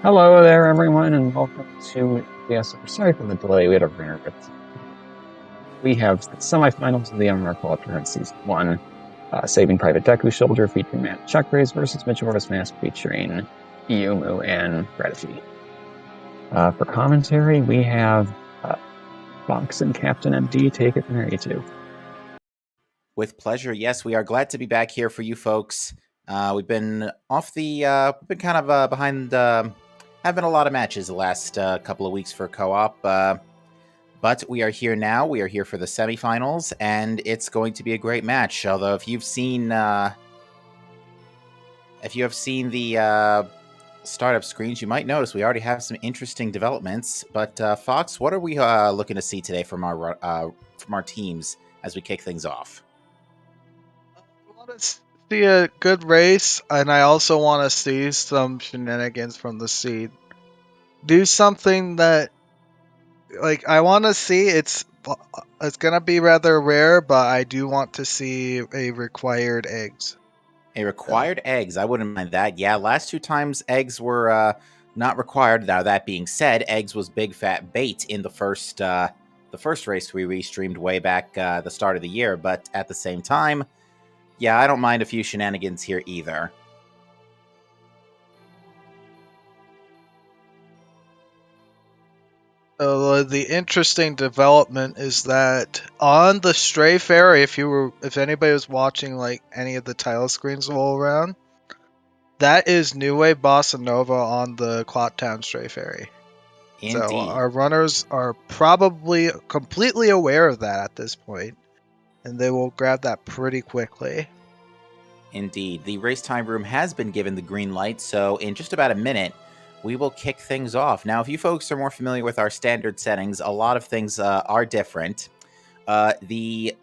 Hello there, everyone, and welcome to Super. Sorry for the delay. We had a ringer, but we have the semifinals of the MMR Qualifier Season 1. Saving Private DekuSoldier featuring Matt Chuckrays versus Majora's Mask featuring Yumu and Gratifi. For commentary, we have Fox and Captain MD. Take it from here, you two. With pleasure. Yes, we are glad to be back here for you folks. We've been been kind of behind, having a lot of matches the last couple of weeks for co-op, but we are here now. We are here for the semifinals, and it's going to be a great match. Although, if you have seen the startup screens, you might notice we already have some interesting developments. But Fox, what are we looking to see today from our teams as we kick things off? I want to see a good race, and I also want to see some shenanigans from the seed. Do something that, I want to see. It's gonna be rather rare, but I do want to see a required eggs. A required eggs. I wouldn't mind that. Yeah, last two times eggs were not required. Now that being said, eggs was big fat bait in the first race we restreamed way back the start of the year. But at the same time, yeah, I don't mind a few shenanigans here either. So the interesting development is that on the Stray Fairy, if anybody was watching like any of the title screens roll around, that is New Wave Bossa Nova on the Clocktown Stray Fairy. Indeed. So our runners are probably completely aware of that at this point, and they will grab that pretty quickly. Indeed. The race time room has been given the green light, so in just about a minute, we will kick things off. Now, if you folks are more familiar with our standard settings, a lot of things are different. The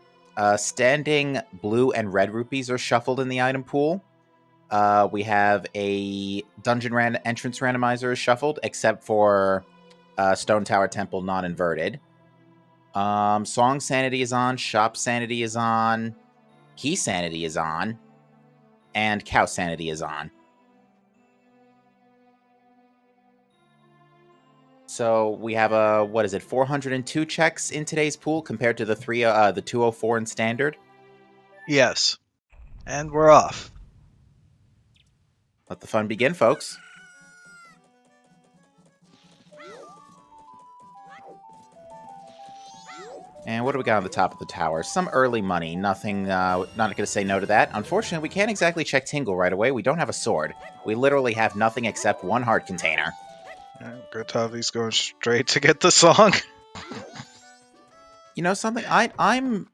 standing blue and red rupees are shuffled in the item pool. We have a dungeon entrance randomizer is shuffled, except for Stone Tower Temple non-inverted. Song Sanity is on, Shop Sanity is on, Key Sanity is on, and Cow Sanity is on. So we have 402 checks in today's pool compared to the 204 in standard. Yes, and we're off. Let the fun begin, folks. And what do we got on the top of the tower? Some early money. Nothing, not going to say no to that. Unfortunately, we can't exactly check Tingle right away. We don't have a sword. We literally have nothing except one heart container. Gratavi's going straight to get the song. You know something? I can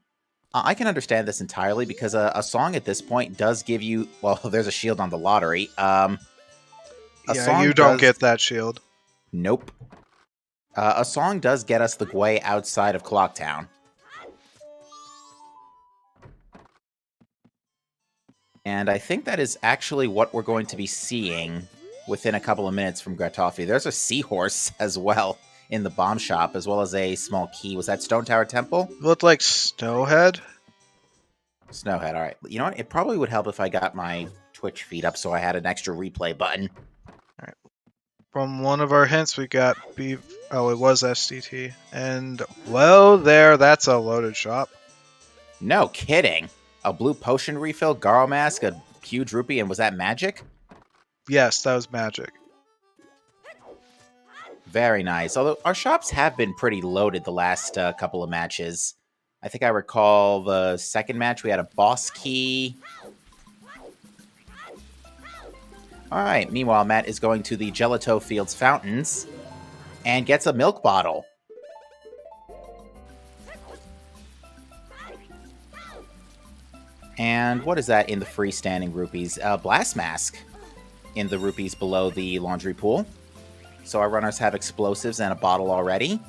understand this entirely because a song at this point does give you... Well, there's a shield on the lottery. You don't get that shield. Nope. A song does get us the Gwei outside of Clocktown. And I think that is actually what we're going to be seeing within a couple of minutes from Gratofi. There's a seahorse as well in the bomb shop, as well as a small key. Was that Stone Tower Temple? Looked like Snowhead. Snowhead, all right. You know what? It probably would help if I got my Twitch feed up so I had an extra replay button. All right. From one of our hints, we got Oh, it was SDT. And, well, that's a loaded shop. No kidding. A blue potion refill, Garo Mask, a huge rupee, and was that magic? Yes, that was magic. Very nice. Although our shops have been pretty loaded the last couple of matches. I think I recall the second match we had a boss key. All right. Meanwhile, Matt is going to the Gelato Fields Fountains and gets a milk bottle. And what is that in the freestanding rupees? Blast Mask in the rupees below the laundry pool. So our runners have explosives and a bottle already.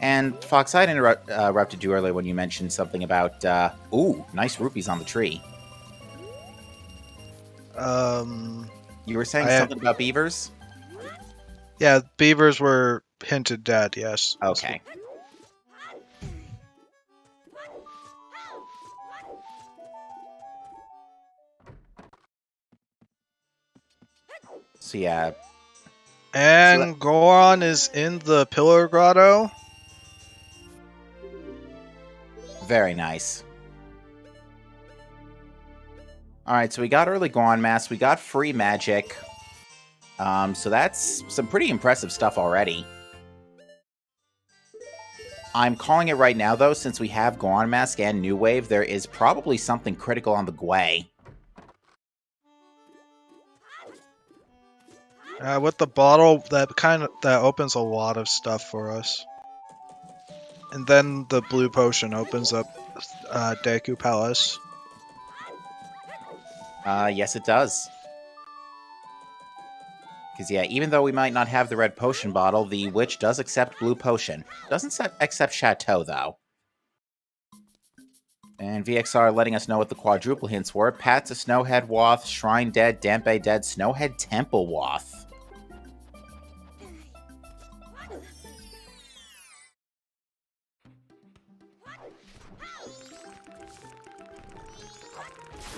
And Fox, I interrupted you earlier when you mentioned something about, ooh, nice rupees on the tree. You were saying something about beavers? Yeah, beavers were hinted dead, yes. Okay. So yeah. And Goron is in the Pillar Grotto. Very nice. Alright, so we got early Goron Masks, we got free magic. So that's some pretty impressive stuff already. I'm calling it right now, though, since we have Goron Mask and New Wave, there is probably something critical on the Gwei. With the bottle, that opens a lot of stuff for us. And then the blue potion opens up Deku Palace. Yes, it does. Because, yeah, even though we might not have the red potion bottle, the witch does accept blue potion. Doesn't accept Chateau, though. And VXR letting us know what the quadruple hints were. Pat's a Snowhead Wath, Shrine Dead, Dampe Dead, Snowhead Temple Wath.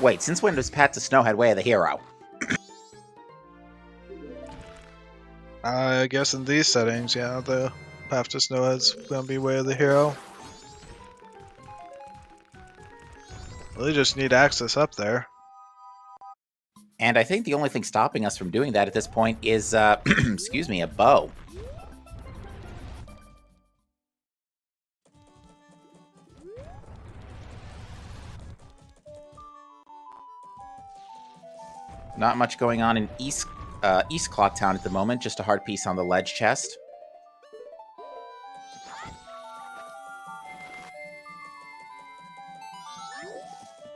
Wait, since when does Pat the Snowhead Way of the Hero? I guess in these settings, yeah, the Path to Snowhead's gonna be Way of the Hero. Really just need access up there. And I think the only thing stopping us from doing that at this point is, excuse me, a bow. Not much going on in East Clock Town at the moment, just a hard piece on the ledge chest.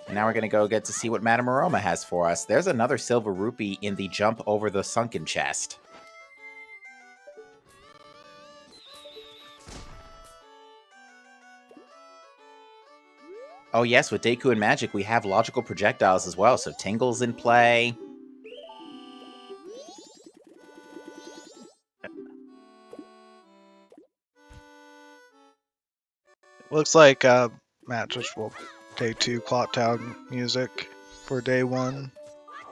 And now we're going to go get to see what Madame Aroma has for us. There's another silver rupee in the jump over the sunken chest. Oh yes, with Deku and Magic, we have logical projectiles as well, so Tingle's in play. Looks like Matt just will day 2 Clock Town music for day 1.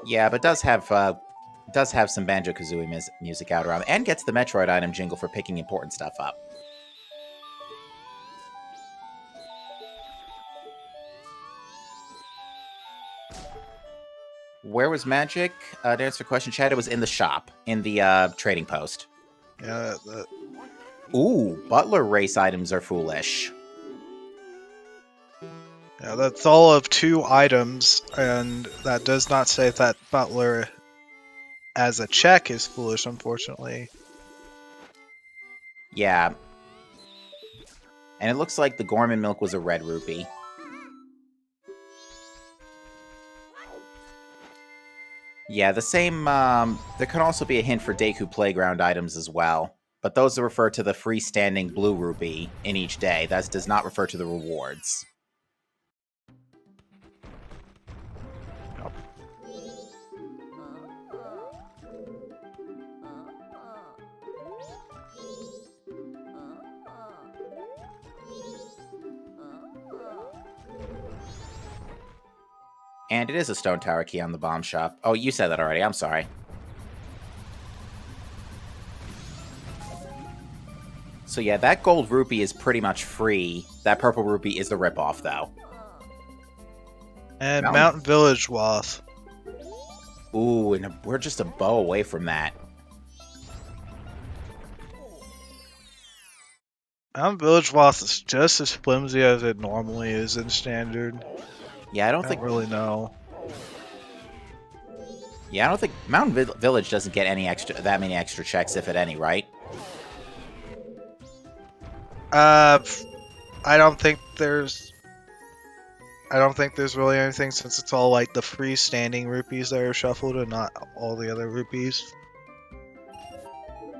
Yeah, but does have some Banjo-Kazooie music out around, and gets the Metroid item jingle for picking important stuff up. Where was Magic? To answer the question, Chad, it was in the shop, in the trading post. Yeah. Ooh, Butler race items are foolish. Yeah, that's all of 2 items, and that does not say that Butler as a check is foolish, unfortunately. Yeah. And it looks like the Gorman milk was a red rupee. Yeah, the same, there can also be a hint for Deku Playground items as well. But those refer to the freestanding blue rupee in each day. That does not refer to the rewards. And it is a stone tower key on the bomb shop. Oh, you said that already. I'm sorry. So yeah, that gold rupee is pretty much free. That purple rupee is the ripoff, though. And Mountain Village Wath. Ooh, and we're just a bow away from that. Mountain Village Wath is just as flimsy as it normally is in Standard. Yeah, I don't really know. Yeah, I don't think Mountain Village doesn't get that many extra checks, if at any, right? I don't think there's really anything, since it's all like the freestanding rupees that are shuffled and not all the other rupees.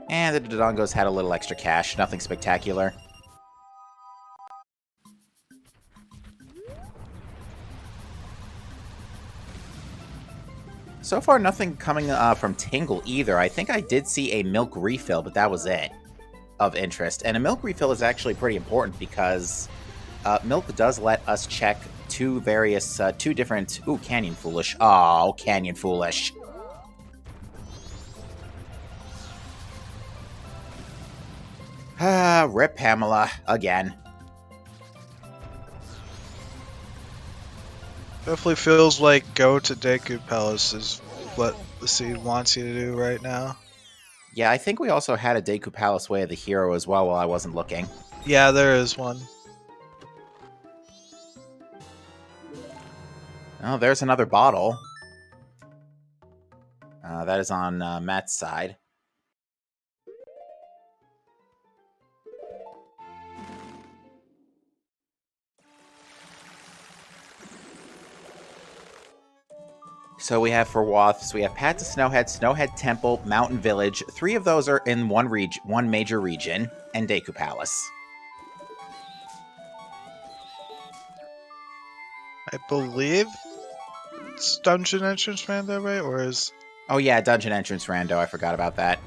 And the Dodongos had a little extra cash, nothing spectacular. So far, nothing coming from Tingle either. I think I did see a milk refill, but that was it of interest. And a milk refill is actually pretty important because milk does let us check two different... Ooh, Canyon Foolish. Oh, Canyon Foolish. Rip Pamela again. Definitely feels like go to Deku Palace is what the seed wants you to do right now. Yeah, I think we also had a Deku Palace Way of the Hero as well while I wasn't looking. Yeah, there is one. Oh, there's another bottle. That is on Matt's side. So we have for Waths, we have Path to Snowhead, Snowhead Temple, Mountain Village. 3 of those are in one major region, and Deku Palace. I believe it's Dungeon Entrance Rando, right? Or is... Oh yeah, Dungeon Entrance Rando, I forgot about that.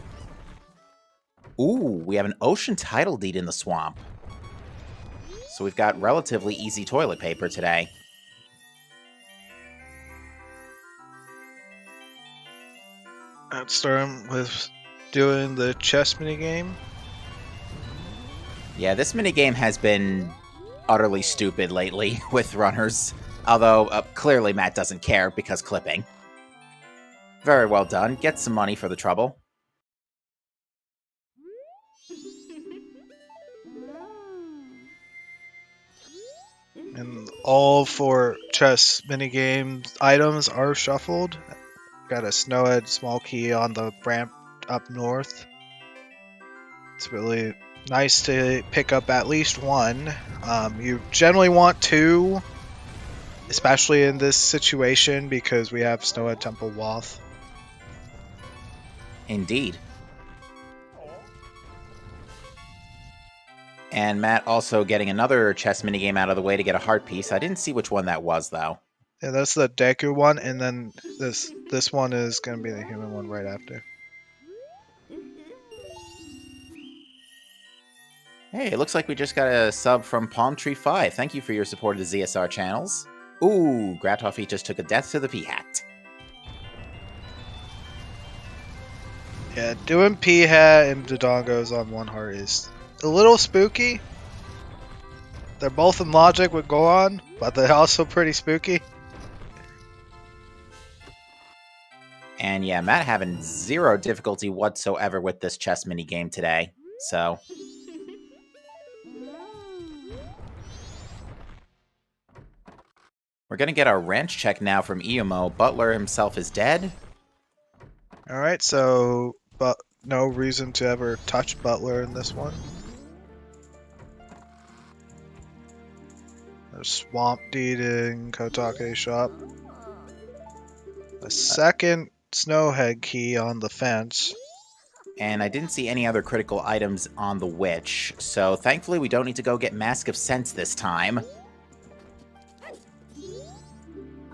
Ooh, we have an Ocean Title Deed in the swamp. So we've got relatively easy toilet paper today. Let's start with doing the chess minigame. Yeah, this minigame has been utterly stupid lately with runners. Although, clearly Matt doesn't care because clipping. Very well done. Get some money for the trouble. And all 4 chess minigame items are shuffled. Got a Snowhead small key on the ramp up north. It's really nice to pick up at least one. You generally want 2, especially in this situation because we have Snowhead Temple Wath. Indeed. And Matt also getting another chess minigame out of the way to get a heart piece. I didn't see which one that was, though. Yeah, that's the Deku one, and then this one is going to be the human one right after. Hey, it looks like we just got a sub from Palm Tree 5. Thank you for your support of the ZSR channels. Ooh, Gratoffy just took a death to the P-Hat. Yeah, doing P-Hat and Dodongos on one heart is a little spooky. They're both in logic with Gohan, but they're also pretty spooky. And yeah, Matt having 0 difficulty whatsoever with this chess mini game today. So we're gonna get our wrench check now from Iumo. Butler himself is dead. Alright, so but no reason to ever touch Butler in this one. A Swamp Deed in Kotake shop. A second Snowhead key on the fence. And I didn't see any other critical items on the witch, so thankfully we don't need to go get Mask of Sense this time.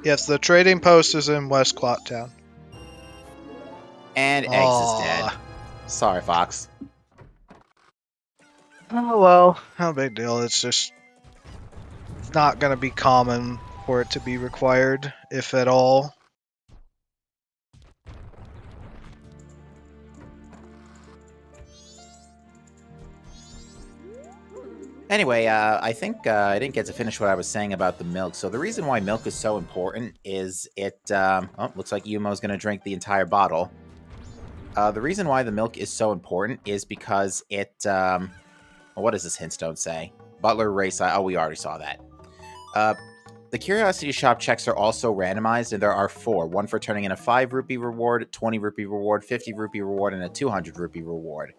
Yes, the trading post is in West Clock Town. And Eggs is dead. Sorry, Fox. Oh well, no big deal. It's just not going to be common for it to be required, if at all. Anyway, I think I didn't get to finish what I was saying about the milk. So the reason why milk is so important is it... looks like Yumo's going to drink the entire bottle. The reason why the milk is so important is because it... what does this hintstone say? Butler Race... Oh, we already saw that. The Curiosity Shop checks are also randomized, and there are 4. One for turning in a 5 rupee reward, 20 rupee reward, 50 rupee reward, and a 200 rupee reward.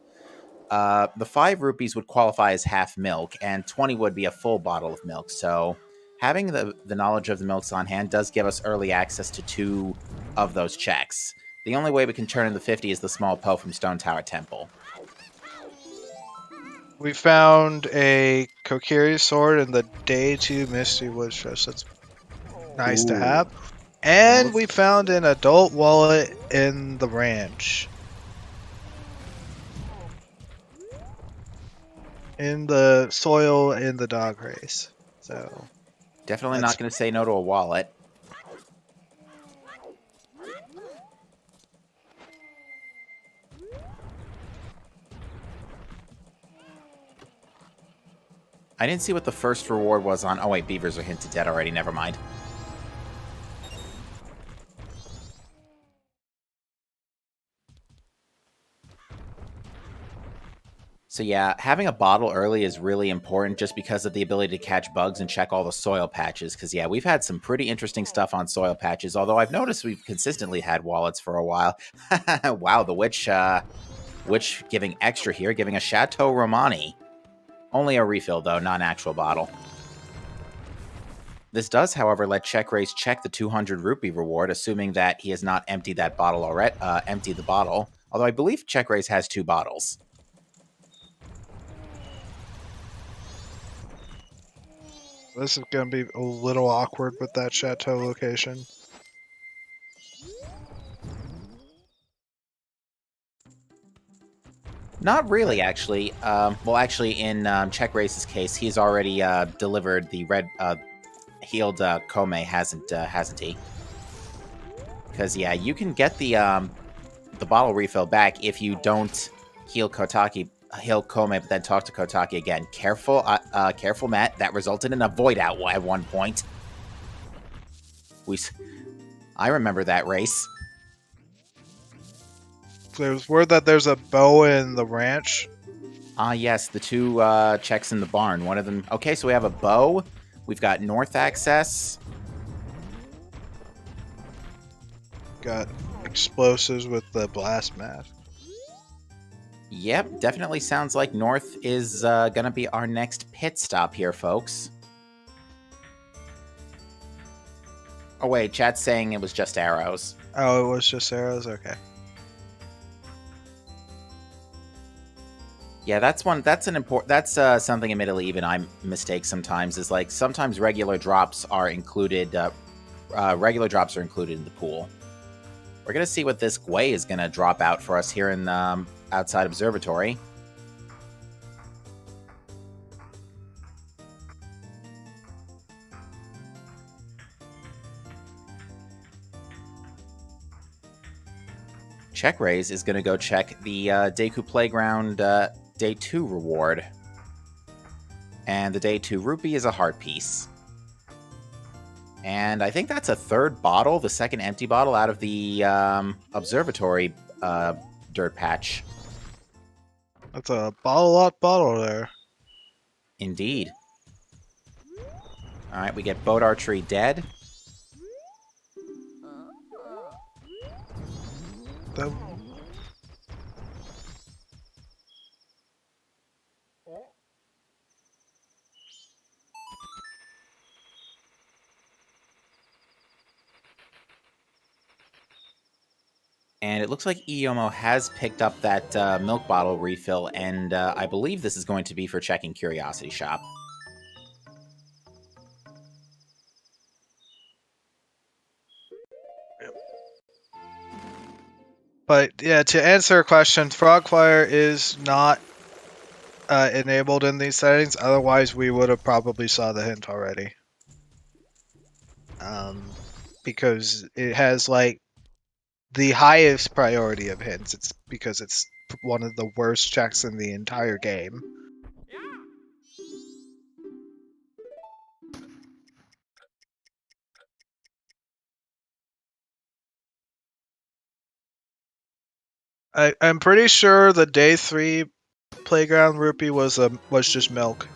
The 5 rupees would qualify as half milk, and 20 would be a full bottle of milk. So having the knowledge of the milks on hand does give us early access to 2 of those checks. The only way we can turn in the 50 is the small Poe from Stone Tower Temple. We found a Kokiri sword in the Day 2 Misty Woods Chest. That's nice to have. And we found an adult wallet in the ranch. In the soil in the dog race. So definitely not going to say no to a wallet. I didn't see what the first reward was on... Oh, wait, beavers are hinted dead already. Never mind. So yeah, having a bottle early is really important just because of the ability to catch bugs and check all the soil patches. Because yeah, we've had some pretty interesting stuff on soil patches, although I've noticed we've consistently had wallets for a while. Wow, the witch giving extra here, giving a Chateau Romani. Only a refill, though, not an actual bottle. This does, however, let Check Race check the 200 rupee reward, assuming that he has not emptied that bottle already. Emptied the bottle, although I believe Check Race has 2 bottles. This is going to be a little awkward with that chateau location. Not really, actually. Well, actually, in Check Race's case, he's already delivered the red healed Kome, hasn't he? Because yeah, you can get the bottle refill back if you don't heal Kome, but then talk to Kotaki again. Careful, careful, Matt. That resulted in a void out at one point. I remember that race. There's word that there's a bow in the ranch. Ah, yes, the 2 checks in the barn. One of them... Okay, so we have a bow. We've got north access. Got explosives with the blast mask. Yep, definitely sounds like north is going to be our next pit stop here, folks. Oh, wait, chat's saying it was just arrows. Oh, it was just arrows? Okay. Yeah, that's something admittedly even I mistake sometimes, is like sometimes regular drops are included in the pool. We're going to see what this Gwei is going to drop out for us here in outside observatory. Check Raise is going to go check the Deku Playground Day 2 reward. And the Day 2 rupee is a heart piece. And I think that's a 3rd bottle, the 2nd empty bottle out of the observatory dirt patch. That's a bottle there. Indeed. Alright, we get boat archery dead. And it looks like Iyomo has picked up that milk bottle refill, and I believe this is going to be for checking Curiosity Shop. But yeah, to answer a question, Frogfire is not enabled in these settings. Otherwise, we would have probably saw the hint already. Because it has like the highest priority of hints. It's because it's one of the worst checks in the entire game. I'm pretty sure the Day 3 Playground Rupee was just milk.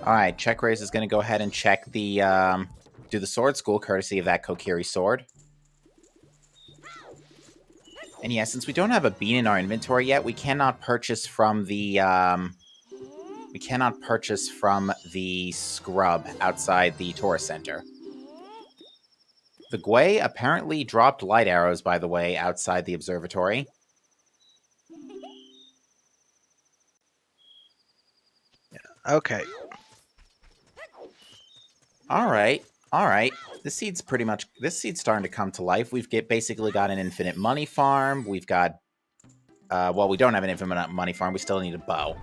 Alright, Check Raise is going to go ahead and check the do the sword school, courtesy of that Kokiri sword. And yeah, since we don't have a bean in our inventory yet, we cannot purchase from the scrub outside the tourist center. The Gwei apparently dropped light arrows, by the way, outside the observatory. Okay. Alright. This seed's starting to come to life. We've basically got an infinite money farm. We've got, well, we don't have an infinite money farm. We still need a bow.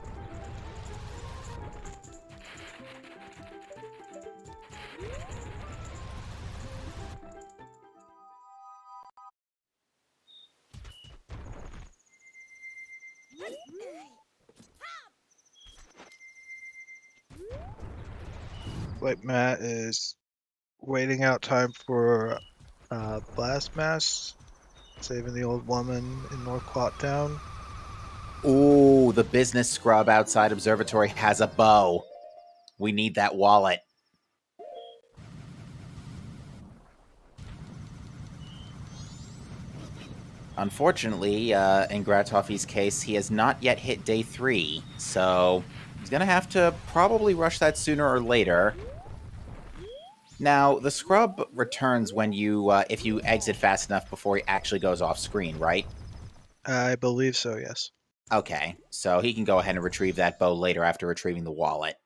like Matt is waiting out time for blast masks, saving the old woman in North Clot Town. Ooh, the business scrub outside Observatory has a bow. We need that wallet. Unfortunately, in Gratoffy's case, he has not yet hit day 3, so he's going to have to probably rush that sooner or later. Now, the scrub returns when you, if you exit fast enough before he actually goes off screen, right? I believe so, yes. Okay, so he can go ahead and retrieve that bow later after retrieving the wallet.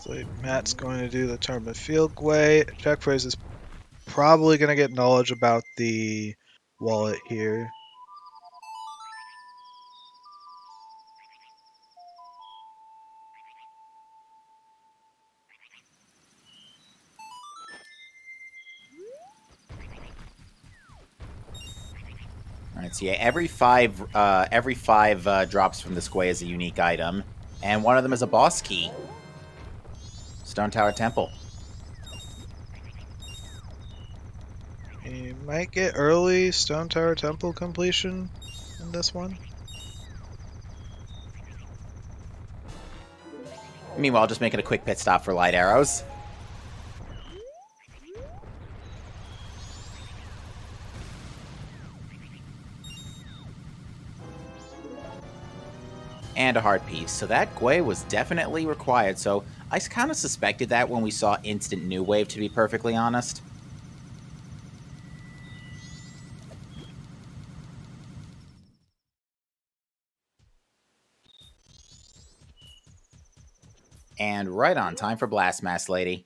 So Matt's going to do the tournament field way. Checkphrase is probably going to get knowledge about the wallet here. All right, so yeah, every five drops from the square is a unique item, and one of them is a boss key. Stone Tower Temple. He might get early Stone Tower Temple completion in this one. Meanwhile, just making a quick pit stop for light arrows. And a heart piece. So that Gwei was definitely required. So I kind of suspected that when we saw instant new wave, to be perfectly honest. And right on time for Blast Mass Lady.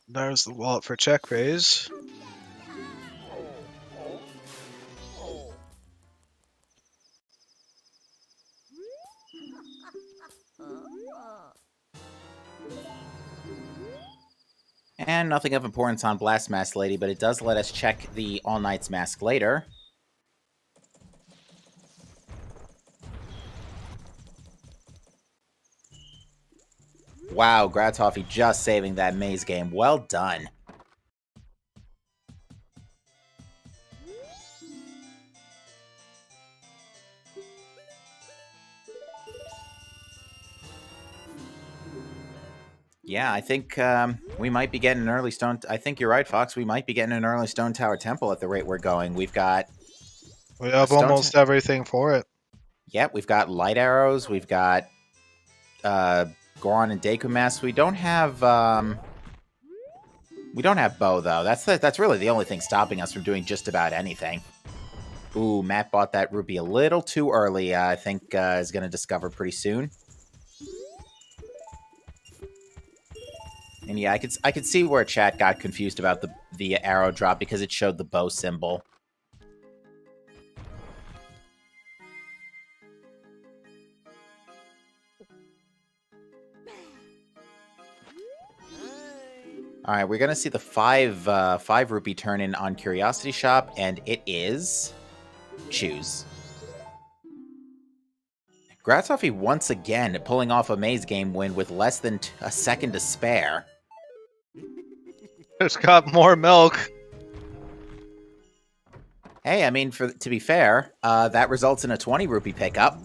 There's the wallet for check raise. And nothing of importance on Blast Mass Lady, but it does let us check the All Knight's Mask later. Wow, Gratoffy just saving that maze game. Well done. Yeah, I think we might be getting an early stone... I think you're right, Fox. We might be getting an early Stone Tower Temple at the rate we're going. We've got... We have almost everything for it. Yep, we've got light arrows. We've got Goron and Deku masks. We don't have... we don't have bow, though. That's really the only thing stopping us from doing just about anything. Ooh, Matt bought that rupee a little too early. I think is going to discover pretty soon. And yeah, I could see where chat got confused about the arrow drop because it showed the bow symbol. All right, we're gonna see the five rupee turn in on Curiosity Shop, and it is choose. Gratoffy once again pulling off a maze game win with less than a second to spare. It's got more milk. Hey, I mean, to be fair, that results in a 20 rupee pickup.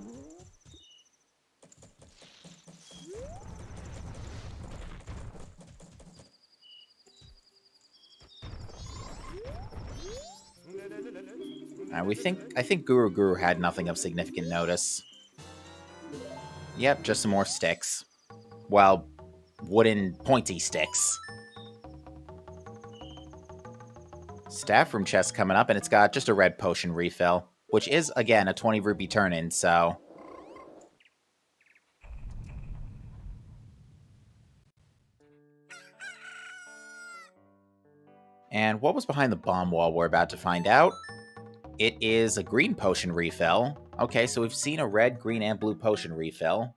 I think Guru had nothing of significant notice. Yep, just some more sticks. Well, wooden pointy sticks. Staff room chest coming up, and it's got just a red potion refill, which is, again, a 20 rupee turn-in, so... And what was behind the bomb wall we're about to find out? It is a green potion refill, Okay, so we've seen a red, green, and blue potion refill.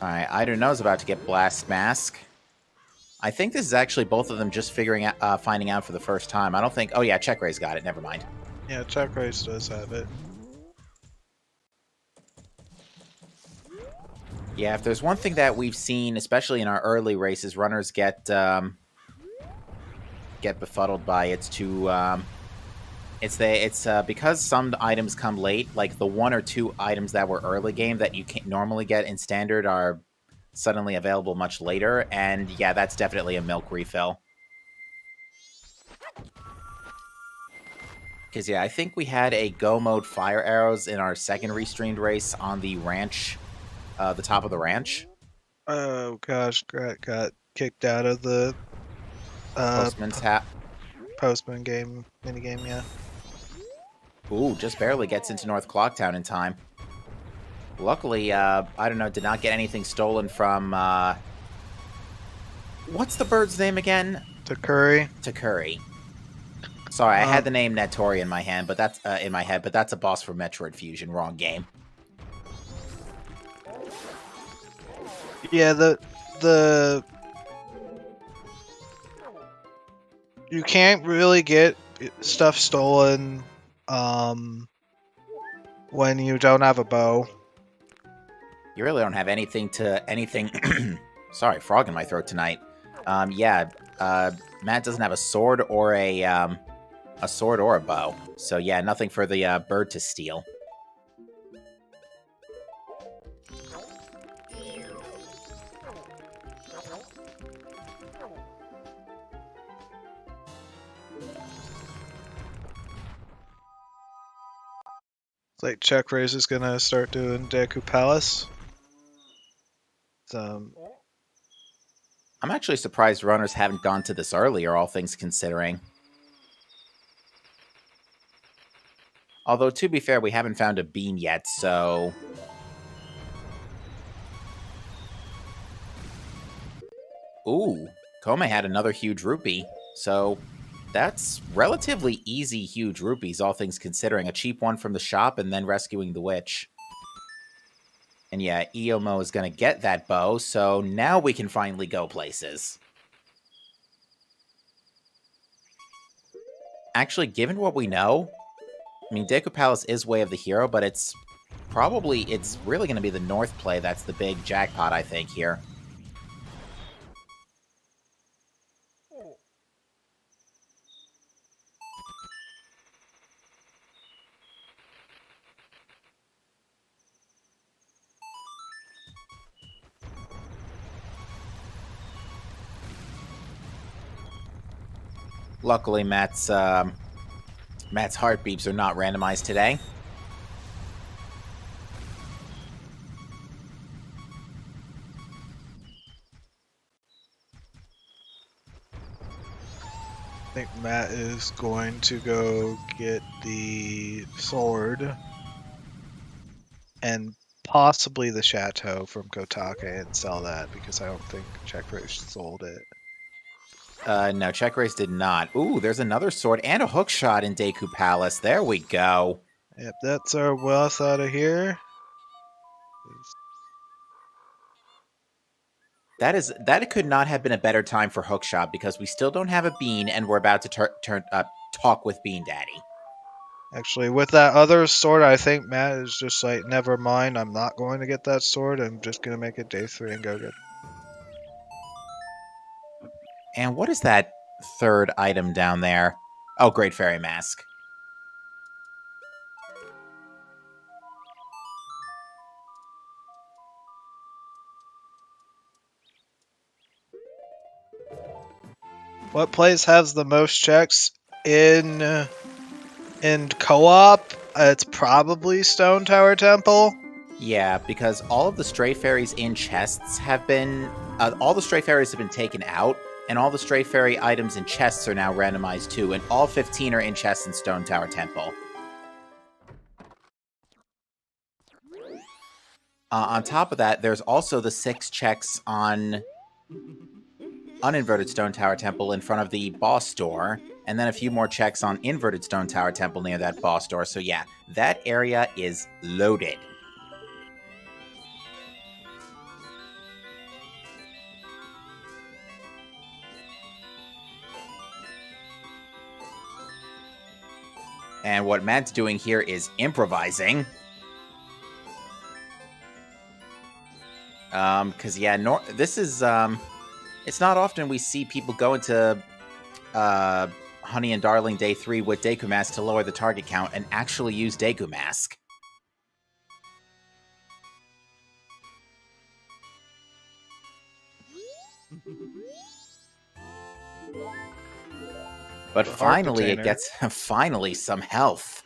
Alright, I don't know is about to get Blast Mask. I think this is actually both of them just finding out for the first time. I don't think... Oh yeah, Check Raise got it. Never mind. Yeah, Check Race does have it. Yeah, if there's one thing that we've seen, especially in our early races, runners get befuddled by, it's because some items come late, like the 1 or 2 items that were early game that you can't normally get in standard are suddenly available much later, and yeah, that's definitely a milk refill. Because yeah, I think we had a go mode fire arrows in our second restreamed race on the ranch, the top of the ranch. Oh gosh, got kicked out of the Postman's hat. Postman game minigame, yeah. Ooh, just barely gets into North Clocktown in time. Luckily, I don't know, did not get anything stolen from, what's the bird's name again? Takuri. Takuri. Sorry, I had the name Nettori in my hand, but that's in my head, but that's a boss for Metroid Fusion. Wrong game. Yeah, the you can't really get stuff stolen when you don't have a bow. You really don't have anything. Sorry, frog in my throat tonight. Yeah, Matt doesn't have a sword or a bow. So yeah, nothing for the bird to steal. It's like Check Raise is gonna start doing Deku Palace. I'm actually surprised runners haven't gone to this earlier, all things considering. Although, to be fair, we haven't found a bean yet, so... Ooh, Kome had another huge rupee, so that's relatively easy huge rupees, all things considering. A cheap one from the shop and then rescuing the witch. And yeah, Iomo is going to get that bow, so now we can finally go places. Actually, given what we know, I mean, Deku Palace is Way of the Hero, but it's really going to be the North play that's the big jackpot, I think, here. Luckily, Matt's heartbeats are not randomized today. I think Matt is going to go get the sword and possibly the chateau from Kotake and sell that because I don't think Check Race sold it. No, Check Race did not. Ooh, there's another sword and a hook shot in Deku Palace. There we go. Yep, that's our wealth out of here. That could not have been a better time for hookshot because we still don't have a bean and we're about to talk with Bean Daddy. Actually, with that other sword, I think Matt is just like, never mind, I'm not going to get that sword. I'm just going to make it day 3 and go get it. And what is that third item down there? Oh, Great Fairy Mask. What place has the most checks in co-op? It's probably Stone Tower Temple. Yeah, because all of the stray fairies in chests have been... all the stray fairies have been taken out, and all the stray fairy items in chests are now randomized too, and all 15 are in chests in Stone Tower Temple. On top of that, there's also the 6 checks on uninverted stone tower temple in front of the boss door, and then a few more checks on inverted stone tower temple near that boss door. So yeah, that area is loaded. And what Matt's doing here is improvising. Because, yeah, this is, it's not often we see people go into Honey and Darling Day 3 with Deku Mask to lower the target count and actually use Deku Mask. But finally, it gets finally some health.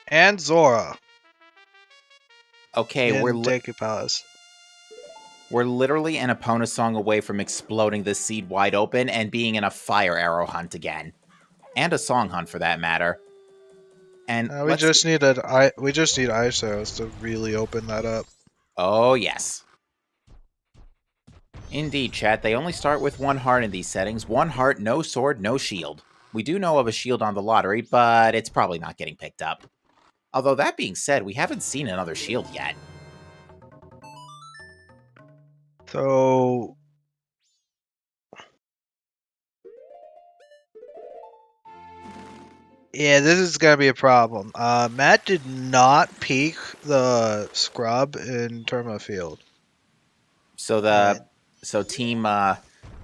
And Zora. Okay, we're Deku Palace. We're literally an Epona song away from exploding this seed wide open and being in a fire arrow hunt again, and a song hunt for that matter. And we just need ice arrows to really open that up. Oh yes. Indeed, chat. They only start with 1 heart in these settings. 1 heart, no sword, no shield. We do know of a shield on the lottery, but it's probably not getting picked up. Although, that being said, we haven't seen another shield yet. So... yeah, this is going to be a problem. Matt did not peek the scrub in Terma Field. So team... by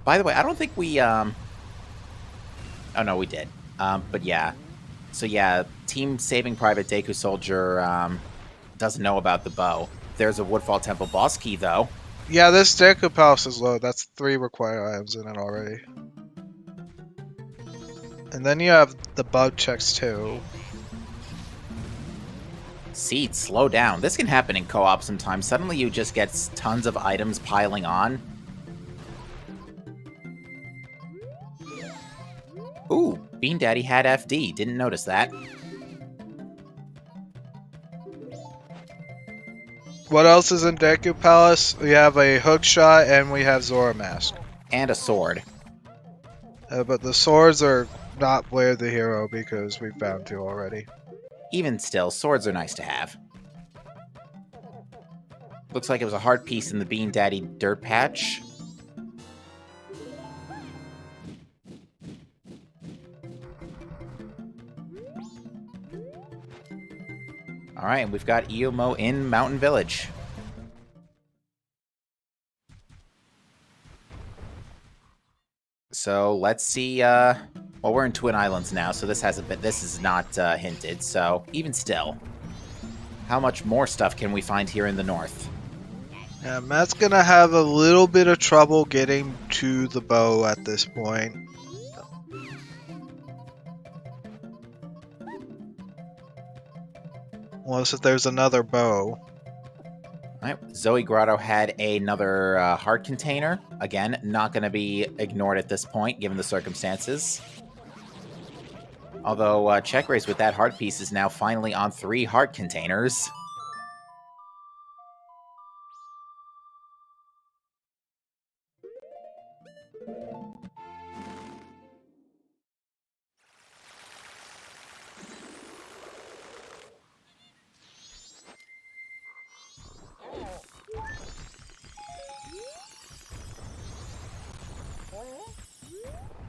the way, I don't think we... oh, no, we did. But yeah. So yeah, Team Saving Private DekuSoldier doesn't know about the bow. There's a Woodfall Temple boss key, though. Yeah, this Deku Palace is low. That's 3 required items in it already. And then you have the bug checks, too. Seed, slow down. This can happen in co-op sometimes. Suddenly you just get tons of items piling on. Ooh, Bean Daddy had FD. Didn't notice that. What else is in Deku Palace? We have a hook shot and we have Zora Mask. And a sword. But the swords are not Blair the Hero because we found 2 already. Even still, swords are nice to have. Looks like it was a heart piece in the Bean Daddy dirt patch. Alright, we've got Iomo in Mountain Village. So let's see, well, we're in Twin Islands now, so this is not hinted, so even still. How much more stuff can we find here in the north? Yeah, Matt's gonna have a little bit of trouble getting to the bow at this point. Unless if there's another bow. Alright, Zoe Grotto had another heart container. Again, not going to be ignored at this point, given the circumstances. Although, Check Race with that heart piece is now finally on 3 heart containers.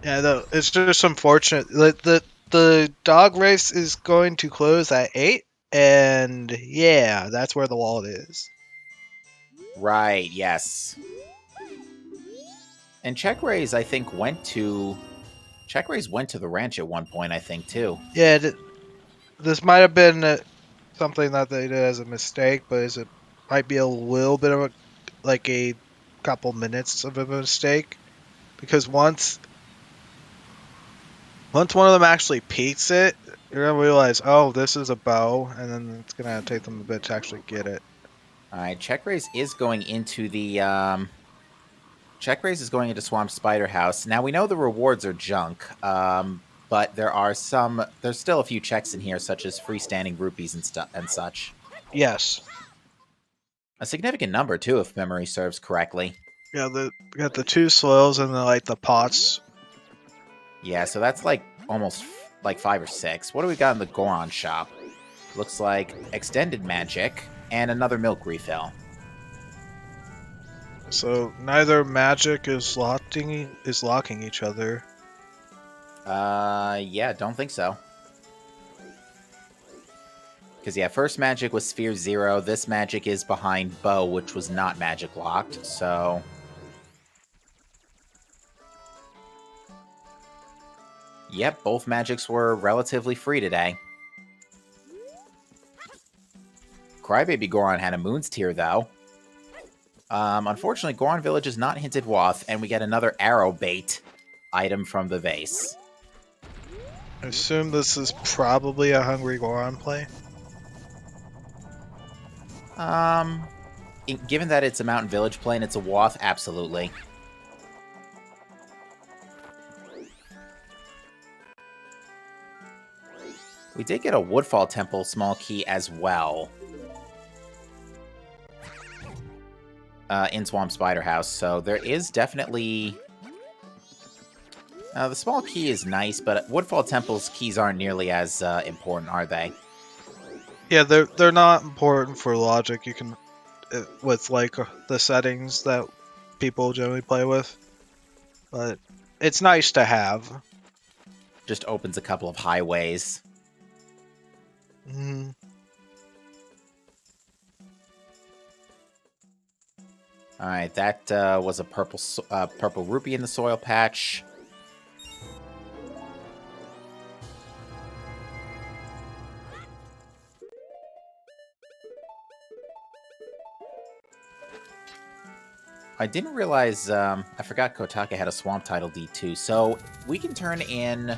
Yeah, though it's just unfortunate. The dog race is going to close at 8, and yeah, that's where the wallet is. Right, yes. And Check Race, I think, went to the ranch at one point, I think, too. Yeah, this might have been something that they did as a mistake, but it might be a little bit of a couple minutes of a mistake, because once one of them actually peeks it, you're gonna realize, oh, this is a bow, and then it's gonna take them a bit to actually get it. All right, Check Race is going into the Check Race is going into Swamp Spider House. Now we know the rewards are junk. but there's still a few checks in here, such as freestanding rupees and such. Yes. A significant number, too, if memory serves correctly. Yeah, we got the 2 soils and then, like, the pots. Yeah, so that's like almost like 5 or 6. What do we got in the Goron shop? Looks like extended magic and another milk refill. So neither magic is locking each other. Yeah, don't think so. Because, yeah, first magic was Sphere 0. This magic is behind Bow, which was not magic locked, so... Yep, both magics were relatively free today. Crybaby Goron had a Moon's Tear, though. Unfortunately, Goron Village is not hinted Wath, and we get another arrow bait item from the vase. I assume this is probably a Hungry Goron play. Given that it's a Mountain Village play and it's a Wath, absolutely. We did get a Woodfall Temple small key as well. In Swamp Spider House, so there is definitely... the small key is nice, but Woodfall Temple's keys aren't nearly as important, are they? Yeah, they're not important for logic. You can, with like the settings that people generally play with, but it's nice to have. Just opens a couple of highways. Mm. Alright, that was a purple rupee in the soil patch. I didn't realize, I forgot Kotaka had a Swamp Title Deed too, so we can turn in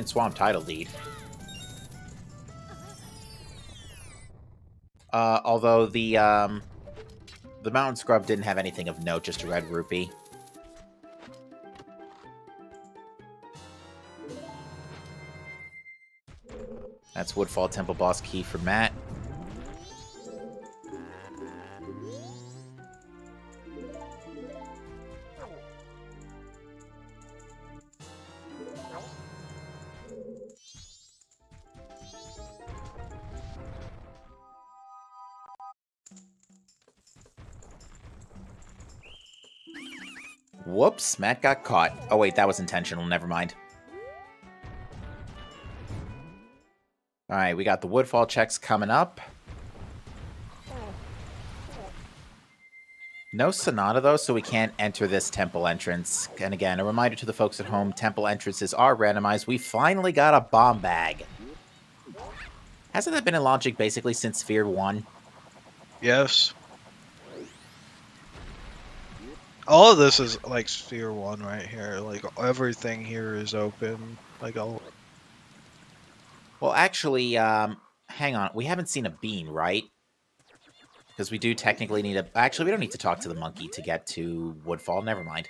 Swamp Title Deed. Although the Mountain Scrub didn't have anything of note, just a red rupee. That's Woodfall Temple boss key for Matt. Whoops, Matt got caught. Oh wait, that was intentional, never mind. Alright, we got the Woodfall checks coming up. No Sonata, though, so we can't enter this temple entrance. And again, a reminder to the folks at home, temple entrances are randomized. We finally got a bomb bag. Hasn't that been in Logic basically since Sphere 1? Yes. All of this is like Sphere 1 right here. Like everything here is open. Like all. Well, actually, hang on. We haven't seen a bean, right? Because we do technically need a... Actually, we don't need to talk to the monkey to get to Woodfall. Never mind.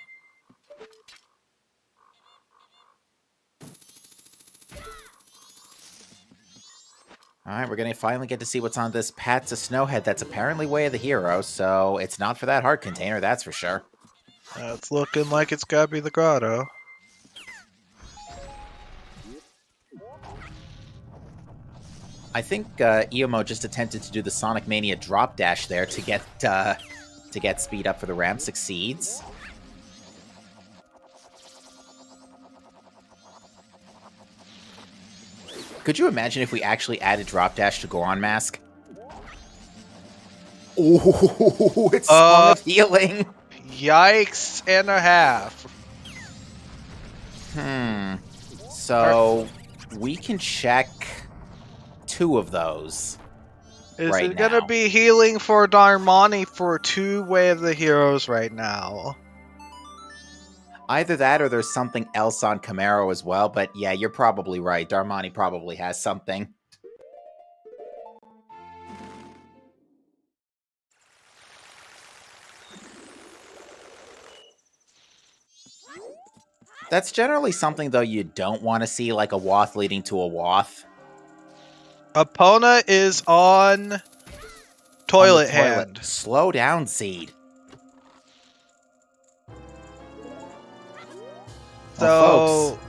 Alright, we're going to finally get to see what's on this Path to Snowhead that's apparently Way of the Hero, so it's not for that heart container, that's for sure. It's looking like it's gotta be the grotto. I think Iomo just attempted to do the Sonic Mania drop dash there to get speed up for the ramp. Succeeds. Could you imagine if we actually added drop dash to Goron Mask? Oh, it's Song of Healing. Yikes and a half. So we can check 2 of those. Is right it gonna now. be healing for Darmani for 2 Way of the Heroes right now? Either that or there's something else on Camaro as well, but yeah, you're probably right. Darmani probably has something. That's generally something, though, you don't want to see, like a Wath leading to a Wath. Epona is on toilet hand. Slow down, Seed. So, Well, folks,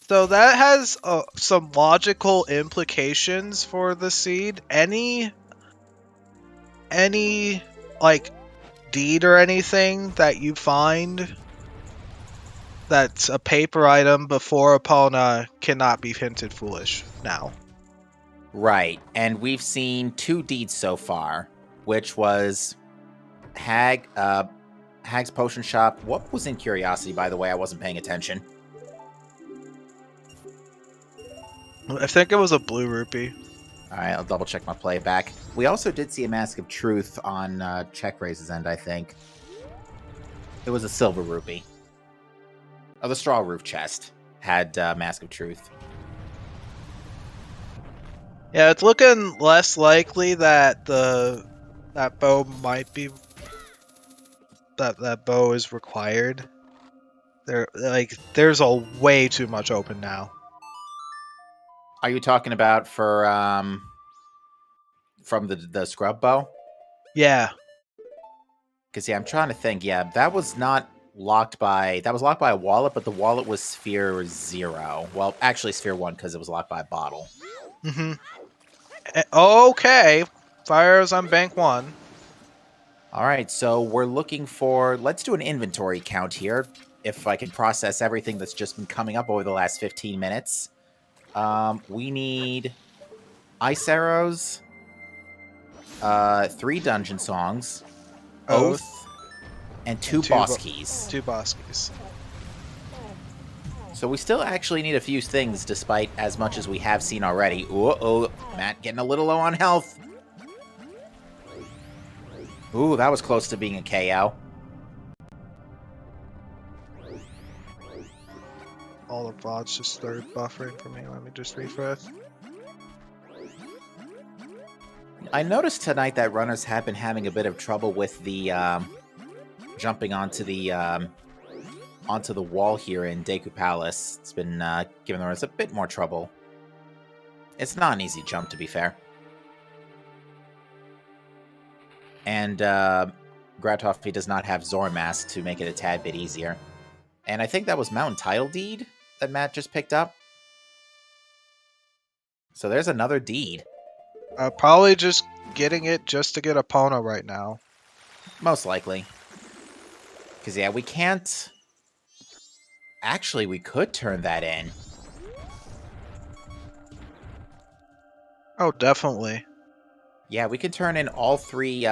so that has some logical implications for the seed. Any like deed or anything that you find that's a paper item before Epona cannot be hinted foolish now. right, and we've seen 2 deeds so far, which was Hag's Potion Shop. What was in Curiosity, by the way? I wasn't paying attention. I think it was a blue rupee. Alright, I'll double check my playback. We also did see a Mask of Truth on Check Raise's end, I think. It was a silver rupee. Oh, the Straw Roof chest had Mask of Truth. Yeah, it's looking less likely that that bow might be that bow is required. There's a way too much open now. Are you talking about for from the scrub bow? Yeah. Because yeah, I'm trying to think. Yeah, that was not locked by a wallet, but the wallet was sphere 0. Well, actually sphere 1 because it was locked by a bottle. Mm-hmm. Okay. Fires on bank 1. All right, so we're looking for. Let's do an inventory count here. If I can process everything that's just been coming up over the last 15 minutes. We need ice arrows, 3 dungeon songs, oath, and 2 boss keys. 2 boss keys. So we still actually need a few things, despite as much as we have seen already. Uh-oh, Matt getting a little low on health. Ooh, that was close to being a KO. All the bots just started buffering for me. Let me just refresh. I noticed tonight that runners have been having a bit of trouble with the jumping onto the wall here in Deku Palace. It's been giving the runners a bit more trouble. It's not an easy jump, to be fair. And Gratoff does not have Zormask to make it a tad bit easier. And I think that was Mountain Title Deed that Matt just picked up. So there's another deed. Probably just getting it just to get Epona right now. Most likely. Because, yeah, we can't... Actually, we could turn that in. Oh, definitely. Yeah, we can turn in all 3...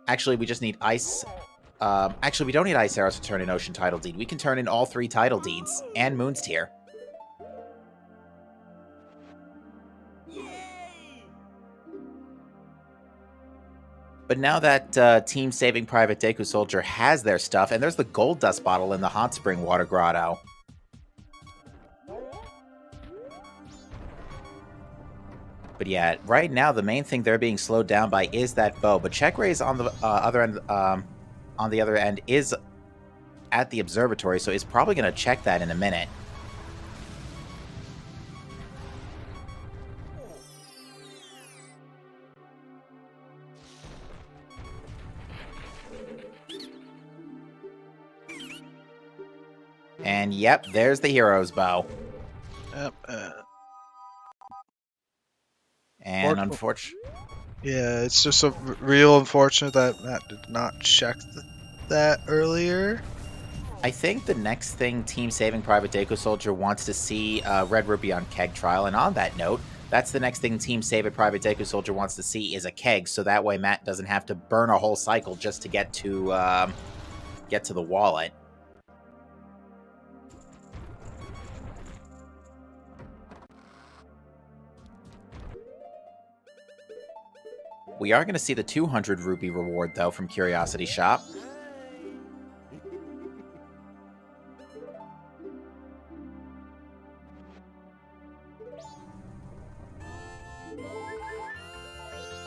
Actually, we just need ice... Actually, we don't need ice arrows to turn in Ocean Title Deed. We can turn in all 3 title deeds and Moon's Tier. But now that Team Saving Private DekuSoldier has their stuff, and there's the gold dust bottle in the Hot Spring Water Grotto. But yeah, right now the main thing they're being slowed down by is that bow. But Check Raise on the other end is at the observatory, so he's probably going to check that in a minute. And yep, there's the hero's bow. Yep. And unfortunately... Yeah, it's just a real unfortunate that Matt did not check that earlier. I think the next thing Team Saving Private DekuSoldier wants to see Red Ruby on Keg Trial. And on that note, that's the next thing Team Saving Private DekuSoldier wants to see is a keg. So that way Matt doesn't have to burn a whole cycle just to get to the wallet. We are going to see the 200 rupee reward, though, from Curiosity Shop.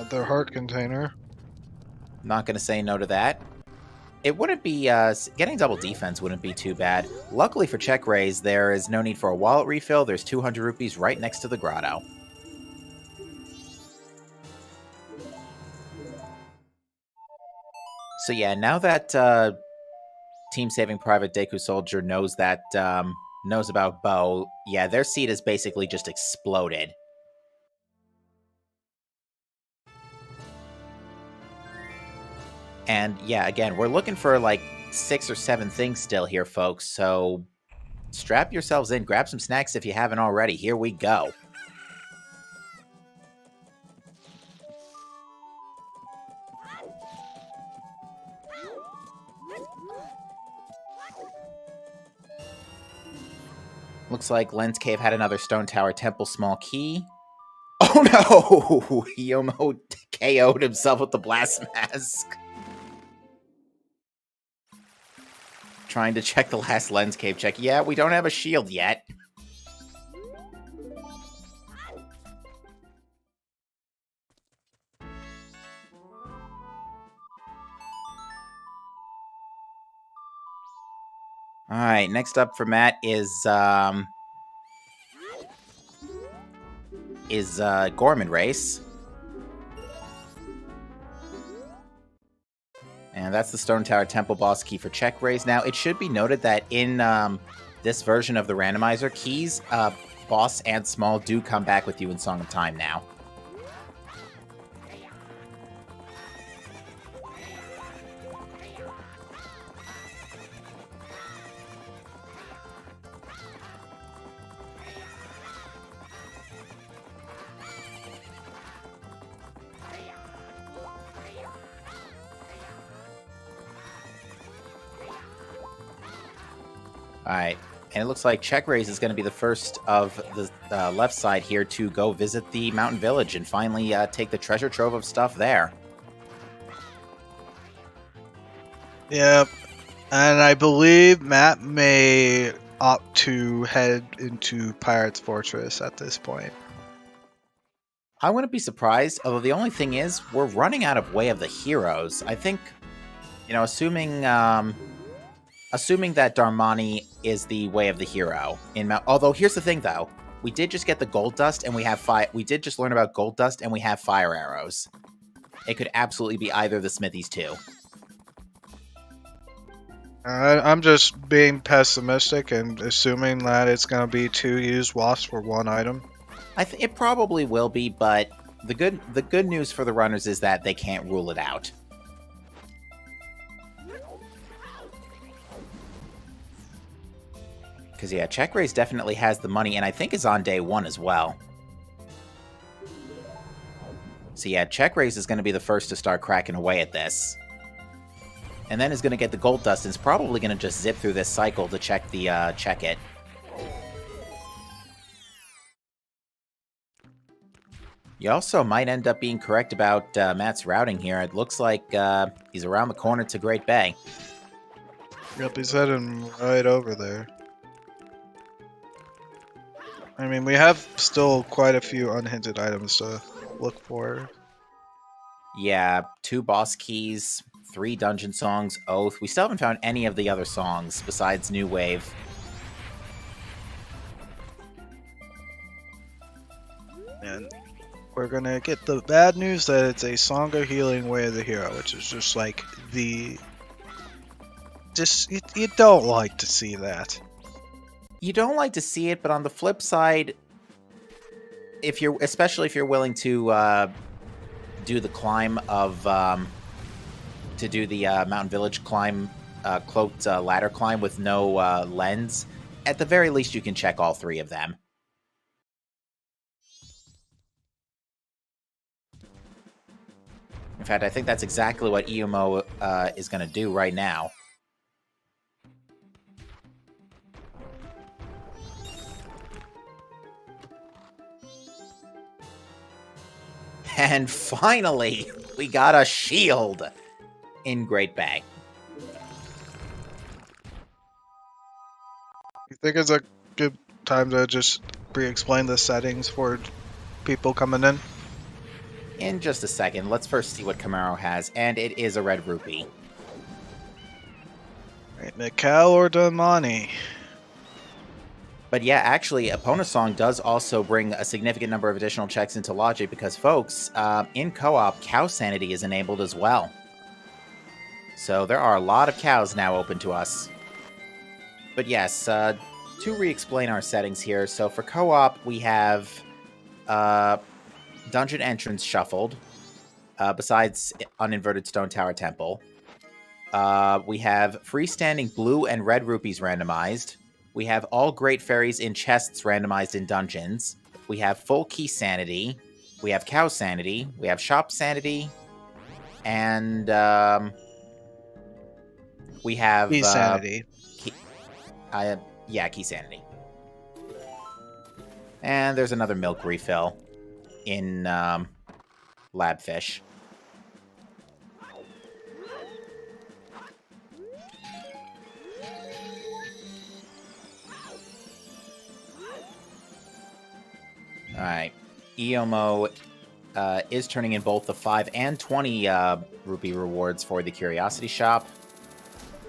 Their heart container. Not going to say no to that. It wouldn't be, getting double defense wouldn't be too bad. Luckily for check raise, there is no need for a wallet refill. There's 200 rupees right next to the grotto. So yeah, now that Team Saving Private DekuSoldier knows that, knows about Bo, yeah, their seed has basically just exploded. And yeah, again, we're looking for like 6 or 7 things still here, folks. So strap yourselves in, grab some snacks if you haven't already. Here we go. Looks like Lens Cave had another Stone Tower Temple small key. Oh no! He almost KO'd himself with the Blast Mask. Trying to check the last Lens Cave check. Yeah, we don't have a shield yet. Alright, next up for Matt is Gorman Race. And that's the Stone Tower Temple boss key for check raise. Now, it should be noted that in this version of the randomizer, keys, boss and small, do come back with you in Song of Time now. Alright, and it looks like check raise is going to be the first of the left side here to go visit the mountain village and finally take the treasure trove of stuff there. Yep. And I believe Matt may opt to head into Pirate's Fortress at this point. I wouldn't be surprised, although the only thing is, we're running out of Way of the Heroes. I think, you know, assuming that Darmani is the Way of the Hero in Mount. Although here's the thing, though, we did just get the gold dust, and we have We did just learn about gold dust, and we have fire arrows. It could absolutely be either of the smithies too. I'm just being pessimistic and assuming that it's going to be 2 used wasps for 1 item. It probably will be, but the good news for the runners is that they can't rule it out. Because, yeah, check raise definitely has the money, and I think is on day 1 as well. So, yeah, check raise is going to be the first to start cracking away at this. And then is going to get the gold dust, and is probably going to just zip through this cycle to check the check it. You also might end up being correct about Matt's routing here. It looks like he's around the corner to Great Bay. Yep, he's heading right over there. I mean, we have still quite a few unhinted items to look for. Yeah, 2 boss keys, 3 dungeon songs, Oath. We still haven't found any of the other songs besides New Wave. And we're gonna get the bad news that it's a Song of Healing Way of the Hero, which is just like the... you don't like to see that. You don't like to see it, but on the flip side, especially if you're willing to do the climb of to do the Mountain Village climb, cloaked ladder climb with no lens, at the very least you can check all 3 of them. In fact, I think that's exactly what EMO is going to do right now. And finally, we got a shield in Great Bay. You think it's a good time to just re-explain the settings for people coming in? in just a second. Let's first see what Camaro has, and it is a red rupee. Right, Mikal or Damani? But yeah, actually, Opponent Song does also bring a significant number of additional checks into logic because, folks, in co-op, cow sanity is enabled as well. So there are a lot of cows now open to us. But yes, to re-explain our settings here, so for co-op, we have dungeon entrance shuffled, besides uninverted stone tower temple. We have freestanding blue and red rupees randomized. We have all great fairies in chests randomized in dungeons. We have full key sanity. We have cow sanity. We have shop sanity. And we have... Key sanity. Key sanity. And there's another milk refill in Labfish. Alright. Eomo is turning in both the 5 and 20 rupee rewards for the Curiosity Shop.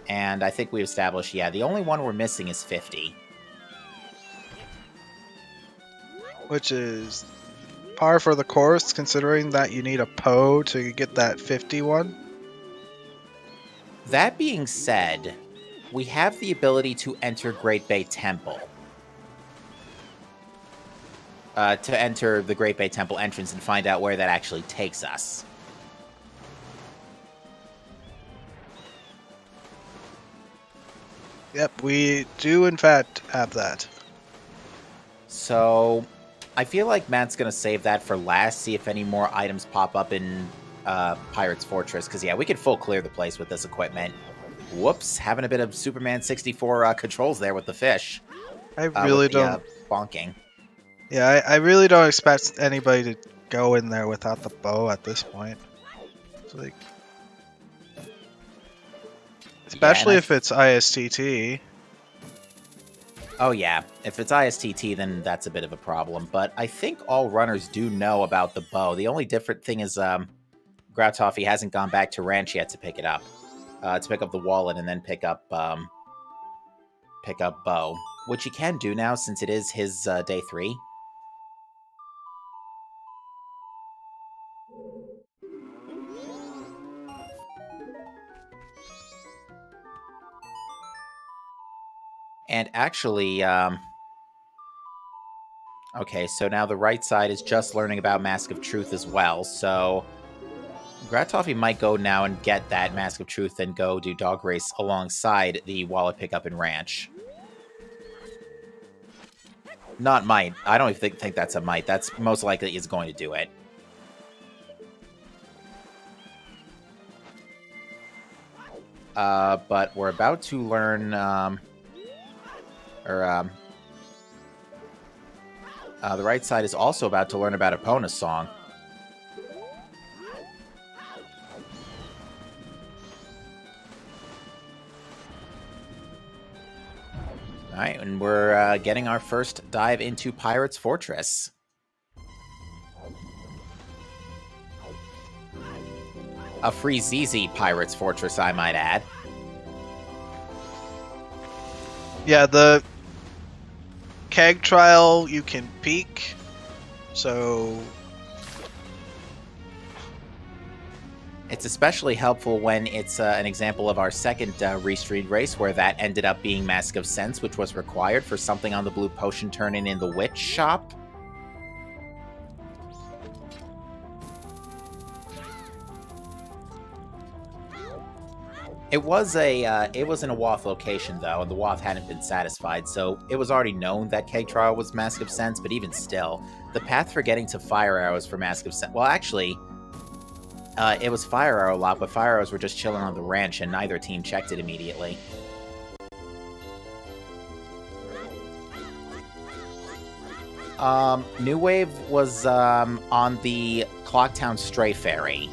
And I think we established, yeah, the only one we're missing is 50. Which is par for the course, considering that you need a Poe to get that 51. That being said, we have the ability to enter Great Bay Temple. To enter the Great Bay Temple entrance and find out where that actually takes us. Yep, we do in fact have that. So, I feel like Matt's going to save that for last, see if any more items pop up in Pirate's Fortress, because yeah, we could full clear the place with this equipment. Whoops, having a bit of Superman 64 controls there with the fish. I really don't... bonking. Yeah, I really don't expect anybody to go in there without the bow at this point. It's like... Especially if it's ISTT. Oh yeah, if it's ISTT, then that's a bit of a problem. But I think all runners do know about the bow. The only different thing is Grautoffy hasn't gone back to Ranch yet to pick it up. To pick up the wallet and then pick up bow. Which he can do now since it is his day 3. And actually, okay, so now the right side is just learning about Mask of Truth as well, so Grautoffy might go now and get that Mask of Truth and go do Dog Race alongside the wallet pickup and Ranch. Not might. I don't even think that's a might. That's most likely is going to do it. But we're about to learn, the right side is also about to learn about Epona's song. Alright, and we're getting our first dive into Pirate's Fortress. A free ZZ Pirate's Fortress, I might add. Yeah, the keg trial you can peek, so... It's especially helpful when it's an example of our second restreamed race where that ended up being Mask of Sense, which was required for something on the blue potion turn-in the Witch Shop. It was in a Wath location though, and the Wath hadn't been satisfied, so it was already known that Keg Trial was Mask of Sense, but even still, the path for getting to Fire Arrows for Mask of Sense, well actually, it was Fire Arrow lot, but Fire Arrows were just chilling on the ranch, and neither team checked it immediately. New Wave was on the Clocktown Stray Ferry.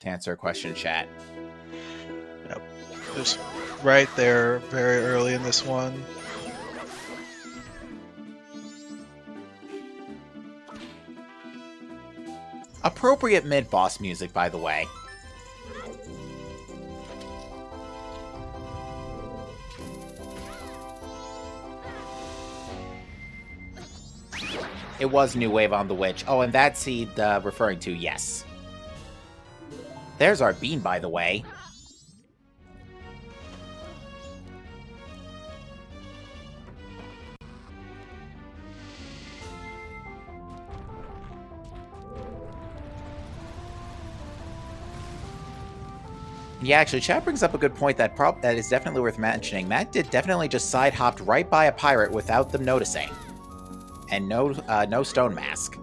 To answer a question, chat. Yep. Just right there, very early in this one. Appropriate mid-boss music, by the way. It was New Wave on the Witch. Oh, and that seed referring to, yes. There's our bean, by the way. Yeah, actually, chat brings up a good point that is definitely worth mentioning. Matt did definitely just side-hopped right by a pirate without them noticing. And no stone mask.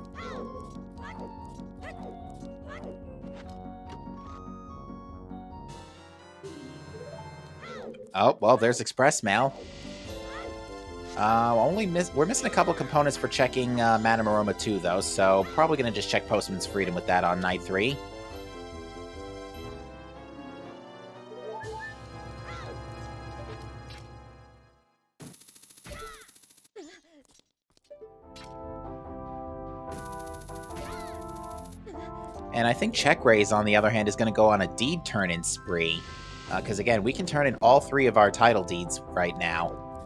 Oh, well, there's Express Mail. We're missing a couple components for checking Madame Aroma 2, though, so probably going to just check Postman's Freedom with that on night 3. And I think Check Raise, on the other hand, is going to go on a deed turn-in spree. Because, again, we can turn in all 3 of our title deeds right now.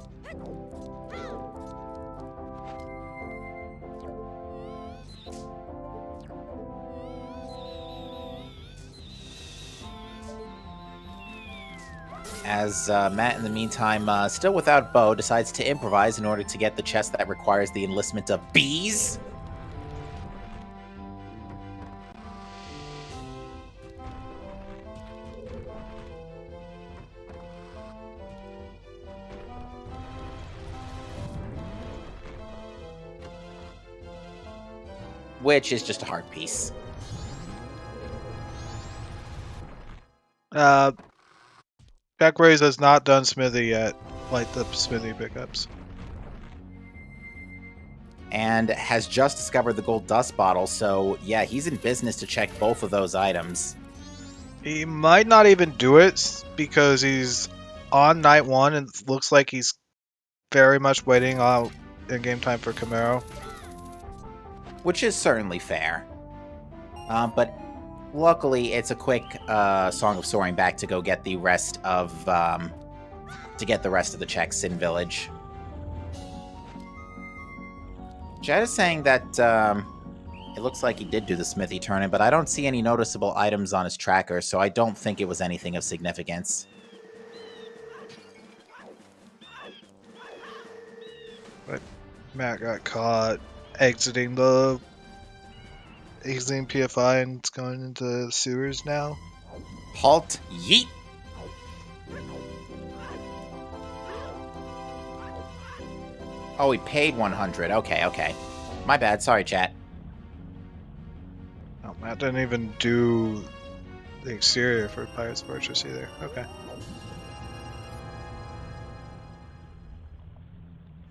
As Matt, in the meantime, still without bow, decides to improvise in order to get the chest that requires the enlistment of bees. Which is just a hard piece. Jack Rays has not done Smithy yet, like the Smithy pickups. And has just discovered the gold dust bottle, so yeah, he's in business to check both of those items. He might not even do it because he's on night 1 and it looks like he's very much waiting out in game time for Camaro. Which is certainly fair. But luckily, it's a quick Song of Soaring back to go get the rest of the checks in Village. Jed is saying that it looks like he did do the Smithy turn-in, but I don't see any noticeable items on his tracker, so I don't think it was anything of significance. But Matt got caught exiting PFI and it's going into the sewers now. Halt, yeet! Oh, he paid 100. Okay. My bad. Sorry, chat. Oh, Matt didn't even do the exterior for Pirate's Fortress either. Okay.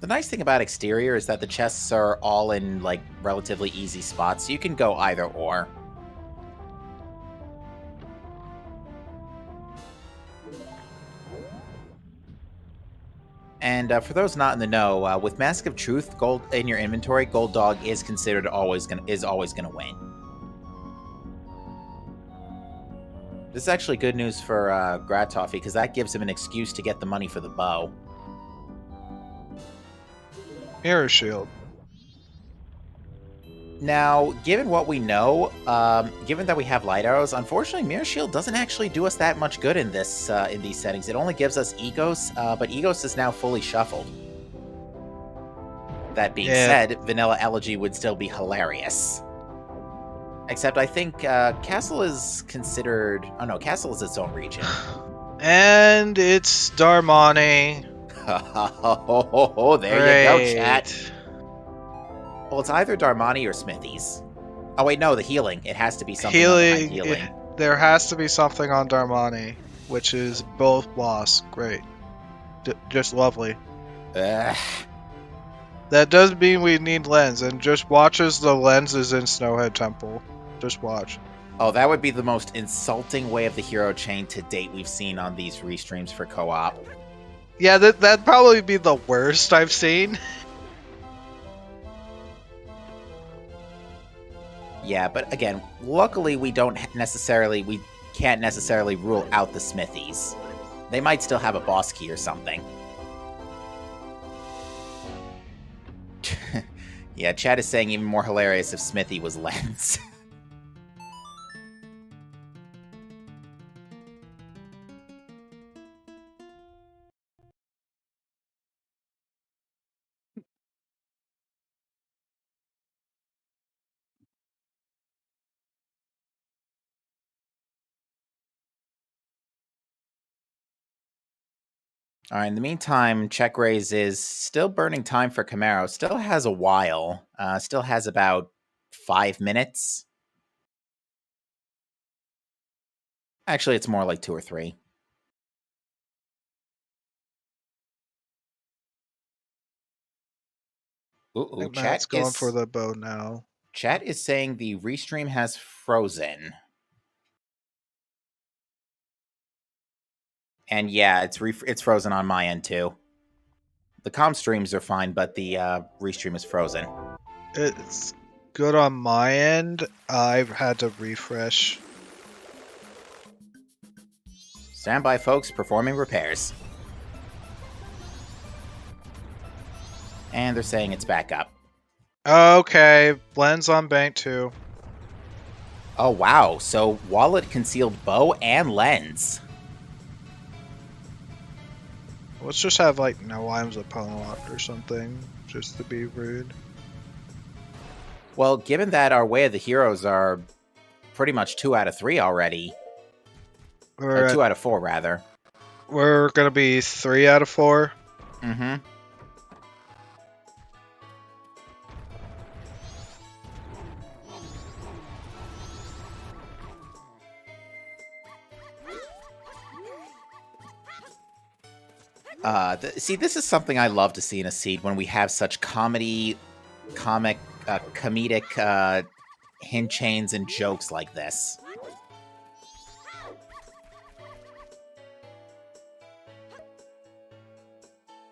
The nice thing about exterior is that the chests are all in, like, relatively easy spots, so you can go either or. And for those not in the know, with Mask of Truth gold in your inventory, Gold Dog is considered always gonna win. This is actually good news for Gratoffy, because that gives him an excuse to get the money for the bow. Mirror Shield. Now, given what we know, given that we have light arrows, unfortunately, Mirror Shield doesn't actually do us that much good in these settings. It only gives us Egos, but Egos is now fully shuffled. That being said, Vanilla Elegy would still be hilarious. Except I think Castle is considered... Oh no, Castle is its own region. And it's Darmani. Oh, there you go, chat. Well, it's either Darmani or Smithy's. Oh, wait, no, the healing. It has to be something on healing. There has to be something on Darmani, which is both lost. Great. Just lovely. Ugh. That does mean we need lens, and just watch as the lens is in Snowhead Temple. Just watch. Oh, that would be the most insulting way of the hero chain to date we've seen on these restreams for co-op. Yeah, that'd probably be the worst I've seen. Yeah, but again, luckily we can't necessarily rule out the smithies. They might still have a boss key or something. Yeah, Chad is saying even more hilarious if Smithy was Lens. All right, in the meantime, Check Raise is still burning time for Camaro. Still has a while. Still has about 5 minutes. Actually, it's more like 2 or 3. Ooh, Matt's going for the bow now. Chat is saying the restream has frozen. And yeah, it's frozen on my end too. The comm streams are fine, but the restream is frozen. It's good on my end. I've had to refresh. Stand by, folks, performing repairs. And they're saying it's back up. Okay, Blends on bank too. Oh, wow. So, wallet, concealed bow, and lens. Let's just have, like, no items opponent locked or something, just to be rude. Well, given that our Way of the Heroes are pretty much 2 out of 3 already. Or 2 out of 4, rather. We're gonna be 3 out of 4? Mm-hmm. See, this is something I love to see in a seed when we have such comedic hint chains and jokes like this.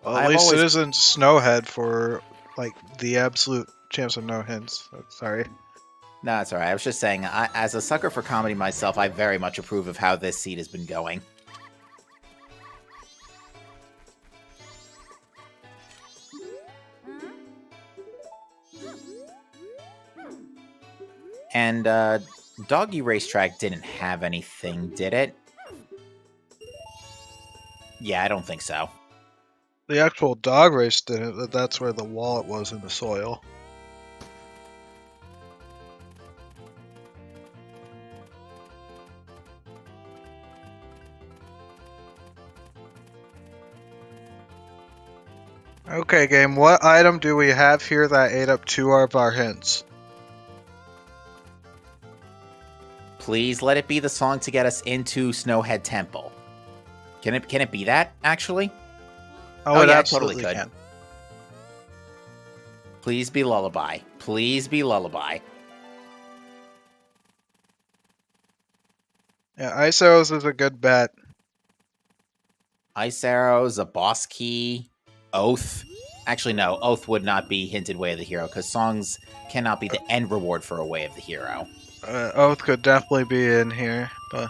Well, at least it isn't Snowhead for, like, the absolute chance of no hints. Sorry. No, it's alright. I was just saying, as a sucker for comedy myself, I very much approve of how this seed has been going. And Doggy Racetrack didn't have anything, did it? Yeah, I don't think so. The actual dog race didn't, but that's where the wallet was in the soil. Okay, game, what item do we have here that ate up 2 of our hints? Please let it be the song to get us into Snowhead Temple. Can it be that, actually? Oh, it absolutely can. Please be Lullaby. Please be Lullaby. Yeah, Ice Arrows is a good bet. Ice Arrows, a boss key, Oath. Actually, no, Oath would not be hinted Way of the Hero, because songs cannot be the end reward for a Way of the Hero. Oath could definitely be in here, but...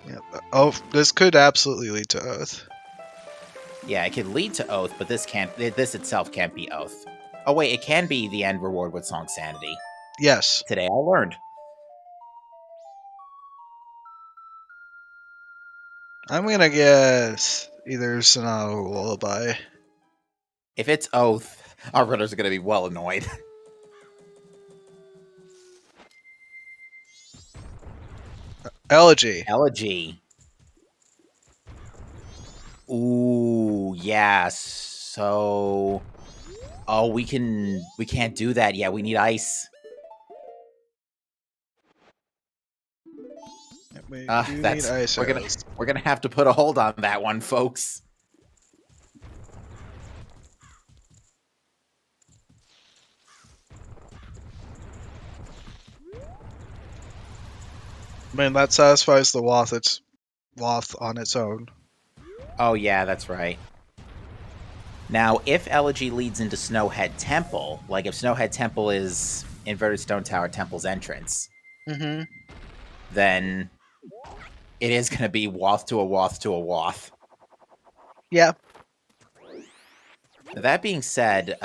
yeah, Oath, this could absolutely lead to Oath. Yeah, it could lead to Oath, but this itself can't be Oath. Oh wait, it can be the end reward with Song Sanity. Yes. Today I learned. I'm gonna guess either Sonata or Lullaby. If it's Oath, our runners are gonna be well annoyed. Elegy. Elegy. Ooh, yeah. So, oh, we can't do that. Yeah, we need ice. We do need ice arrows. We're gonna have to put a hold on that one, folks. I mean, that satisfies the Wath on its own. Oh yeah, that's right. Now, if Elegy leads into Snowhead Temple, like if Snowhead Temple is Inverted Stone Tower Temple's entrance, then it is going to be Wath to a Wath to a Wath. Yeah. That being said,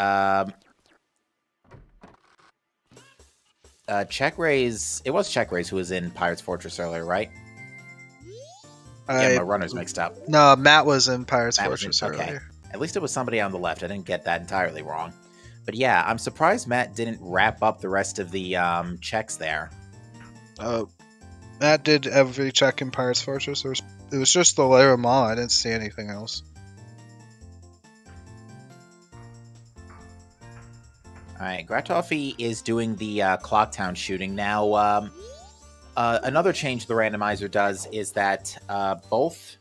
Check Raise, it was Check Raise who was in Pirate's Fortress earlier, right? Yeah, my runner's mixed up. No, Matt was in Pirate's Fortress earlier. Okay. At least it was somebody on the left. I didn't get that entirely wrong. But yeah, I'm surprised Matt didn't wrap up the rest of the checks there. Matt did every check in Pirate's Fortress. It was just the Layer Mall. I didn't see anything else. Alright, Gratoffy is doing the Clocktown shooting. Now, another change the randomizer does is that both,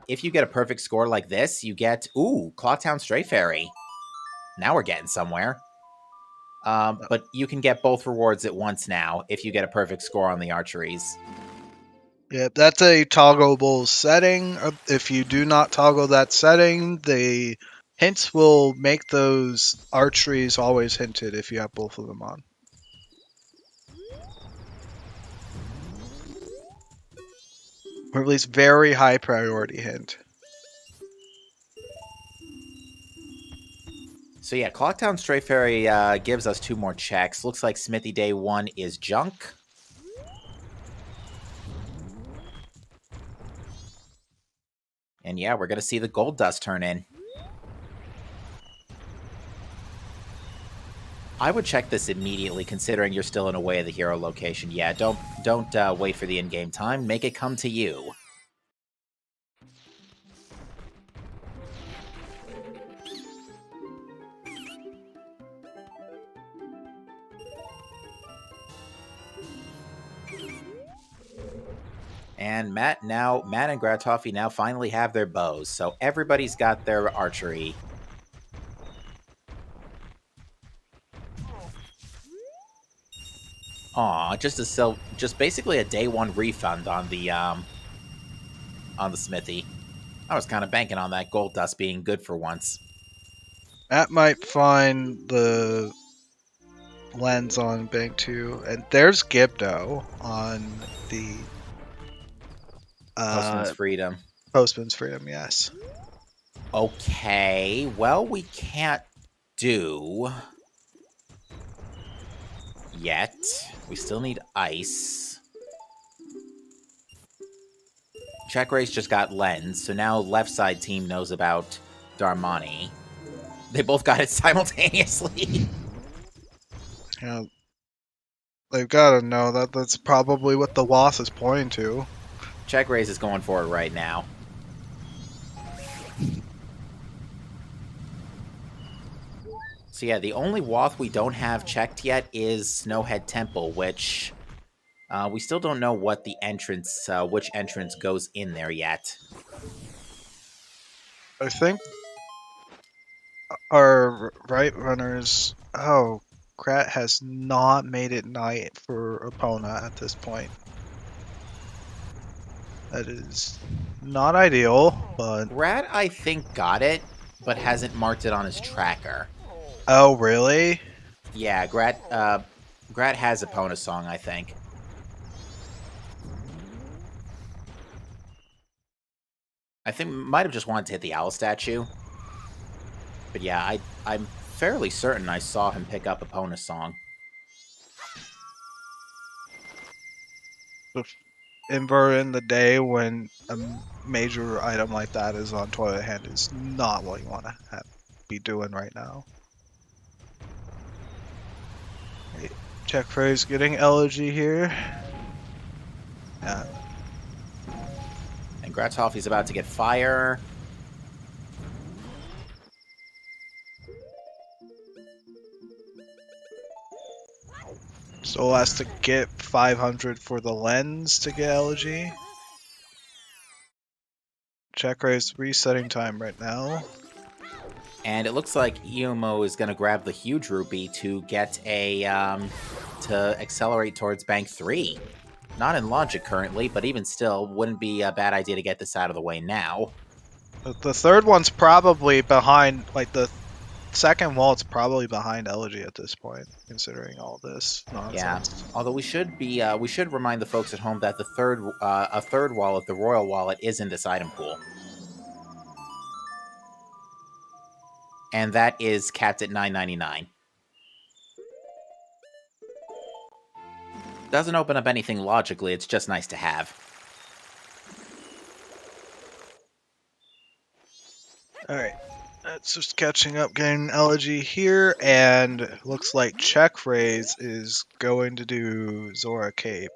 if you get a perfect score like this, you get, Clocktown Stray Fairy. Now we're getting somewhere. But you can get both rewards at once now if you get a perfect score on the archeries. Yeah, that's a toggleable setting. If you do not toggle that setting, the hints will make those archeries always hinted if you have both of them on. Or at least very high priority hint. So yeah, Clocktown Stray Fairy gives us 2 more checks. Looks like Smithy Day 1 is junk. And yeah, we're going to see the gold dust turn in. I would check this immediately, considering you're still in a Way of the Hero location. Yeah, don't wait for the in-game time. Make it come to you. And Matt and Gratoffy now finally have their bows, so everybody's got their archery. Aw, just basically a day 1 refund on the smithy. I was kind of banking on that gold dust being good for once. Matt might find the lens on Bank 2, and there's Gibdo on the Postman's Freedom. Postman's Freedom, yes. Okay, well, we can't do yet. We still need ice. Check Race just got lens, so now left side team knows about Darmani. They both got it simultaneously. Yeah, they've got to know that that's probably what the loss is pointing to. Check Raise is going for it right now. So yeah, the only Wath we don't have checked yet is Snowhead Temple, which we still don't know what the entrance, which entrance goes in there yet. I think our right runners... Oh, Krat has not made it night for Epona at this point. That is not ideal, but... Rat, I think, got it, but hasn't marked it on his tracker. Oh, really? Yeah, Grat has Epona's song, I think. I think might have just wanted to hit the owl statue. But yeah, I'm fairly certain I saw him pick up Epona's song. Inver in the day when a major item like that is on toilet hand is not what you want to be doing right now. Check phrase getting elegy here. Yeah. And Gratoffy's about to get fire. So has to get 500 for the lens to get elegy. Check raise resetting time right now. And it looks like Iomo is going to grab the huge rupee to get a to accelerate towards Bank 3. Not in logic currently, but even still, wouldn't be a bad idea to get this out of the way now. The third one's probably behind, like the second walt's probably behind Elegy at this point, considering all this nonsense. Yeah. Although we should remind the folks at home that a third wallet, the royal wallet, is in this item pool. And that is capped at $9.99. Doesn't open up anything logically, it's just nice to have. Alright, that's just catching up, getting Elegy here, and looks like Check Raise is going to do Zora Cape,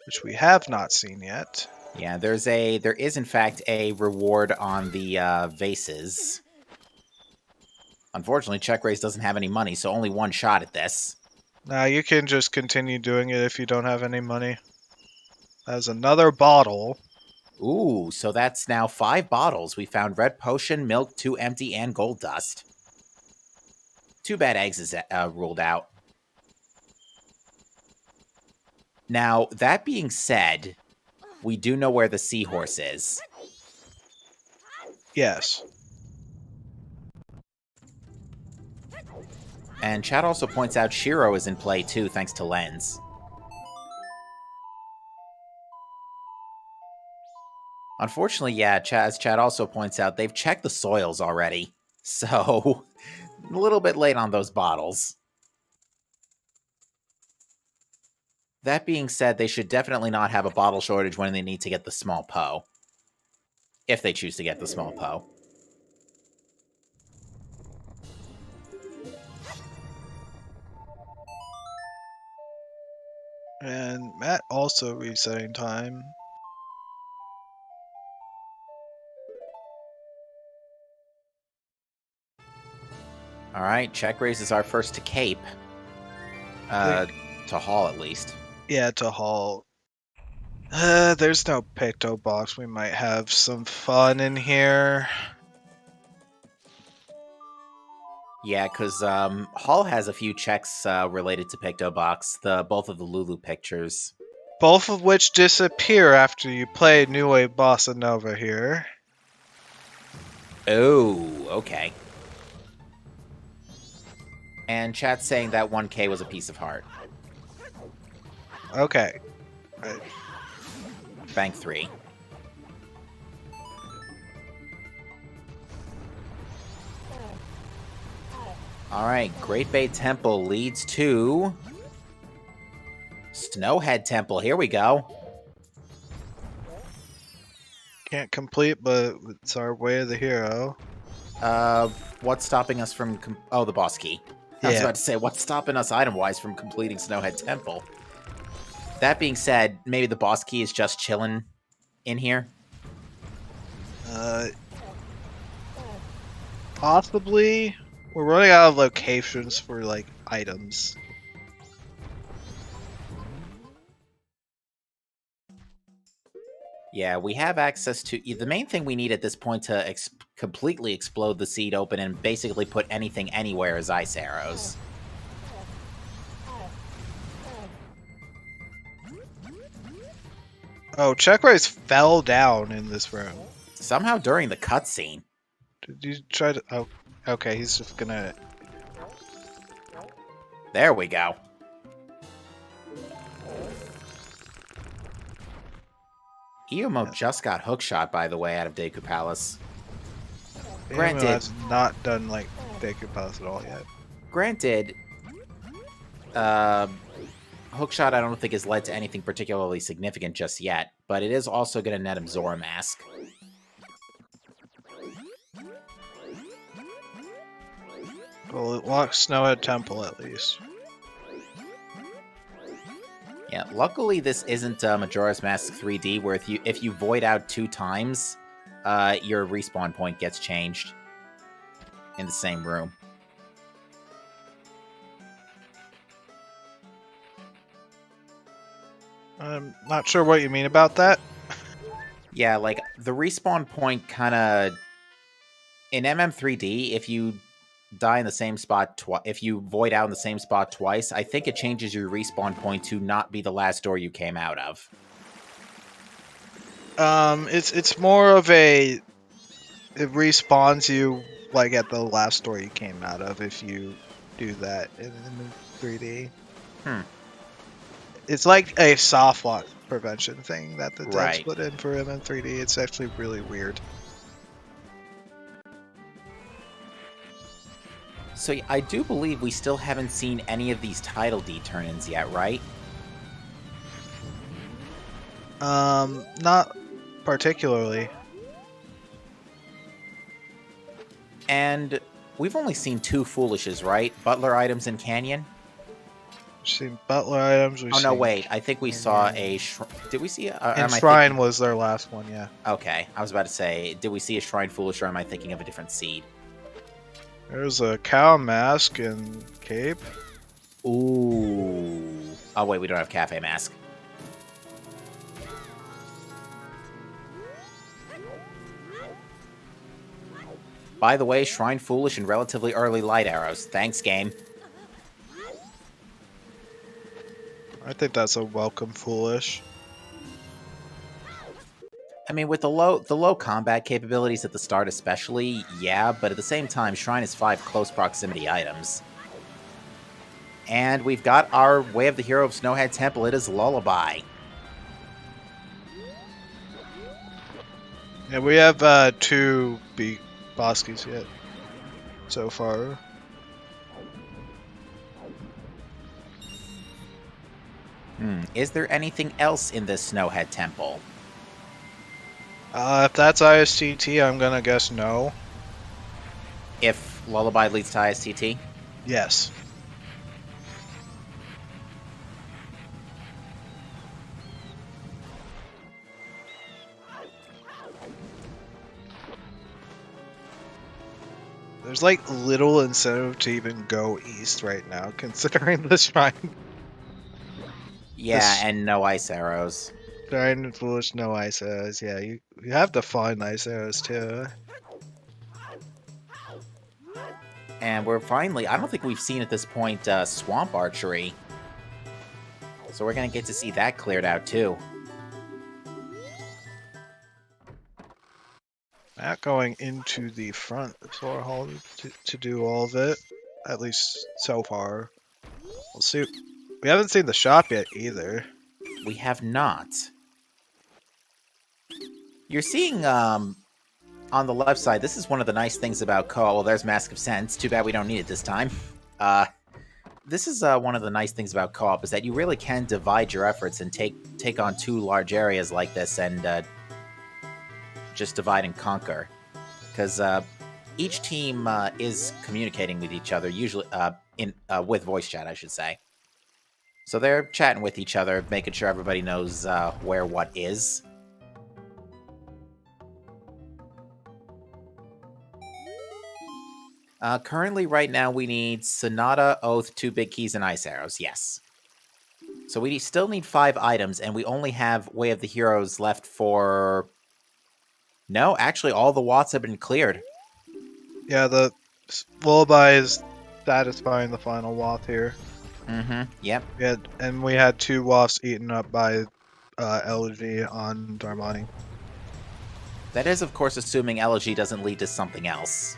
which we have not seen yet. Yeah, there is in fact a reward on the vases. Unfortunately, Check Raise doesn't have any money, so only one shot at this. Now you can just continue doing it if you don't have any money. There's another bottle. Ooh, so that's now 5 bottles. We found red potion, milk, 2 empty, and gold dust. 2 bad eggs is ruled out. Now, that being said, we do know where the seahorse is. Yes. And chat also points out Shiro is in play too, thanks to Lens. Unfortunately, yeah, as chat also points out, they've checked the soils already. So, a little bit late on those bottles. That being said, they should definitely not have a bottle shortage when they need to get the small Poe. If they choose to get the small Poe. And Matt also resetting time. Alright, Check Raise is our first to Cape. To haul, at least. Yeah, to haul. There's no Picto box. We might have some fun in here. Yeah, because Hall has a few checks related to Picto Box, both of the Lulu pictures. Both of which disappear after you play New Wave Bossa Nova here. Oh, okay. And chat's saying that 1K was a piece of heart. Okay. Bank 3. Alright, Great Bay Temple leads to Snowhead Temple. Here we go. Can't complete, but it's our way of the hero. What's stopping us from... the boss key. I was about to say, what's stopping us item-wise from completing Snowhead Temple? That being said, maybe the boss key is just chilling in here? Possibly. We're running out of locations for, like, items. Yeah, we have access to... The main thing we need at this point to completely explode the seed open and basically put anything anywhere is ice arrows. Oh, Check Raise fell down in this room. Somehow during the cutscene. Did you try to... Oh, okay, he's just gonna... There we go. Eomo just got hookshot, by the way, out of Deku Palace. Granted, has not done, like, Deku Palace at all yet. Granted, hookshot I don't think has led to anything particularly significant just yet, but it is also going to net him Zora Mask. Well, it locks Snowhead Temple at least. Yeah, luckily this isn't Majora's Mask 3D, where if you void out 2 times, your respawn point gets changed in the same room. I'm not sure what you mean about that. Yeah, like, the respawn point kind of... In MM3D, if you die in the same spot if you void out in the same spot twice, I think it changes your respawn point to not be the last door you came out of. It's more of a it respawns you like at the last door you came out of if you do that in 3D. It's like a soft lock prevention thing that the devs Right. put in for MM3D. It's actually really weird. So I do believe we still haven't seen any of these title D turn-ins yet, right? Not particularly. And we've only seen 2 Foolishes, right? Butler items and Canyon? We've seen Butler items. Oh, no, wait. I think we saw a... Did we see... And Shrine was their last one, yeah. Okay. I was about to say, did we see a Shrine Foolish, or am I thinking of a different seed? There's a cow mask and cape. Ooh. Oh, wait, we don't have Cafe Mask. By the way, Shrine Foolish and relatively early light arrows. Thanks, game. I think that's a welcome Foolish. I mean, with the low combat capabilities at the start especially, yeah, but at the same time, Shrine is 5 close proximity items. And we've got our Way of the Hero of Snowhead Temple. It is Lullaby. Yeah, we have 2 Boskies yet so far. Is there anything else in this Snowhead Temple? If that's ISTT, I'm gonna guess no. If Lullaby leads to ISTT? Yes. There's like little incentive to even go east right now, considering the shrine. Yeah, and no ice arrows. Shrine and Foolish, no ice arrows. Yeah, you have to find ice arrows too. And we're finally, I don't think we've seen at this point Swamp Archery. So we're going to get to see that cleared out too. Not going into the front of Sword Hall to do all of it, at least so far. We'll see. We haven't seen the shop yet either. We have not. You're seeing on the left side, this is one of the nice things about co-op. Well, there's Mask of Sense. Too bad we don't need it this time. This is one of the nice things about co-op is that you really can divide your efforts and take on 2 large areas like this and just divide and conquer. Because each team is communicating with each other, usually with voice chat, I should say. So they're chatting with each other, making sure everybody knows where what is. Currently, right now, we need Sonata, Oath, 2 big keys, and ice arrows. Yes. So we still need 5 items, and we only have Way of the Heroes left for... No, actually, all the Watts have been cleared. Yeah, the Lullaby is satisfying the final Wath here. Yep. And we had 2 Waths eaten up by Elegy on Darmani. That is, of course, assuming Elegy doesn't lead to something else.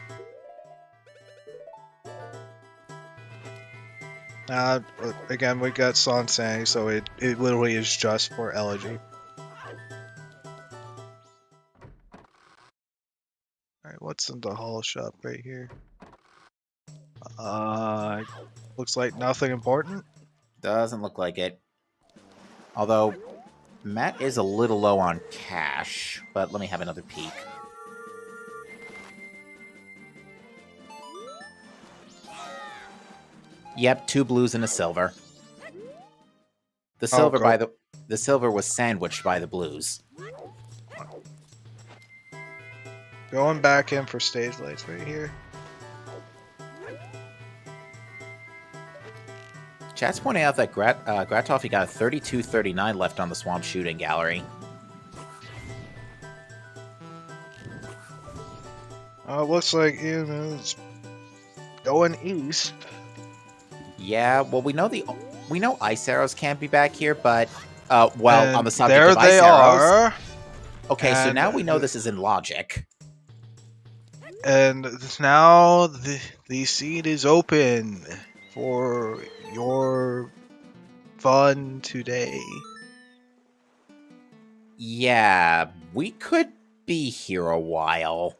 Again, we got Sansang, so it literally is just for Elegy. Alright, what's in the hall shop right here? Looks like nothing important. Doesn't look like it. Although, Matt is a little low on cash, but let me have another peek. Yep, 2 blues and a silver. The silver the silver was sandwiched by the blues. Going back in for stage lights right here. Chat's pointing out that Gratoffy got a 32-39 left on the Swamp Shooting Gallery. Looks like it's going east. Yeah, well, we know ice arrows can't be back here, but well, on the subject there of ice they arrows. Are. Okay, so now we know this is in logic. And now the seed is open for your fun today. Yeah, we could be here a while.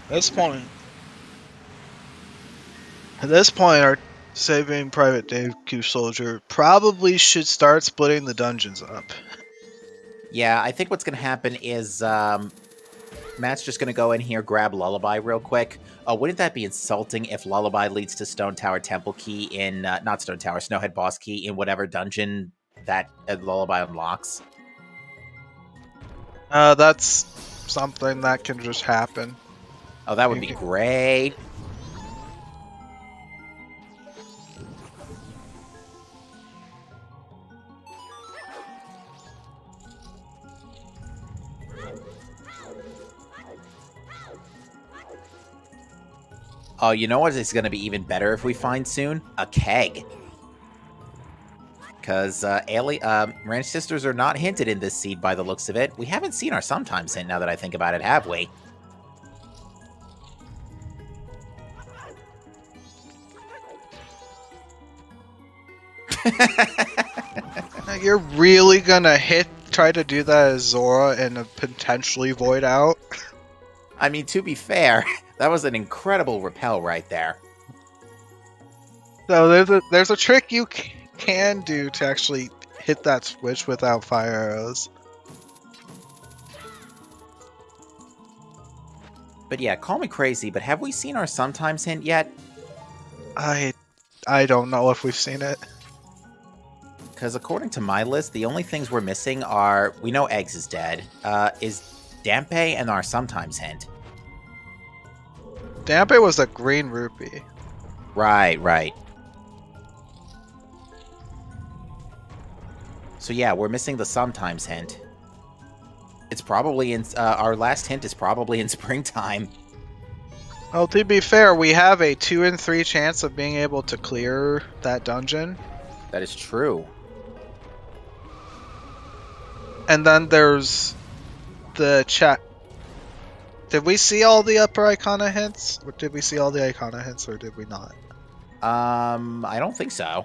At this point, our saving Private DekuSoldier probably should start splitting the dungeons up. Yeah, I think what's going to happen is Matt's just going to go in here, grab Lullaby real quick. Wouldn't that be insulting if Lullaby leads to Stone Tower Temple Key in, not Stone Tower, Snowhead Boss Key in whatever dungeon that Lullaby unlocks? That's something that can just happen. Oh, that would be great. Oh, you know what is going to be even better if we find soon? A keg. Because Ranch Sisters are not hinted in this seed by the looks of it. We haven't seen our sometimes hint now that I think about it, have we? You're really gonna try to do that as Zora and potentially void out? I mean, to be fair, that was an incredible repel right there. So there's a trick you can do to actually hit that switch without fire arrows. But yeah, call me crazy, but have we seen our sometimes hint yet? I don't know if we've seen it. Because according to my list, the only things we're missing are, we know Eggs is dead, is Dampe and our sometimes hint. Dampe was a green rupee. Right. So yeah, we're missing the sometimes hint. It's probably in, our last hint is probably in springtime. Well, to be fair, we have a 2 in 3 chance of being able to clear that dungeon. That is true. And then there's the chat. Did we see all the upper Icona hints? Or did we see all the Icona hints, or did we not? I don't think so.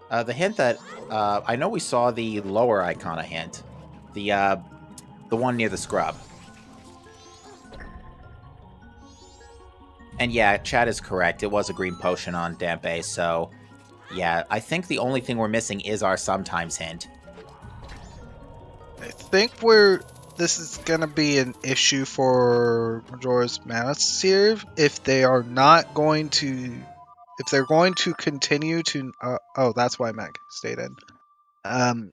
The hint that I know we saw the lower Icona hint, the one near the scrub. And yeah, Chad is correct. It was a green potion on Dampe, so yeah, I think the only thing we're missing is our sometimes hint. I think this is gonna be an issue for Majora's Mascs here if they're going to continue to. Oh, that's why Mac stayed in.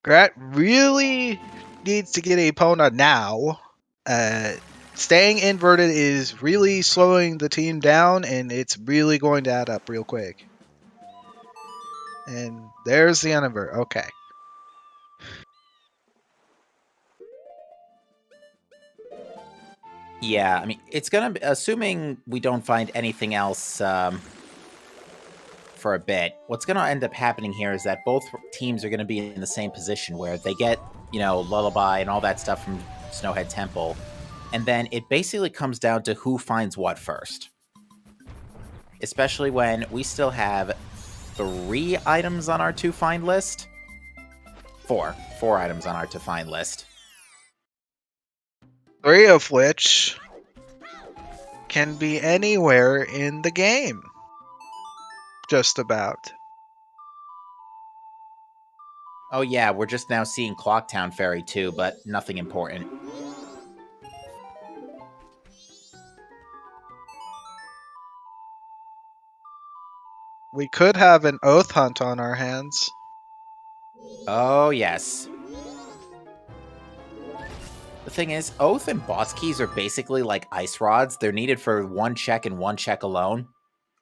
Grat really needs to get a Epona now. Staying inverted is really slowing the team down, and it's really going to add up real quick. And there's the uninvert. Okay. Yeah, I mean, it's gonna be, assuming we don't find anything else for a bit, what's gonna end up happening here is that both teams are gonna be in the same position where they get, Lullaby and all that stuff from Snowhead Temple, and then it basically comes down to who finds what first. Especially when we still have 3 items on our to find list. 4 items on our to find list. 3 of which can be anywhere in the game. Just about. Oh yeah, we're just now seeing Clocktown Ferry too, but nothing important. We could have an Oath Hunt on our hands. Oh yes. The thing is, Oath and Boss Keys are basically like ice rods. They're needed for 1 check and 1 check alone.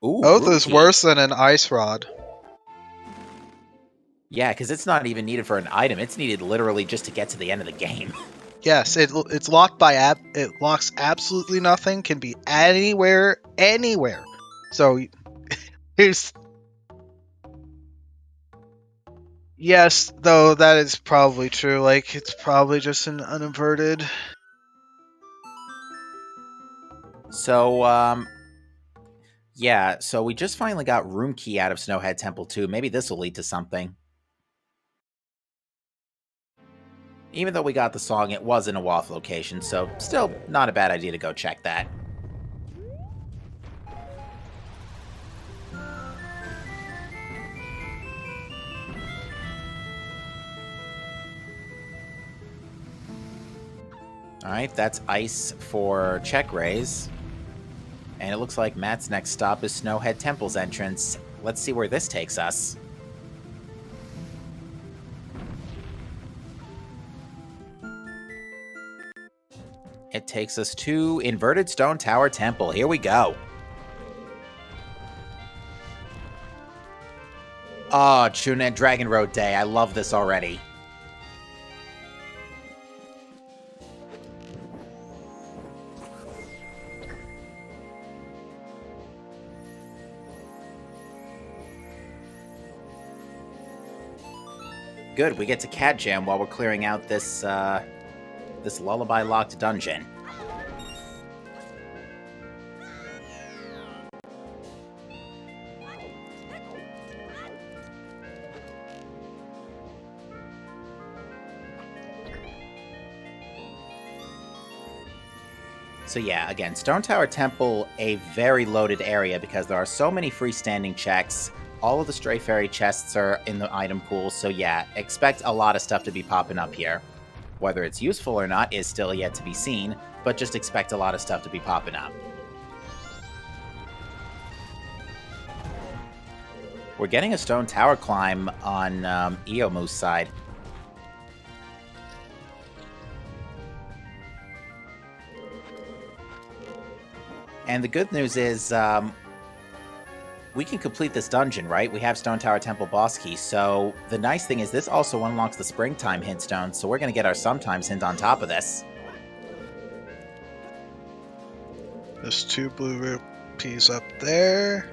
Ooh, Oath is worse than an ice rod. Yeah, because it's not even needed for an item. It's needed literally just to get to the end of the game. Yes, it's locked by it locks absolutely nothing. Can be anywhere. So here's Yes, though that is probably true. Like, it's probably just an uninverted. So, yeah, so we just finally got room key out of Snowhead Temple 2. Maybe this will lead to something. Even though we got the song, it was in a WAF location, so still not a bad idea to go check that. Alright, that's ice for check raise. And it looks like Matt's next stop is Snowhead Temple's entrance. Let's see where this takes us. It takes us to Inverted Stone Tower Temple. Here we go. Oh, Chunin Dragon Road Day. I love this already. Good, we get to Cat Jam while we're clearing out this, this lullaby-locked dungeon. So yeah, again, Stone Tower Temple, a very loaded area because there are so many freestanding checks. All of the Stray Fairy chests are in the item pool, so yeah, expect a lot of stuff to be popping up here. Whether it's useful or not is still yet to be seen, but just expect a lot of stuff to be popping up. We're getting a Stone Tower climb on Eomu's side. And the good news is, we can complete this dungeon, right? We have Stone Tower Temple boss key, so the nice thing is this also unlocks the Springtime hint stone, so we're going to get our Sometimes hint on top of this. There's 2 blue rupees up there.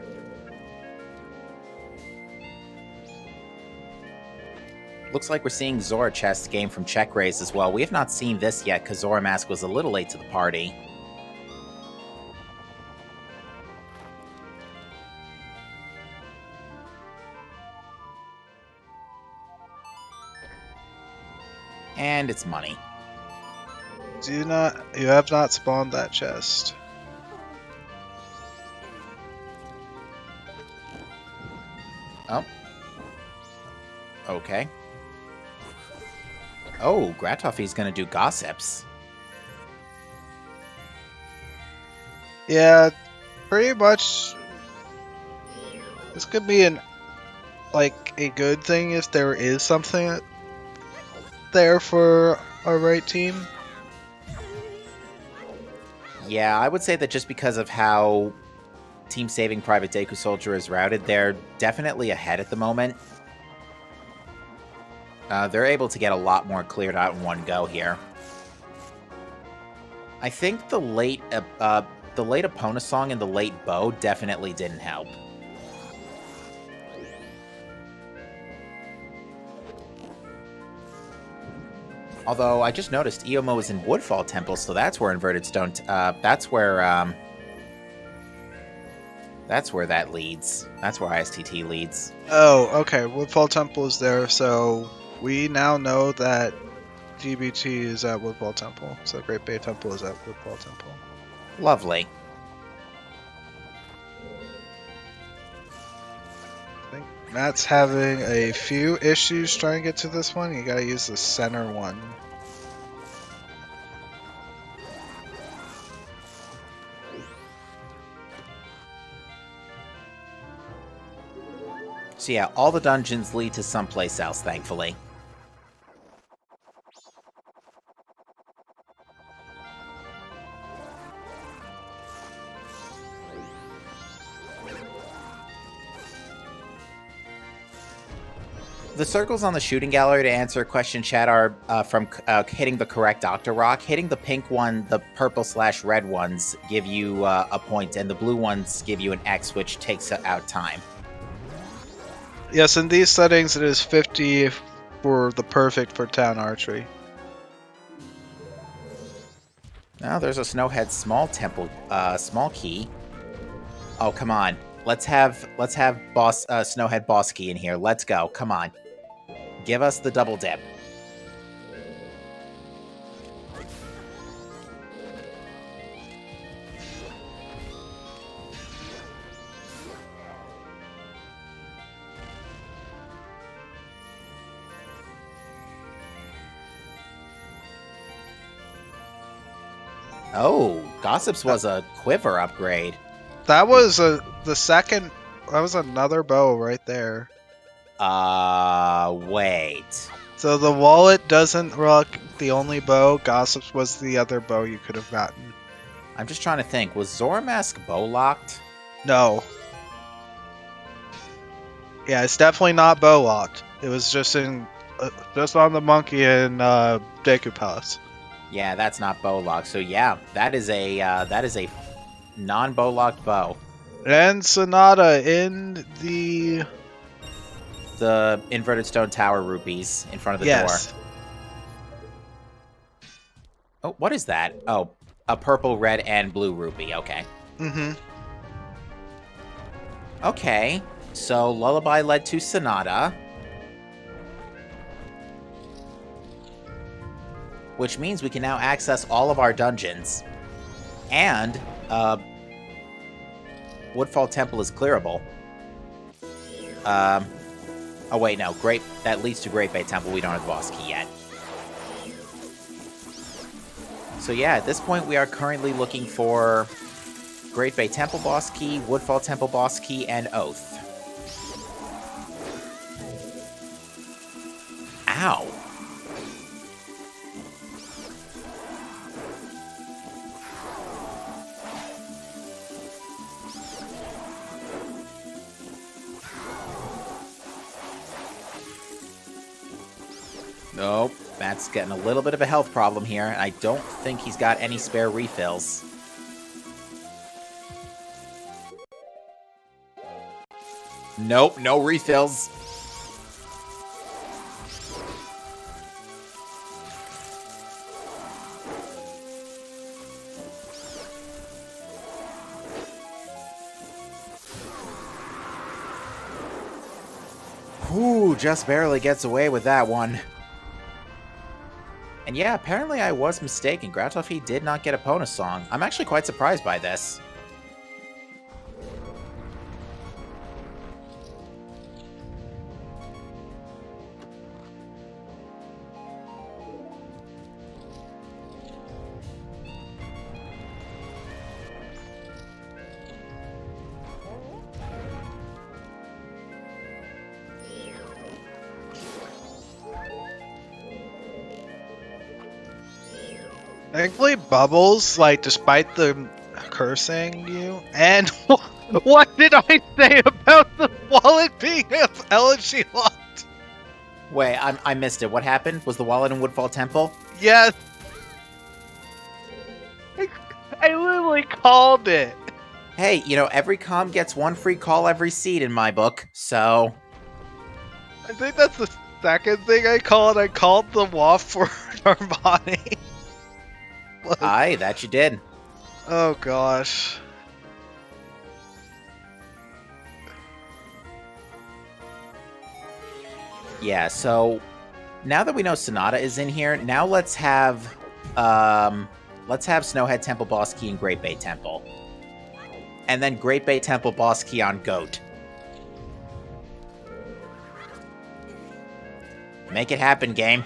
Looks like we're seeing Zora chest game from check raise as well. We have not seen this yet because Zora Mask was a little late to the party. And it's money. You have not spawned that chest. Oh. Okay. Oh, Gratoffy's gonna do gossips. Yeah, pretty much. This could be a good thing if there is something there for our right team. Yeah, I would say that just because of how Team Saving Private DekuSoldier is routed, they're definitely ahead at the moment. They're able to get a lot more cleared out in one go here. I think the late opponent song and the late bow definitely didn't help. Although I just noticed Eomo is in Woodfall Temple, so that's where Inverted Stone. That's where that leads. That's where ISTT leads. Oh, okay. Woodfall Temple is there, so we now know that GBT is at Woodfall Temple. So Great Bay Temple is at Woodfall Temple. Lovely. I think Matt's having a few issues trying to get to this one. You gotta use the center one. So yeah, all the dungeons lead to someplace else, thankfully. The circles on the shooting gallery to answer a question chat are from hitting the correct Dr. Rock. Hitting the pink one, the purple/red ones give you a point, and the blue ones give you an X, which takes out time. Yes, in these settings it is 50 for the perfect for town archery. Now there's a Snowhead small temple, small key. Oh, come on. Let's have boss Snowhead boss key in here. Let's go. Come on. Give us the double dip. Oh, Gossips was a quiver upgrade. That was the second. That was another bow right there. Wait. So the wallet doesn't rock the only bow. Gossips was the other bow you could have gotten. I'm just trying to think. Was Zoramask bow locked? No. Yeah, it's definitely not bow locked. It was just just on the monkey in Deku Palace. Yeah, that's not bow locked. So yeah, that is a non-bow locked bow. And Sonata in the inverted stone tower rupees in front of the yes. door. Oh, what is that? Oh, a purple, red, and blue rupee. Okay. Mm-hmm. Okay. So Lullaby led to Sonata. Which means we can now access all of our dungeons. And Woodfall Temple is clearable. Oh wait, no. That leads to Great Bay Temple. We don't have the boss key yet. So yeah, at this point we are currently looking for Great Bay Temple boss key, Woodfall Temple boss key, and Oath. Ow. Nope, Matt's getting a little bit of a health problem here, and I don't think he's got any spare refills. Nope, no refills. Whew, just barely gets away with that one. And yeah, apparently I was mistaken. Gratofi did not get a Pona song. I'm actually quite surprised by this. Thankfully, Bubbles, like, despite the cursing you, and what did I say about the wallet being elegy locked? Wait, I missed it. What happened? Was the wallet in Woodfall Temple? Yes. I literally called it. Hey, you know, every comm gets one free call every seed in my book, so... I think that's the second thing I called. I called the WAF for Armani. Aye, that you did. Oh gosh. Yeah, so now that we know Sonata is in here, now let's have Snowhead Temple boss key and Great Bay Temple. And then Great Bay Temple boss key on Goat. Make it happen, game.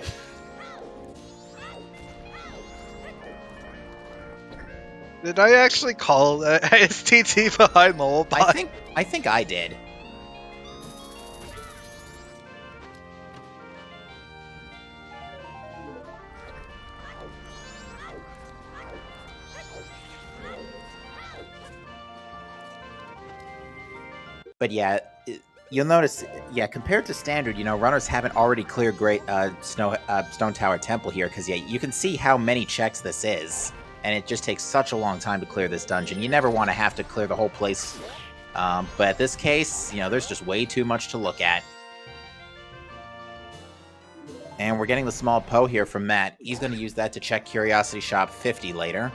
Did I actually call that STT behind Lullaby? I think I did. But yeah, you'll notice, yeah, compared to standard, you know, runners haven't already cleared Great Stone Tower Temple here, because yeah, you can see how many checks this is. And it just takes such a long time to clear this dungeon. You never want to have to clear the whole place. But in this case, you know, there's just way too much to look at. And we're getting the small Poe here from Matt. He's going to use that to check Curiosity Shop 50 later.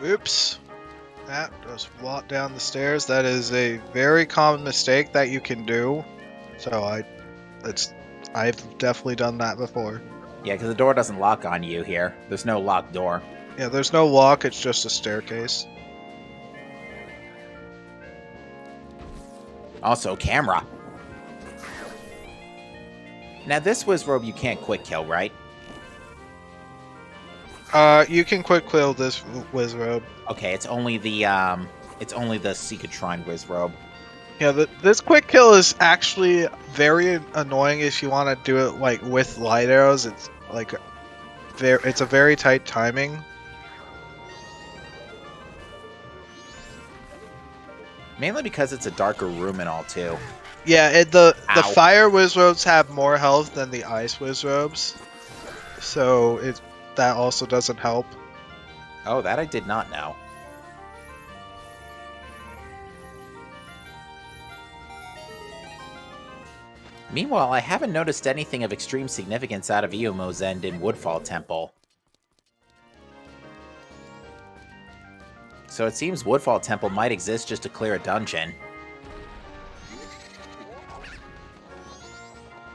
Oops. That just walked down the stairs. That is a very common mistake that you can do. So I've definitely done that before. Yeah, because the door doesn't lock on you here. There's no locked door. Yeah, there's no lock, it's just a staircase. Also, camera. Now, this Wizrobe you can't quick kill, right? You can quick kill this Wizrobe. Okay, it's only the Secret Shrine Wizrobe. Yeah, this quick kill is actually very annoying if you want to do it like with light arrows. It's like it's a very tight timing. Mainly because it's a darker room and all, too. Yeah, the Ow. fire Wizrobes have more health than the ice Wizrobes, so that also doesn't help. Oh, that I did not know. Meanwhile, I haven't noticed anything of extreme significance out of Iumo's end in Woodfall Temple. So it seems Woodfall Temple might exist just to clear a dungeon.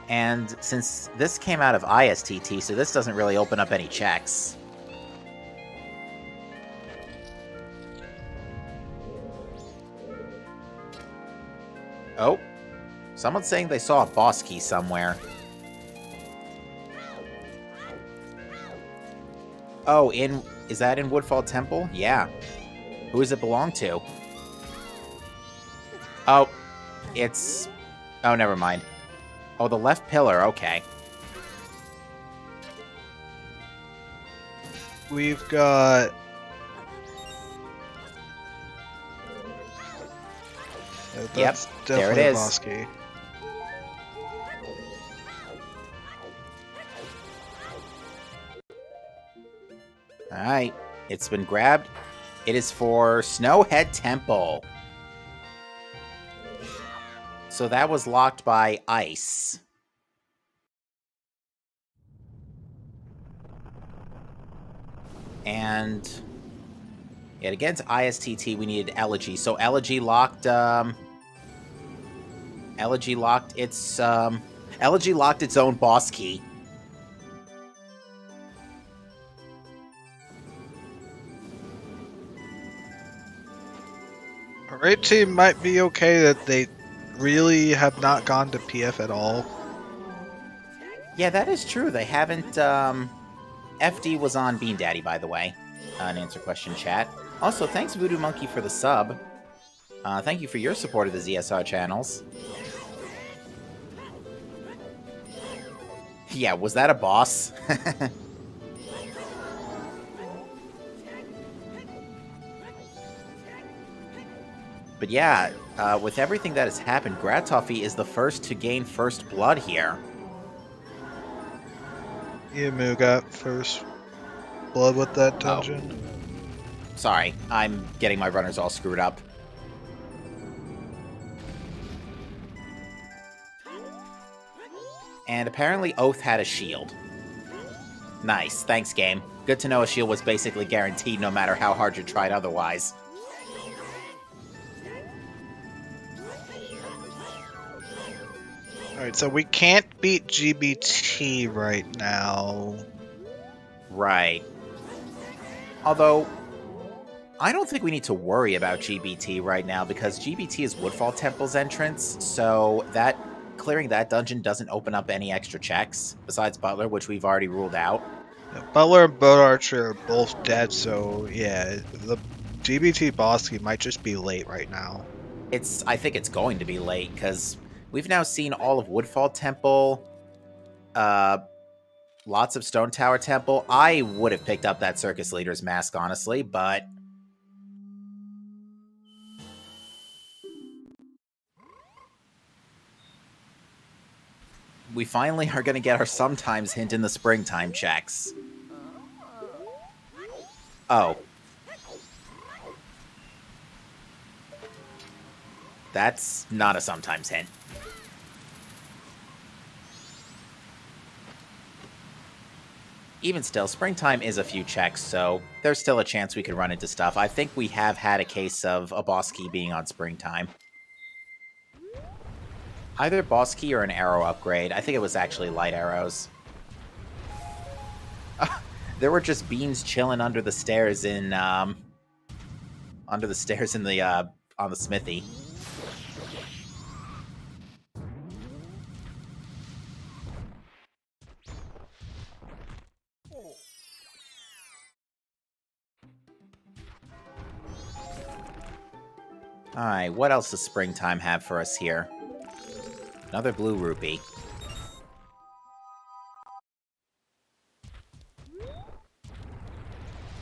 And since this came out of ISTT, so this doesn't really open up any checks. Oh, someone's saying they saw a boss key somewhere. Oh, is that in Woodfall Temple? Yeah. Who does it belong to? Oh, oh, never mind. Oh, the left pillar, okay. We've got... Yep, there it definitely a is. boss key. Alright, it's been grabbed. It is for Snowhead Temple. So that was locked by ice. And yet again to ISTT we needed Elegy. So Elegy locked Elegy locked its own boss key. Red team might be okay that they really have not gone to PF at all. Yeah, that is true. They haven't, FD was on Bean Daddy, by the way. An answer question chat. Also, thanks Voodoo Monkey for the sub. Thank you for your support of the ZSR channels. Yeah, was that a boss? But yeah, with everything that has happened, Gratoffy is the first to gain first blood here. Iumu got first blood with that dungeon. Oh. Sorry, I'm getting my runners all screwed up. And apparently Oath had a shield. Nice, thanks game. Good to know a shield was basically guaranteed no matter how hard you tried otherwise. Alright, so we can't beat GBT right now. Right. Although, I don't think we need to worry about GBT right now because GBT is Woodfall Temple's entrance, so that clearing that dungeon doesn't open up any extra checks, besides Butler, which we've already ruled out. Yeah, Butler and Boat Archer are both dead, so yeah, the GBT boss key might just be late right now. I think it's going to be late, because we've now seen all of Woodfall Temple, lots of Stone Tower Temple. I would have picked up that Circus Leader's mask, honestly, but... We finally are going to get our sometimes hint in the springtime checks. Oh. That's not a sometimes hint. Even still, springtime is a few checks, so there's still a chance we could run into stuff. I think we have had a case of a boss key being on springtime. Either boss key or an arrow upgrade. I think it was actually light arrows. There were just beans chilling under the stairs in on the smithy. Alright, what else does springtime have for us here? Another blue rupee.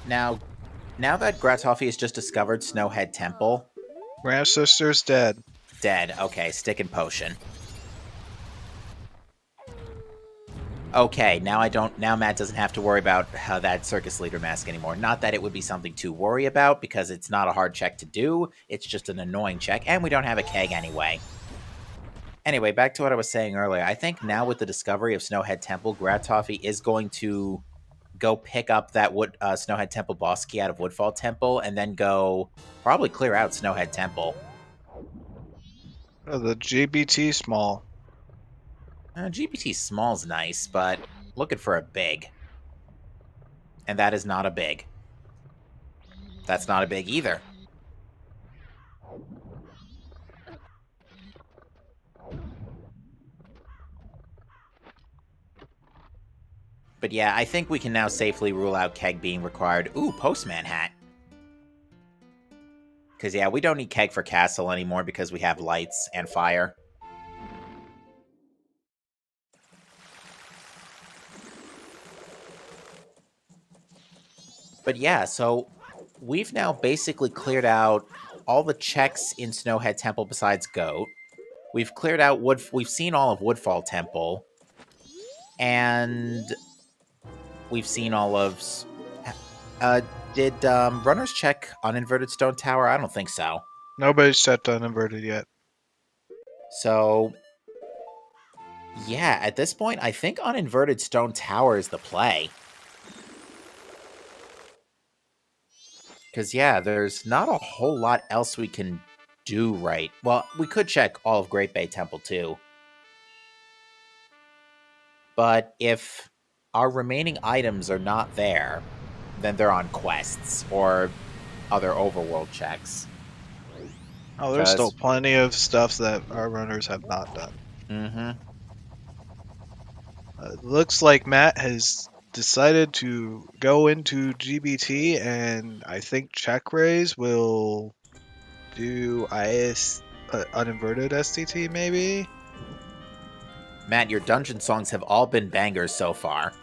Now that Gratoffy has just discovered Snowhead Temple... Grand Sister's dead. Dead. Okay, stick and potion. Okay, now Matt doesn't have to worry about that circus leader mask anymore. Not that it would be something to worry about, because it's not a hard check to do. It's just an annoying check, and we don't have a keg anyway. Anyway, back to what I was saying earlier. I think now with the discovery of Snowhead Temple, Gratoffy is going to go pick up that Snowhead Temple boss key out of Woodfall Temple, and then go probably clear out Snowhead Temple. Oh, the GBT small. GBT small's nice, but looking for a big. And that is not a big. That's not a big either. But yeah, I think we can now safely rule out keg being required. Ooh, postman hat. Because yeah, we don't need keg for castle anymore because we have lights and fire. But yeah, so we've now basically cleared out all the checks in Snowhead Temple besides Goat. We've cleared out we've seen all of Woodfall Temple. And we've seen all of... did runners check Uninverted Stone Tower? I don't think so. Nobody's checked Uninverted yet. So, yeah, at this point, I think Uninverted Stone Tower is the play. Because, yeah, there's not a whole lot else we can do right. Well, we could check all of Great Bay Temple, too. But if our remaining items are not there, then they're on quests or other overworld checks. Oh, there's still plenty of stuff that our runners have not done. Mm-hmm. Looks like Matt has decided to go into GBT, and I think check raise will do uninverted STT maybe. Matt, your dungeon songs have all been bangers so far.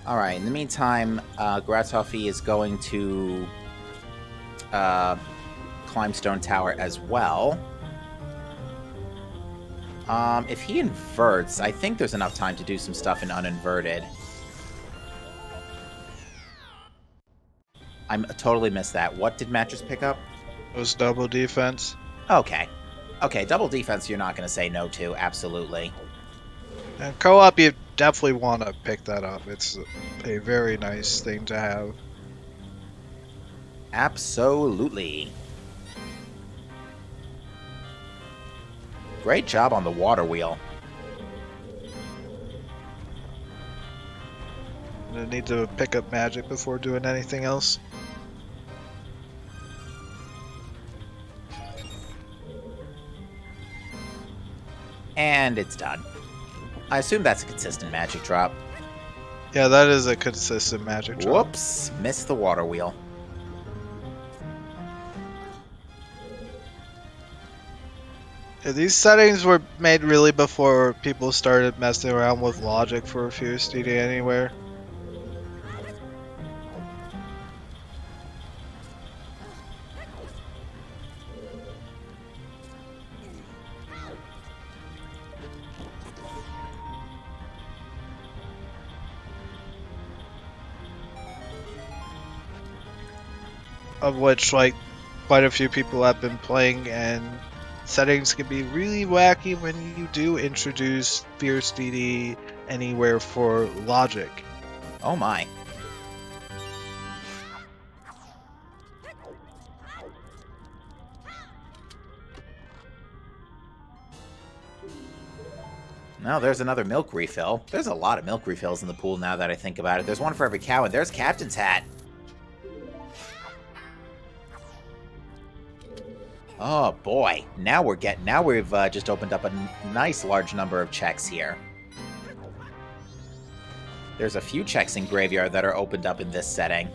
Alright, in the meantime, Gratoffy is going to climb Stone Tower as well. If he inverts, I think there's enough time to do some stuff in uninverted. I totally missed that. What did Matt just pick up? It was double defense. Okay. Okay, double defense you're not going to say no to, absolutely. And co-op, you definitely want to pick that up. It's a very nice thing to have. Absolutely. Great job on the water wheel. I need to pick up magic before doing anything else. And it's done. I assume that's a consistent magic drop. Yeah, that is a consistent magic jump. Whoops! Missed the water wheel. Yeah, these settings were made really before people started messing around with logic for Fierce DD anywhere. Of which, like, quite a few people have been playing, and settings can be really wacky when you do introduce Fierce DD anywhere for logic. Oh my. Now there's another milk refill. There's a lot of milk refills in the pool now that I think about it. There's one for every cow, and there's Captain's hat. Oh boy, now we've just opened up a nice large number of checks here. There's a few checks in Graveyard that are opened up in this setting.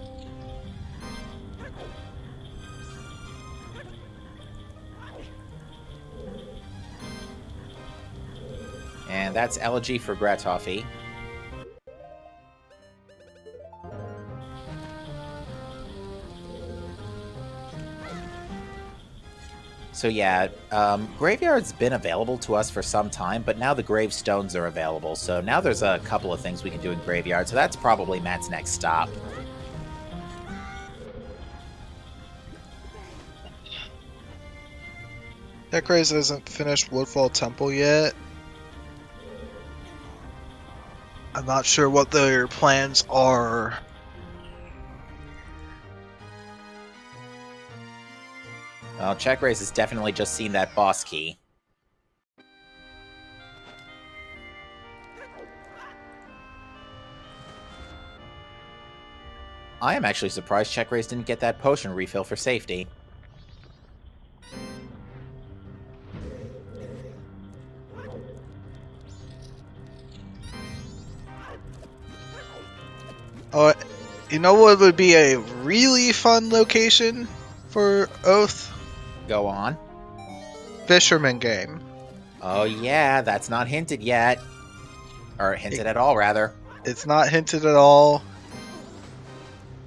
And that's Elegy for Gratoffy. So yeah, Graveyard's been available to us for some time, but now the Gravestones are available. So now there's a couple of things we can do in Graveyard, so that's probably Matt's next stop. Necraze hasn't finished Woodfall Temple yet. I'm not sure what their plans are. Well, Check Race has definitely just seen that boss key. I am actually surprised Check Race didn't get that potion refill for safety. Oh, you know what would be a really fun location for Oath? Go on. Fisherman game. Oh yeah, that's not hinted yet. Or hinted at all, rather. It's not hinted at all,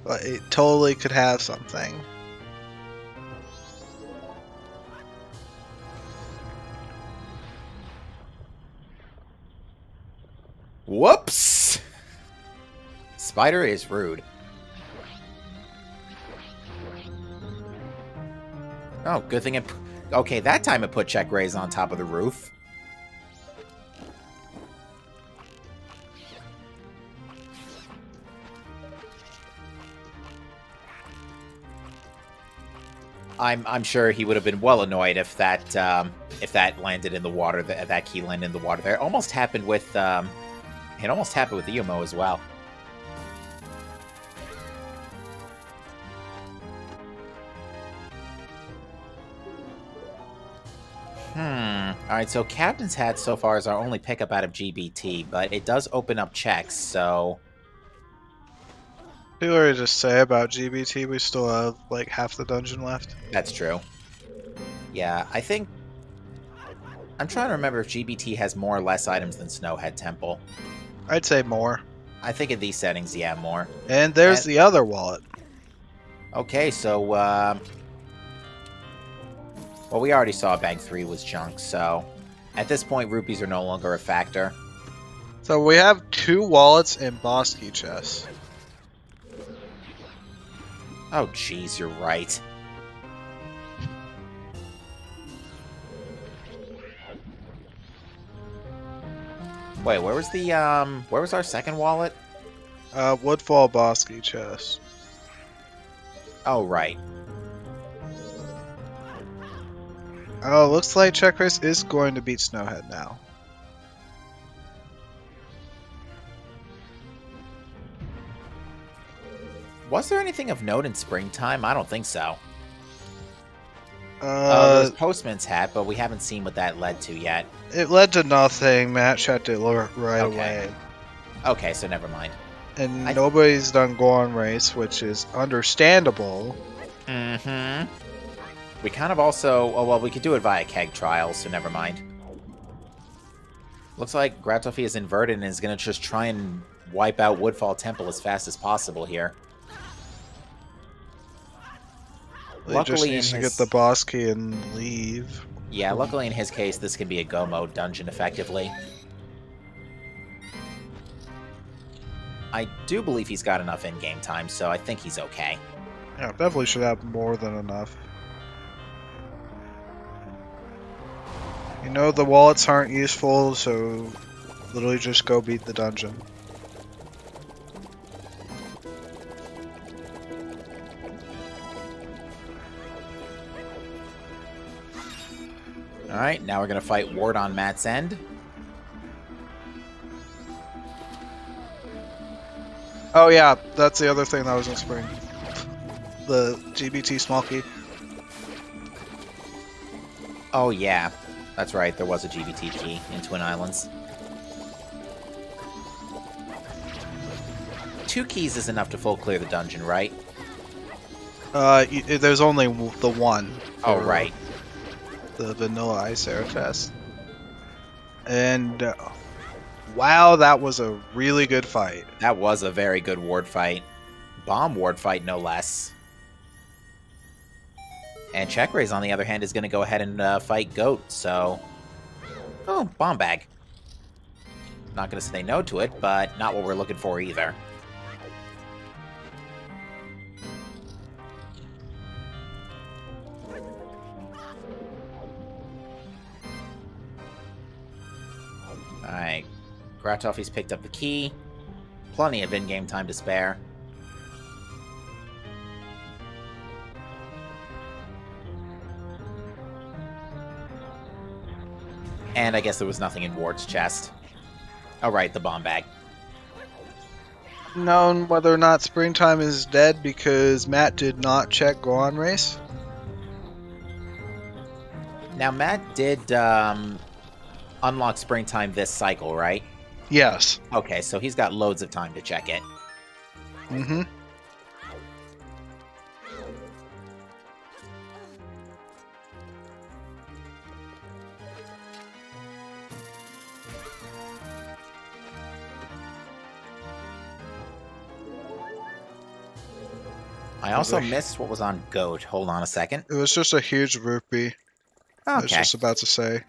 but it totally could have something. Whoops! Spider is rude. Oh, good thing it... Okay, that time it put Check Raise on top of the roof. I'm sure he would have been well annoyed if that landed in the water. That key landed in the water there. It almost happened with the Emo as well. Alright, so Captain's Hat so far is our only pickup out of GBT, but it does open up checks, so... Too early to say about GBT, we still have like half the dungeon left. That's true. Yeah, I think... I'm trying to remember if GBT has more or less items than Snowhead Temple. I'd say more. I think in these settings, yeah, more. And there's the other wallet. Okay, so, well, we already saw Bank 3 was junk, so... At this point, rupees are no longer a factor. So we have 2 wallets and boss key chests. Oh, jeez, you're right. Wait, where was our second wallet? Woodfall boss key chest. Oh, right. Oh, looks like Check Race is going to beat Snowhead now. Was there anything of note in springtime? I don't think so. Uh, There's Postman's Hat, but we haven't seen what that led to yet. It led to nothing. Matt checked it right Okay. away. Okay, so never mind. And nobody's done Goron Race, which is understandable. Mm-hmm. We kind of also... Oh, well, we could do it via keg trials, so never mind. Looks like Gratofi is inverted and is going to just try and wipe out Woodfall Temple as fast as possible here. He just needs to get the boss key and leave. Yeah, luckily in his case, this can be a go mode dungeon effectively. I do believe he's got enough in-game time, so I think he's okay. Yeah, definitely should have more than enough. You know the wallets aren't useful, so literally just go beat the dungeon. Alright, now we're going to fight Ward on Matt's end. Oh yeah, that's the other thing that was in spring. The GBT small key. Oh yeah, that's right, there was a GBT key in Twin Islands. 2 keys is enough to full clear the dungeon, right? There's only the one. Oh, right. The vanilla ice air test. And wow, that was a really good fight. That was a very good ward fight. Bomb ward fight, no less. And Checkraise, on the other hand, is going to go ahead and fight Goat, so... Oh, bomb bag. Not going to say no to it, but not what we're looking for either. Alright. Gratofi's picked up the key. Plenty of in-game time to spare. And I guess there was nothing in Ward's chest. Oh, right, the bomb bag. Known whether or not Springtime is dead because Matt did not check Goron Race. Now, Matt did unlock Springtime this cycle, right? Yes. Okay, so he's got loads of time to check it. Mm-hmm. I also missed what was on Goat. Hold on a second. It was just a huge rupee. I was Okay. just about to say.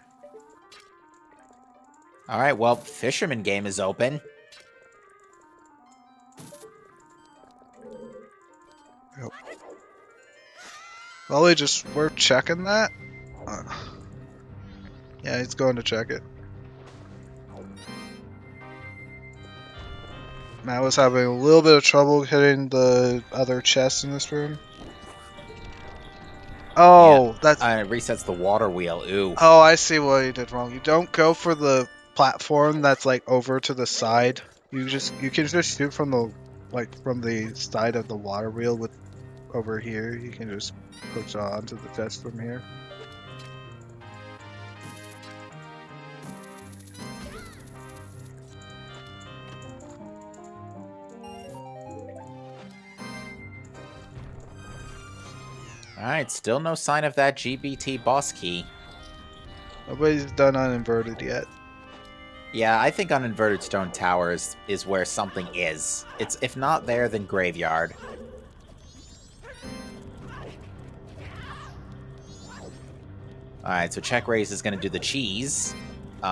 Alright, well, Fisherman game is open. Yep. Well, we're checking that? Yeah, he's going to check it. Matt was having a little bit of trouble hitting the other chest in this room. Oh, Yeah, that's... it resets the water wheel. Ooh. Oh, I see what you did wrong. You don't go for the platform that's like over to the side. You can just shoot from the side of the water wheel with over here. You can just push onto the chest from here. Alright, still no sign of that GBT boss key. Nobody's done uninverted yet. Yeah, I think on Inverted Stone Towers is where something is. It's if not there, then Graveyard. Alright, so Checkraise is going to do the cheese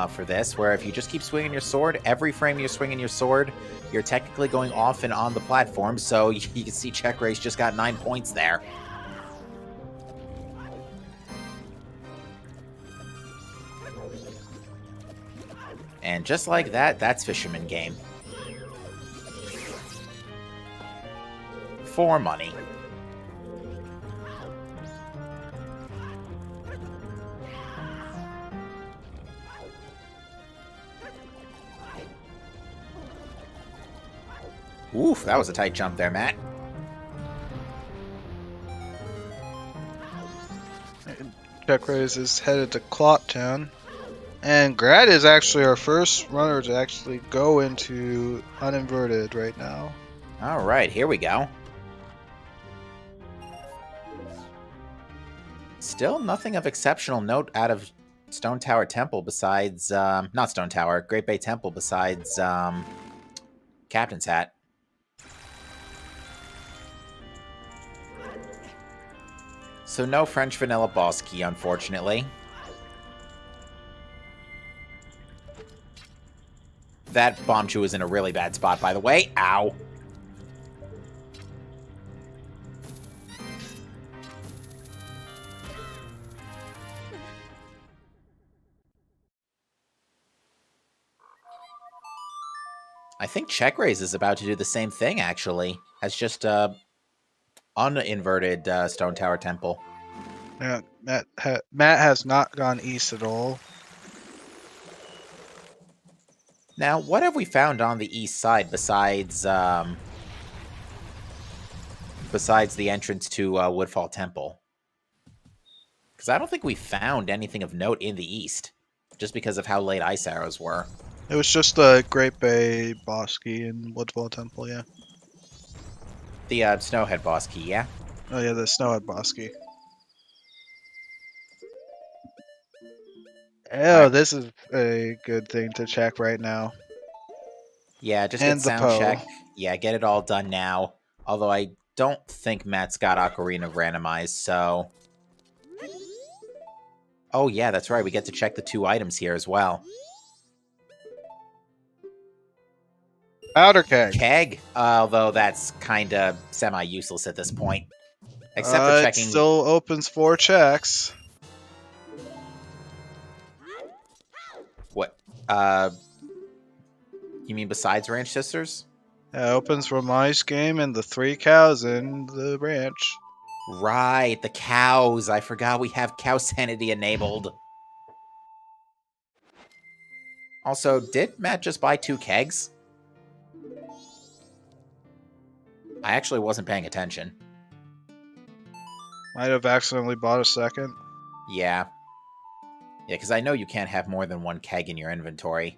for this, where if you just keep swinging your sword, every frame you're swinging your sword, you're technically going off and on the platform, so you can see Checkraise just got 9 points there. And just like that, that's Fisherman game. For money. Oof, that was a tight jump there, Matt. Checkraise is headed to Clot Town. And Grad is actually our first runner to actually go into uninverted right now. All right, here we go. Still nothing of exceptional note out of Stone Tower Temple besides, not Stone Tower, Great Bay Temple besides Captain's Hat. So no French Vanilla Boss Key, unfortunately. That Bombchu is in a really bad spot, by the way. Ow. I think Check Raise is about to do the same thing, actually. As just uninverted Stone Tower Temple. Yeah, Matt has not gone east at all. Now, what have we found on the east side besides besides the entrance to Woodfall Temple? Because I don't think we found anything of note in the east, just because of how late ice arrows were. It was just the Great Bay Bosky and Woodfall Temple, yeah. The Snowhead Boss Key, yeah? Oh yeah, the Snowhead Bosky. Oh, this is a good thing to check right now. Yeah, just And get the sound Poe. check. Yeah, get it all done now. Although I don't think Matt's got Ocarina randomized, so... Oh yeah, that's right, we get to check the 2 items here as well. Powder Keg. Keg, although that's kind of semi-useless at this point. Except for checking... It still opens 4 checks. What? You mean besides Ranch Sisters? It opens from Ice Game and the 3 cows in the ranch. Right, the cows. I forgot we have cow sanity enabled. Also, did Matt just buy 2 kegs? I actually wasn't paying attention. Might have accidentally bought a second. Yeah. Yeah, because I know you can't have more than 1 keg in your inventory.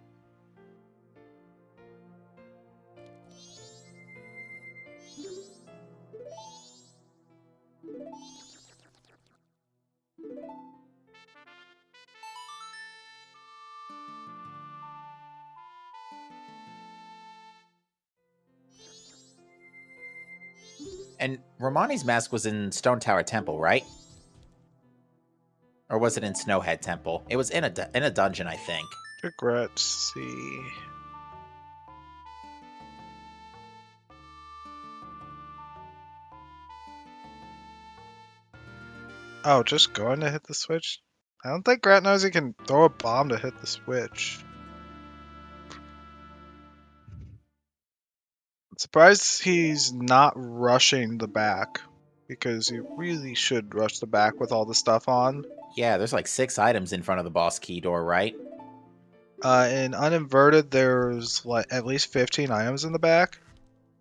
And Romani's mask was in Stone Tower Temple, right? Or was it in Snowhead Temple? It was in a dungeon, I think. Regrets. See. Oh, just going to hit the switch? I don't think Grat knows he can throw a bomb to hit the switch. I'm surprised he's not rushing the back, because you really should rush the back with all the stuff on. Yeah, there's like 6 items in front of the boss key door, right? In uninverted, there's like at least 15 items in the back.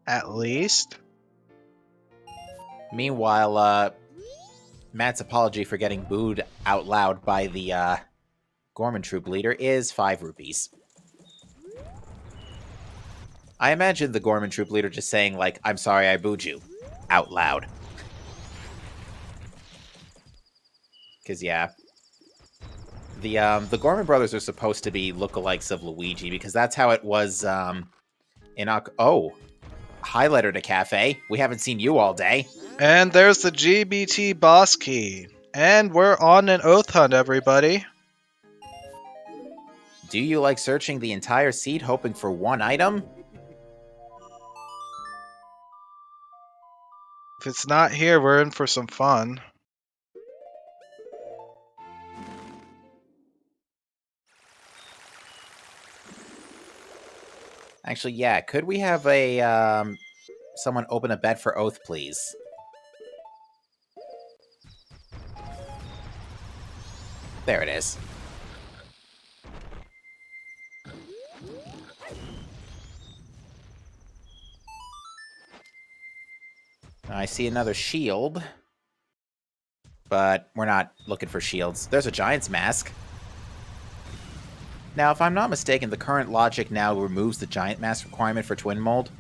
At least. Meanwhile, Matt's apology for getting booed out loud by the Gorman Troop leader is 5 rupees. I imagine the Gorman Troop leader just saying, like, I'm sorry I booed you, out loud. Because, yeah. The Gorman brothers are supposed to be lookalikes of Luigi, because that's how it was in... Oh, highlighter to Cafe. We haven't seen you all day. And there's the GBT boss key. And we're on an oath hunt, everybody. Do you like searching the entire seed hoping for 1 item? If it's not here, we're in for some fun. Actually, yeah. Could we have a someone open a bet for oath, please? There it is. I see another shield. But we're not looking for shields. There's a giant's mask. Now, if I'm not mistaken, the current logic now removes the giant mask requirement for twin mold.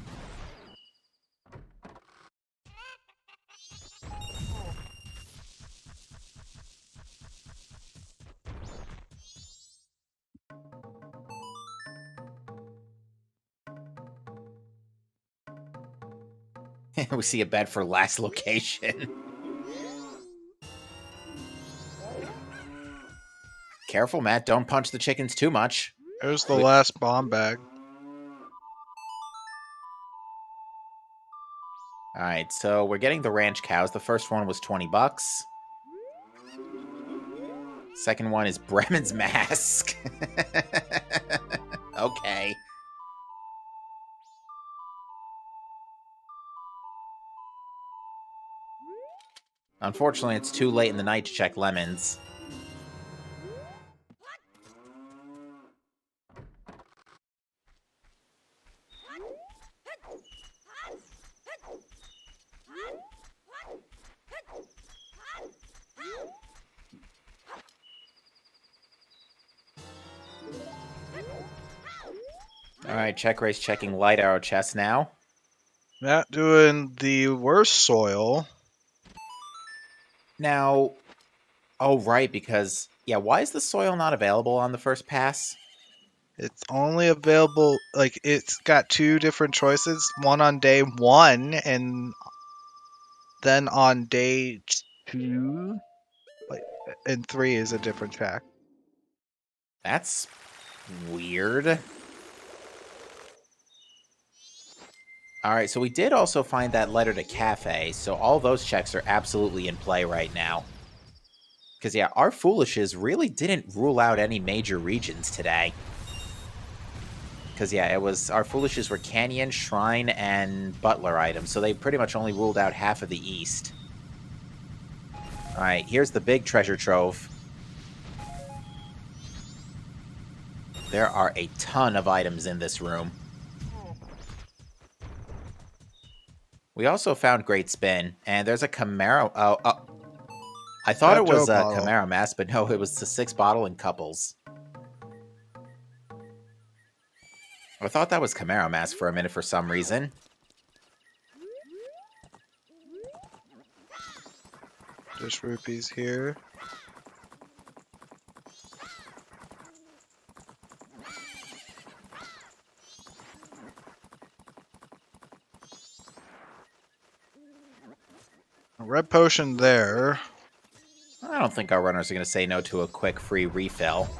We see a bed for last location. Careful, Matt. Don't punch the chickens too much. There's the last bomb bag. All right, so we're getting the ranch cows. The first one was 20 bucks. Second one is Bremen's mask. Okay. Unfortunately, it's too late in the night to check lemons. Alright, check race checking light arrow chest now. Matt doing the worst soil. Now, oh right, because, yeah, why is the soil not available on the first pass? It's only available, like, it's got two different choices. One on day 1, and then on day 2, like, and 3 is a different track. That's weird. Alright, so we did also find that letter to Cafe, so all those checks are absolutely in play right now. Because, yeah, our Foolishes really didn't rule out any major regions today. Because, yeah, it was our Foolishes were Canyon, Shrine, and Butler items, so they pretty much only ruled out half of the East. Alright, here's the big treasure trove. There are a ton of items in this room. We also found Great Spin, and there's a Camaro. I thought it was a Camaro mask, but no, it was the 6 bottle in couples. I thought that was Camaro mask for a minute for some reason. Just rupees here. A red potion there. I don't think our runners are going to say no to a quick free refill.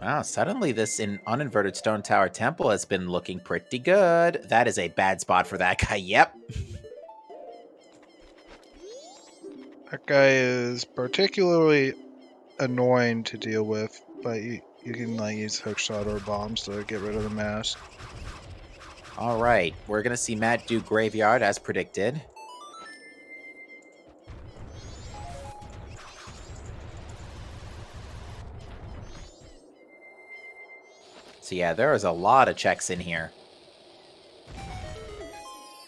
Wow, suddenly this uninverted Stone Tower Temple has been looking pretty good. That is a bad spot for that guy, yep. That guy is particularly annoying to deal with, but you can like use hookshot or bombs to get rid of the mask. Alright, we're going to see Matt do Graveyard as predicted. So yeah, there is a lot of checks in here.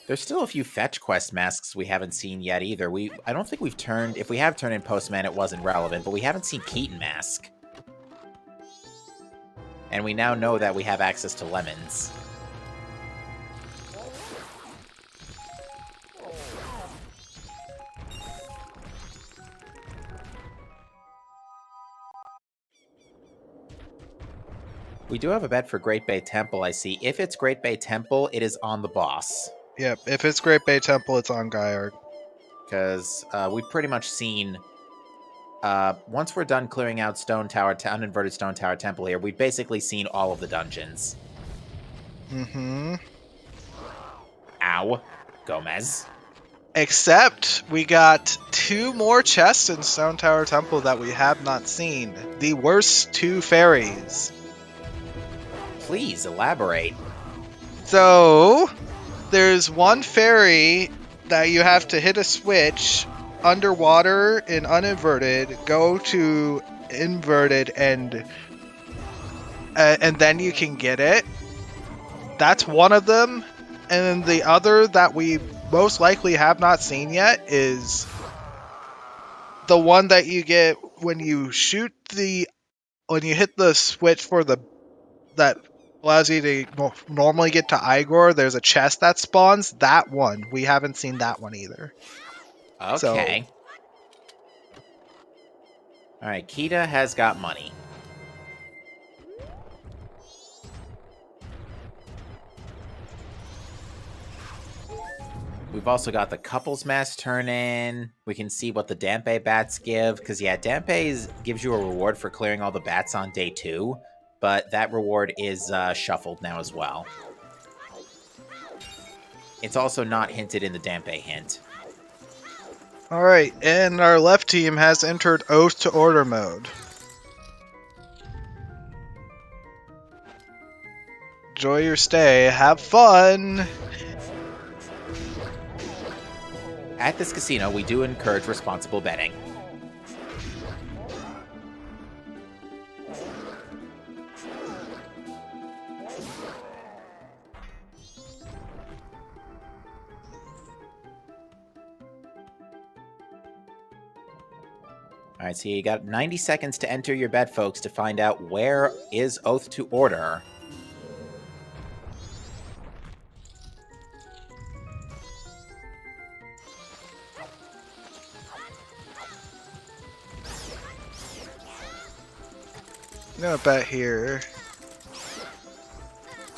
There's still a few fetch quest masks we haven't seen yet either. I don't think we've turned... If we have turned in Postman, it wasn't relevant, but we haven't seen Keaton Mask. And we now know that we have access to lemons. We do have a bet for Great Bay Temple, I see. If it's Great Bay Temple, it is on the boss. Yep, if it's Great Bay Temple, it's on Gaiard. Because we've pretty much seen... once we're done clearing out uninverted Stone Tower Temple here, we've basically seen all of the dungeons. Mm-hmm. Ow. Gomez. Except we got 2 more chests in Stone Tower Temple that we have not seen. The worst 2 fairies. Please elaborate. So, there's one fairy that you have to hit a switch underwater in uninverted, go to inverted, and then you can get it. That's one of them. And then the other that we most likely have not seen yet is the one that you get when you when you hit the switch for that allows you to normally get to Igor. There's a chest that spawns. That one, we haven't seen that one either. Okay. All right, Kita has got money. We've also got the couples mask turn in. We can see what the Dampe bats give. Because, yeah, Dampe gives you a reward for clearing all the bats on day 2. But that reward is shuffled now as well. It's also not hinted in the Dampe hint. Alright, and our left team has entered Oath to Order mode. Enjoy your stay. Have fun! At this casino, we do encourage responsible betting. All right, so you got 90 seconds to enter your bet, folks, to find out where is Oath to Order. I'm gonna bet here.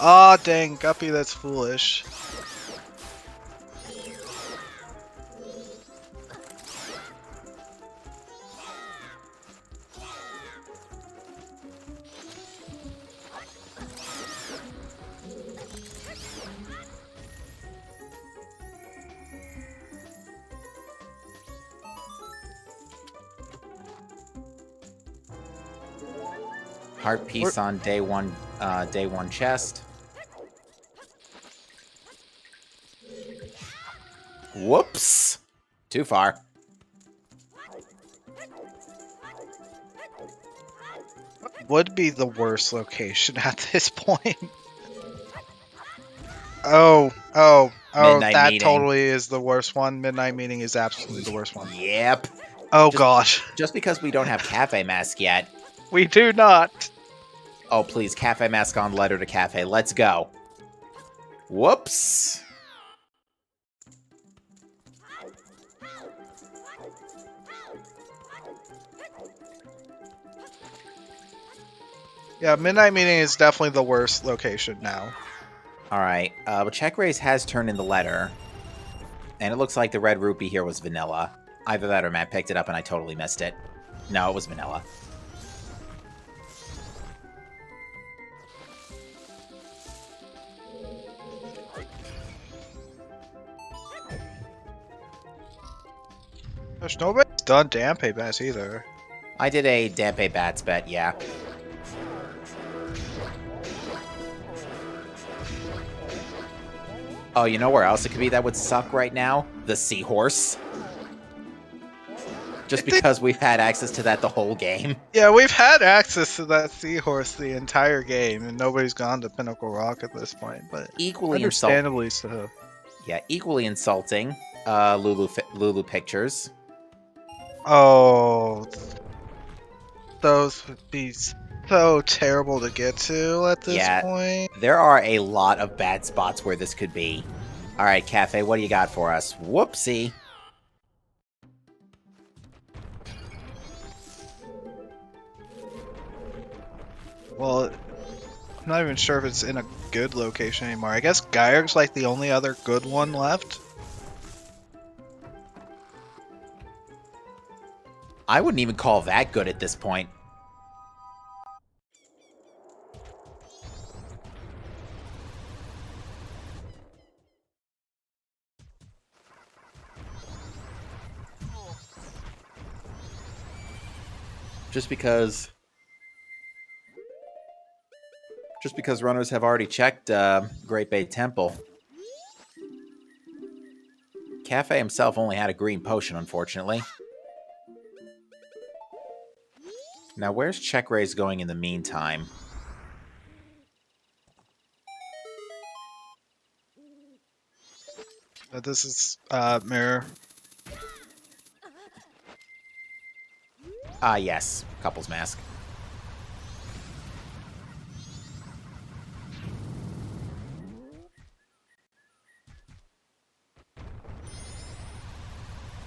Aw, dang, Guppy, that's foolish. Heart piece on day one chest. Whoops! Too far. Would be the worst location at this point. Oh, Midnight that Meeting. totally is the worst one. Midnight Meeting is absolutely the worst one. Yep. Oh gosh. Just because we don't have Cafe Mask yet. We do not. Oh, please, Cafe Mask on letter to Cafe. Let's go. Whoops. Yeah, Midnight Meeting is definitely the worst location now. All right, but Check Raise has turned in the letter, and it looks like the red rupee here was vanilla. Either that or Matt picked it up and I totally missed it. No, it was vanilla. There's nobody's done Dampe Bass either. I did a Dampe Bats bet, yeah. Oh, you know where else it could be that would suck right now? The Seahorse. Just because we've had access to that the whole game. Yeah, we've had access to that Seahorse the entire game, and nobody's gone to Pinnacle Rock at this point. But Equally understandably so. Yeah, equally insulting. Lulu Pictures. Oh, those would be so terrible to get to at this point. There are a lot of bad spots where this could be. All right, Cafe, what do you got for us? Whoopsie. Well, I'm not even sure if it's in a good location anymore. I guess Geier's like the only other good one left. I wouldn't even call that good at this point. Just because runners have already checked Great Bay Temple. Cafe himself only had a green potion, unfortunately. Now, where's Check Raise going in the meantime? This is mirror. Yes, couples mask.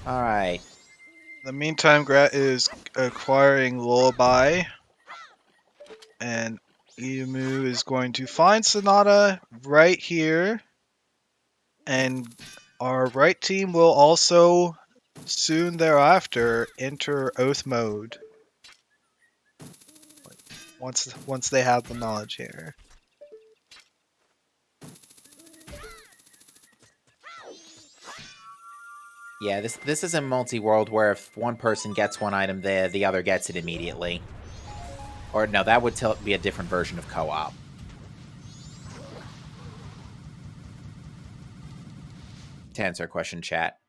All right. In the meantime, Grat is acquiring Lullaby, and Emu is going to find Sonata right here, and our right team will also soon thereafter enter Oath mode. Once they have the knowledge here. Yeah, this is a multi-world where if one person gets one item, the other gets it immediately. Or no, that would be a different version of co-op. To answer a question, chat.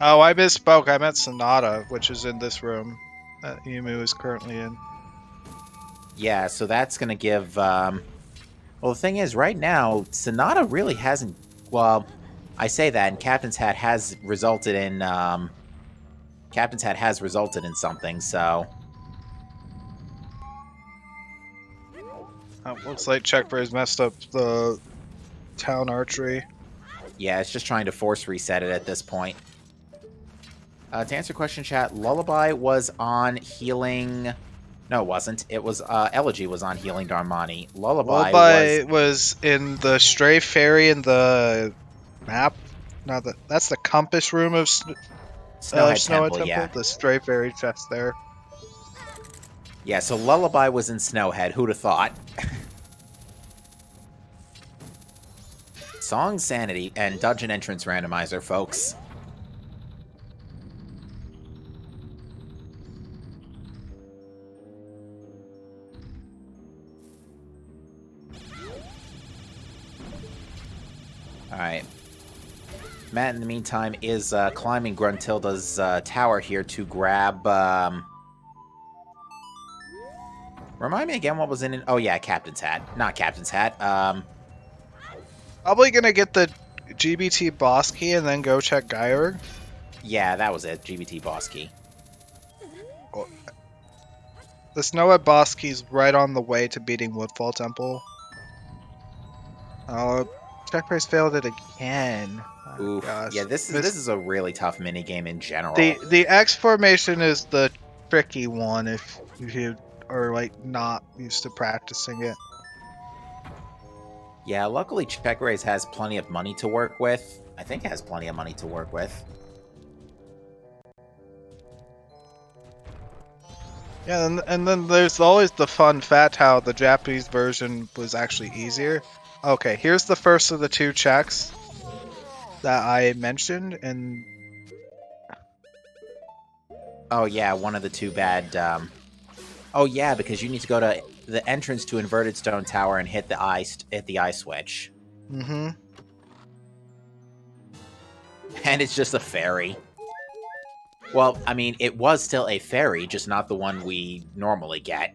Oh, I misspoke. I meant Sonata, which is in this room that Emu is currently in. Yeah, so that's going to give... well, the thing is, right now, Sonata really hasn't... Well, I say that, and Captain's Hat has resulted in... Captain's Hat has resulted in something, so... Looks like Checkbrain's messed up the town archery. Yeah, it's just trying to force reset it at this point. To answer question, chat, Lullaby was on healing... No, it wasn't. It was, Elegy was on healing Darmani. Lullaby was in the Stray Fairy in the map. No, that's the compass room of Snowhead Temple. yeah. The Stray Fairy chest there. Yeah, so Lullaby was in Snowhead. Who'd have thought? Song Sanity and Dungeon Entrance Randomizer, folks. Alright. Matt, in the meantime, is climbing Gruntilda's tower here to grab... Remind me again what was in it? Oh, yeah, Captain's Hat. Not Captain's Hat. Probably gonna get the GBT boss key and then go check Geyer. Yeah, that was it. GBT boss key. The Snowhead boss key's right on the way to beating Woodfall Temple. Oh, Checkbrain's failed it again. Oof. Gosh. Yeah, this is a really tough minigame in general. The X formation is the tricky one if you are like not used to practicing it. Yeah, luckily Checkbrain has plenty of money to work with. I think it has plenty of money to work with. Yeah, and then there's always the fun fact how the Japanese version was actually easier. Okay, here's the first of the two checks that I mentioned, and... Oh yeah, one of the two bad... Oh yeah, because you need to go to the entrance to Inverted Stone Tower and hit the eye switch. Mm-hmm. And it's just a fairy. Well, I mean, it was still a fairy, just not the one we normally get.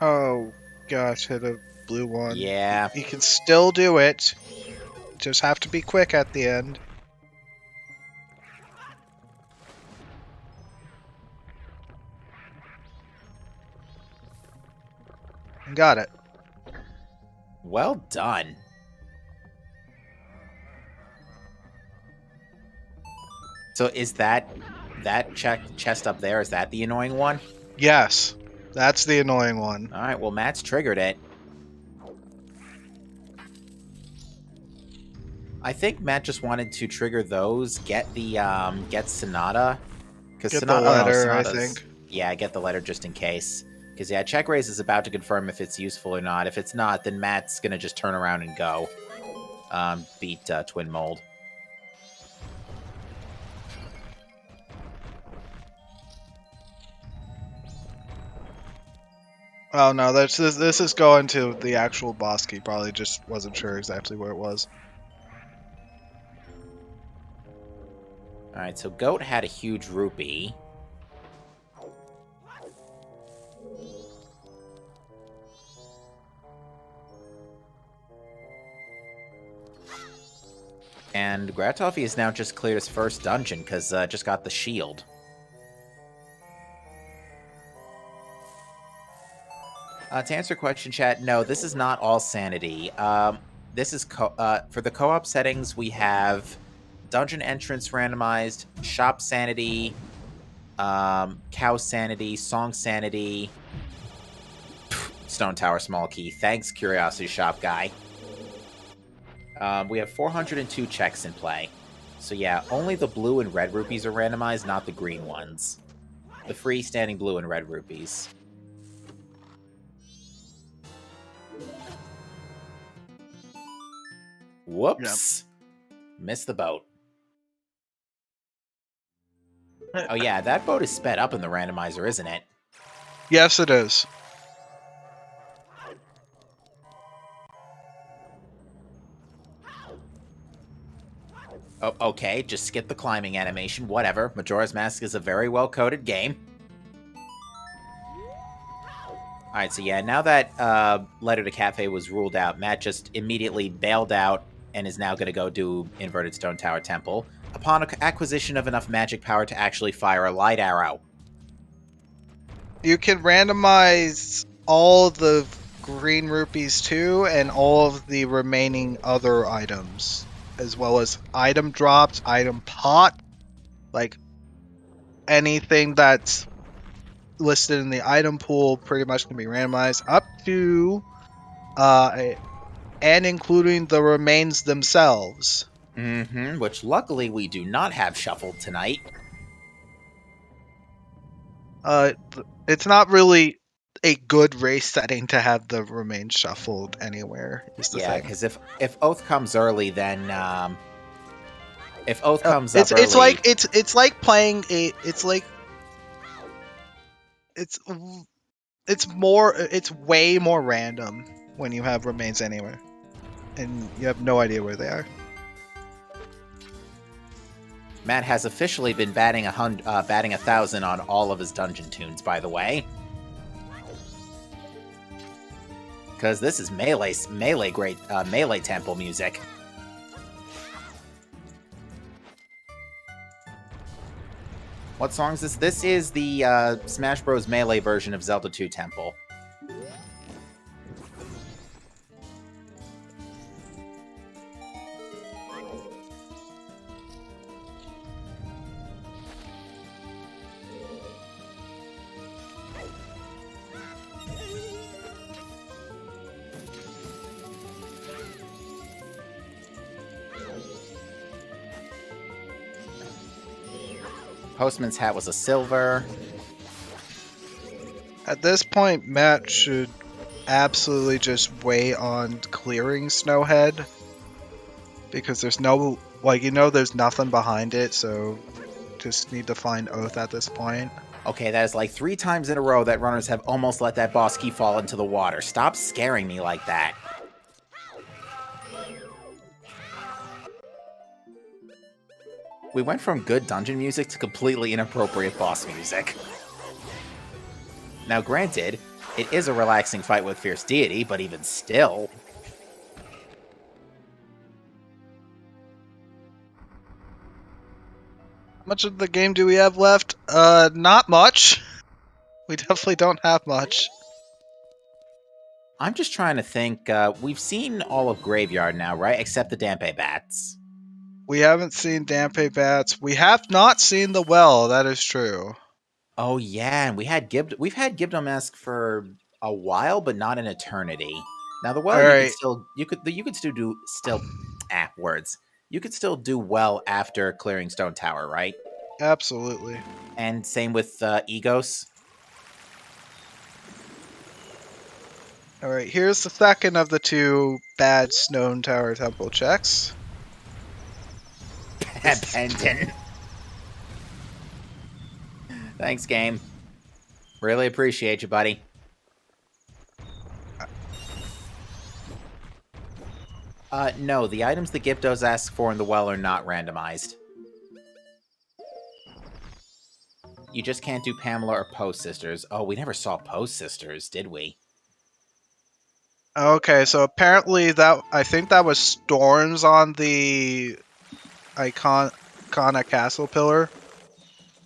Oh, gosh, hit a blue one. Yeah. You can still do it. Just have to be quick at the end. Got it. Well done. So is that chest up there, is that the annoying one? Yes, that's the annoying one. All right, well, Matt's triggered it. I think Matt just wanted to trigger those, get Sonata. Get Sonata, the letter, I think. Yeah, get the letter just in case. Because, yeah, Check Raise is about to confirm if it's useful or not. If it's not, then Matt's going to just turn around and go. Beat Twin Mold. Oh no, this is going to the actual boss key. Probably just wasn't sure exactly where it was. All right, so Goat had a huge rupee. And Gratoffy has now just cleared his first dungeon because just got the shield. To answer your question, chat, no, this is not all sanity. This is for the co-op settings. We have dungeon entrance randomized, shop sanity, cow sanity, song sanity, Stone Tower small key. Thanks, Curiosity Shop guy. We have 402 checks in play. So yeah, only the blue and red rupees are randomized, not the green ones. The freestanding blue and red rupees. Whoops. Yep. Missed the boat. Oh yeah, that boat is sped up in the randomizer, isn't it? Yes, it is. Oh, okay, just skip the climbing animation, whatever. Majora's Mask is a very well-coded game. Alright, so yeah, now that Letter to Cafe was ruled out, Matt just immediately bailed out and is now going to go do Inverted Stone Tower Temple upon acquisition of enough magic power to actually fire a light arrow. You can randomize all the green rupees too, and all of the remaining other items, as well as item drops, item pot, like anything that's listed in the item pool pretty much can be randomized up to and including the remains themselves. Mm-hmm, which luckily we do not have shuffled tonight. It's not really a good race setting to have the remains shuffled anywhere. Yeah, because if Oath comes early, then if Oath comes it's up early, it's like playing a it's way more random when you have remains anywhere, and you have no idea where they are. Matt has officially been batting 1,000 on all of his dungeon tunes, by the way. Because this is melee temple music. What song is this? This is the Smash Bros. Melee version of Zelda 2 Temple. Postman's hat was a silver. At this point, Matt should absolutely just wait on clearing Snowhead, because there's no, there's nothing behind it, so just need to find Oath at this point. Okay, that is like 3 times in a row that runners have almost let that boss key fall into the water. Stop scaring me like that. We went from good dungeon music to completely inappropriate boss music. Now granted, it is a relaxing fight with Fierce Deity, but even still... How much of the game do we have left? Not much. We definitely don't have much. I'm just trying to think, we've seen all of Graveyard now, right? Except the Dampe Bats. We haven't seen Dampe Bats. We have not seen the well, that is true. Oh yeah, and we've had Gibdomask for a while, but not an eternity. Now the well, right. you could still do words. You could still do well after clearing Stone Tower, right? Absolutely. And same with Egos. Alright, here's the second of the 2 bad Stone Tower Temple checks. Pendant. Thanks, game. Really appreciate you, buddy. No, the items the Gyptos ask for in the well are not randomized. You just can't do Pamela or Poe Sisters. Oh, we never saw Poe Sisters, did we? Okay, so apparently I think that was storms on the Icona Castle pillar.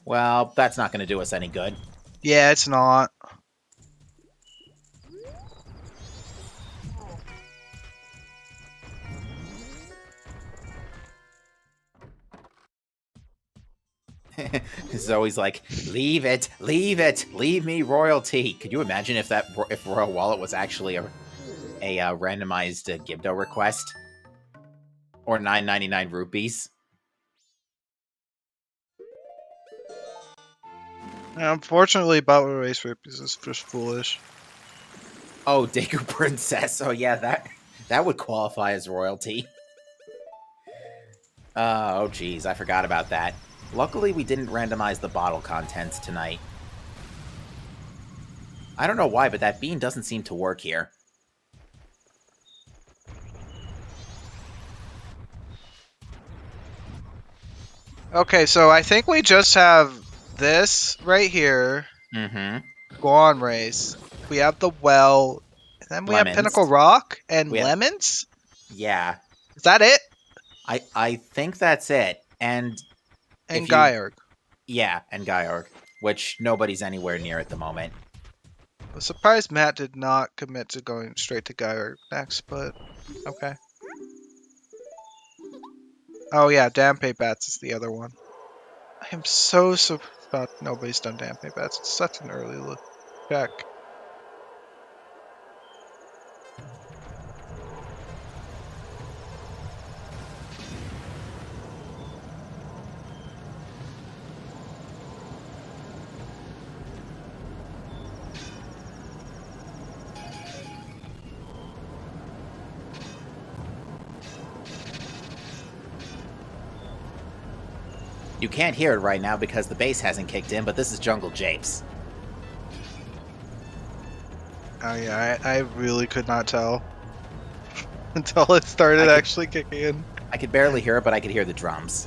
Well, that's not going to do us any good. Yeah, it's not. Zoe's like, leave it, leave me royalty. Could you imagine if Royal Wallet was actually a randomized Gibdo request? Or 9.99 rupees? Unfortunately, Battle Race Rupees is just foolish. Oh, Deku Princess. Oh yeah, that would qualify as royalty. Oh geez, I forgot about that. Luckily, we didn't randomize the bottle contents tonight. I don't know why, but that bean doesn't seem to work here. Okay, so I think we just have this right here. Mm-hmm. Goron Race. We have the well. And then we Lemons. have Pinnacle Rock and We have- lemons. Yeah. Is that it? I think that's it. And And if you- Gyurg. Yeah, and Gyurg, which nobody's anywhere near at the moment. I'm surprised Matt did not commit to going straight to Gyurg next, but okay. Oh yeah, Dampe Bats is the other one. I am so surprised nobody's done Dampe Bats. It's such an early look check. You can't hear it right now because the bass hasn't kicked in, but this is Jungle Japes. Oh yeah, I really could not tell until it started actually kicking in. I could barely hear it, but I could hear the drums.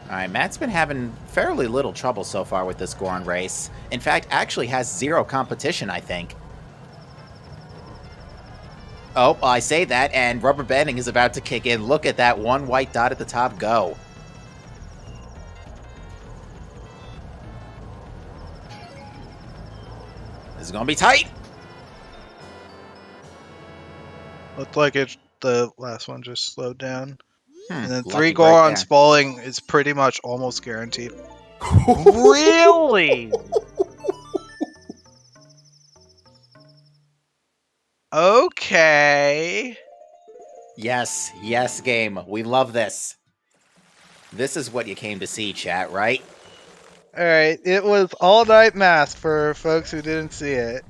Alright, Matt's been having fairly little trouble so far with this Goron race. In fact, actually has zero competition, I think. Oh, I say that, and rubber banding is about to kick in. Look at that one white dot at the top go. This is gonna be tight. Looked like the last one just slowed down. And then lucky 3 break Goron there. spalling is pretty much almost guaranteed. Really? Okay. Yes, yes, game. We love this. This is what you came to see, chat, right? Alright, it was All Night Math for folks who didn't see it.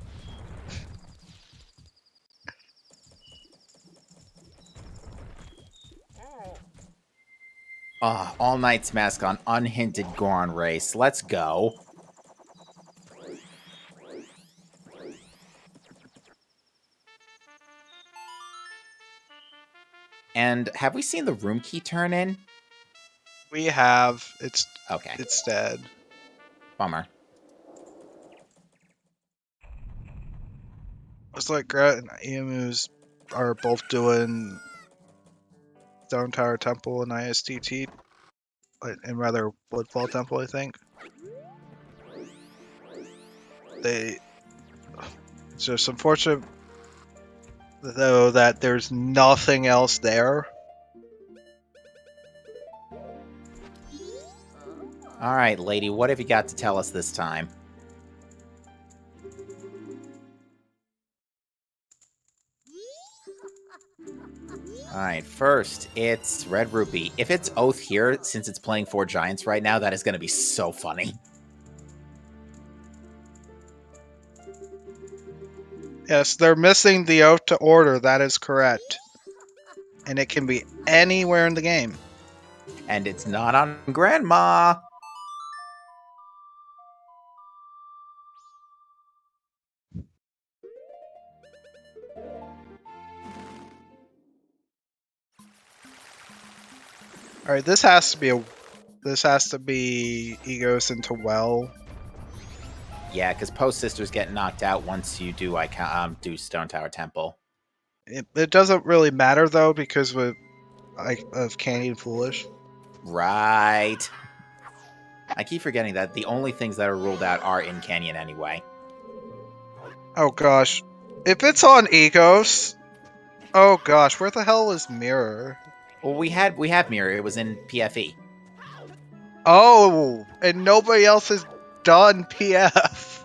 All Night's Mask on unhinted Goron race. Let's go. And have we seen the room key turn in? We have. It's Okay, dead. bummer. It's like Gret and Emus are both doing Stone Tower Temple and ISTT, and rather Woodfall Temple, I think. It's just unfortunate, though, that there's nothing else there. All right, lady, what have you got to tell us this time? All right, first, it's Red Rupee. If it's Oath here, since it's playing 4 Giants right now, that is going to be so funny. Yes, they're missing the oath to order. That is correct. and it can be anywhere in the game. And it's not on Grandma. All right, this has to be Egos into Well. Yeah, because Post Sisters get knocked out once you do do Stone Tower Temple. It doesn't really matter though because of Candy and Foolish. Right. I keep forgetting that the only things that are ruled out are in Canyon anyway. Oh gosh, if it's on Egos, oh gosh, where the hell is Mirror? Well, we have Mirror. It was in PFE. Oh, and nobody else has done PF.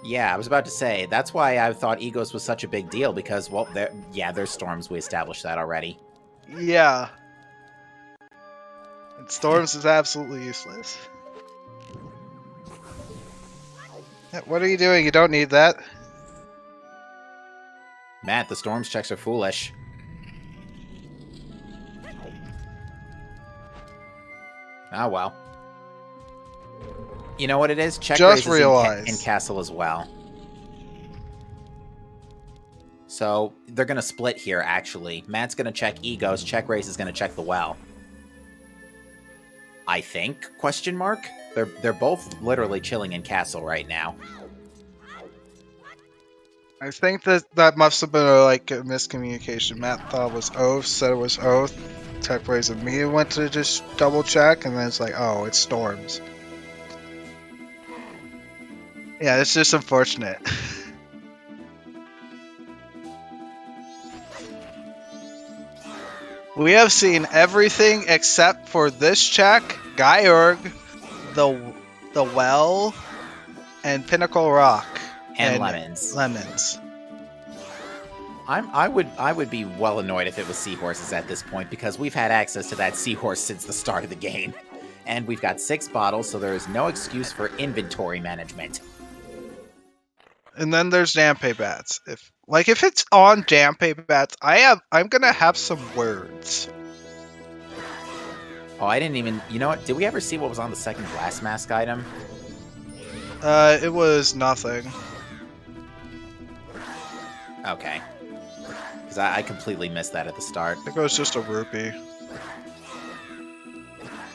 Yeah, I was about to say that's why I thought Egos was such a big deal because there's storms. We established that already. Yeah. And Storms is absolutely useless. What are you doing? You don't need that. Matt, the storms checks are foolish. Oh well. You know what it is? Check Just raises realized. in Castle as well. So they're gonna split here. Actually, Matt's gonna check Egos. Check raise is gonna check the well. I think? Question mark. They're both literally chilling in Castle right now. I think that must have been a miscommunication. Matt thought it was Oath, said it was Oath. Tech Raise immediately went to just double check, and then it's like, oh, it's Storms. Yeah, it's just unfortunate. We have seen everything except for this check, Gyorg, the well, and Pinnacle Rock. And lemons. Lemons. I would be well annoyed if it was seahorses at this point because we've had access to that seahorse since the start of the game. And we've got 6 bottles, so there is no excuse for inventory management. And then there's Dampe Bats. If it's on Dampe Bats, I'm gonna have some words. Oh, I didn't even... You know what? Did we ever see what was on the second glass mask item? It was nothing. Okay. Because I completely missed that at the start. I think it was just a rupee.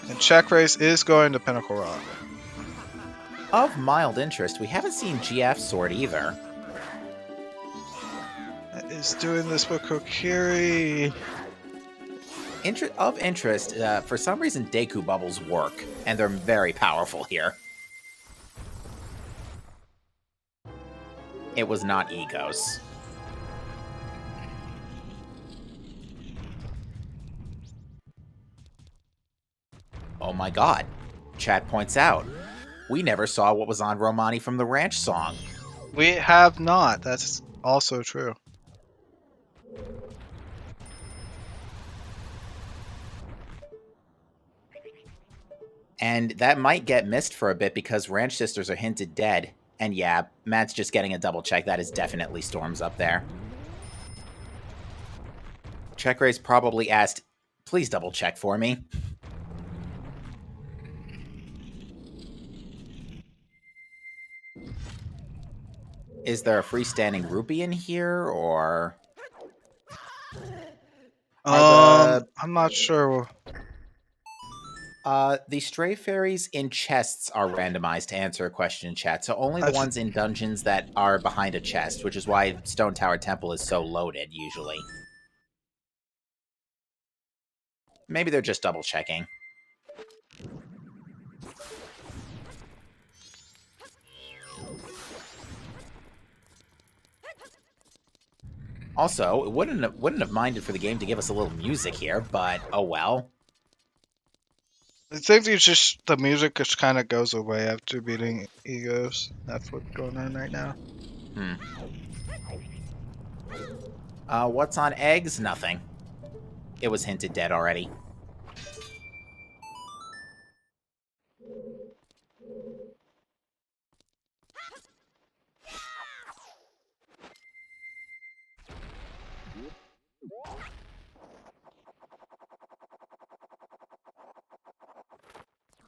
And Check Race is going to Pinnacle Rock. Of mild interest, we haven't seen GF Sword either. That is doing this with Kokiri. Of interest, for some reason Deku Bubbles work, and they're very powerful here. It was not Egos. Oh my god. Chat points out, we never saw what was on Romani from the Ranch song. We have not. That's also true. And that might get missed for a bit because Ranch Sisters are hinted dead. And yeah, Matt's just getting a double check. That is definitely Storms up there. Check Race probably asked, please double check for me. Is there a freestanding rupee in here, or... I'm not sure. The stray fairies in chests are randomized to answer a question in chat, so only the ones in dungeons that are behind a chest, which is why Stone Tower Temple is so loaded, usually. Maybe they're just double-checking. Also, it wouldn't have minded for the game to give us a little music here, but oh well. I think it's just the music just kind of goes away after beating Egos. That's what's going on right now. What's on eggs? Nothing. It was hinted dead already.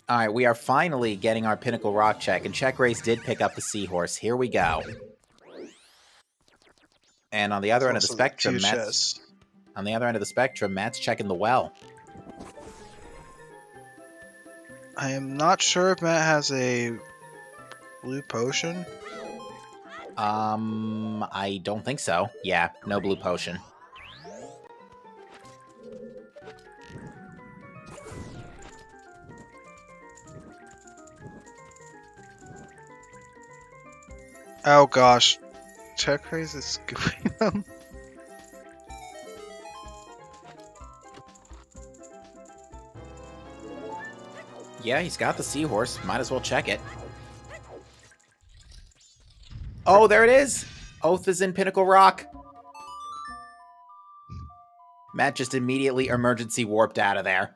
All right, we are finally getting our Pinnacle Rock check, and Check Race did pick up the Seahorse. Here we go. And on the other end of the spectrum, Matt's checking the well. I am not sure if Matt has a blue potion. I don't think so. Yeah, no blue potion. Oh gosh, Check Race is scooping them. Yeah, he's got the Seahorse. Might as well check it. Oh, there it is! Oath is in Pinnacle Rock. Matt just immediately emergency warped out of there.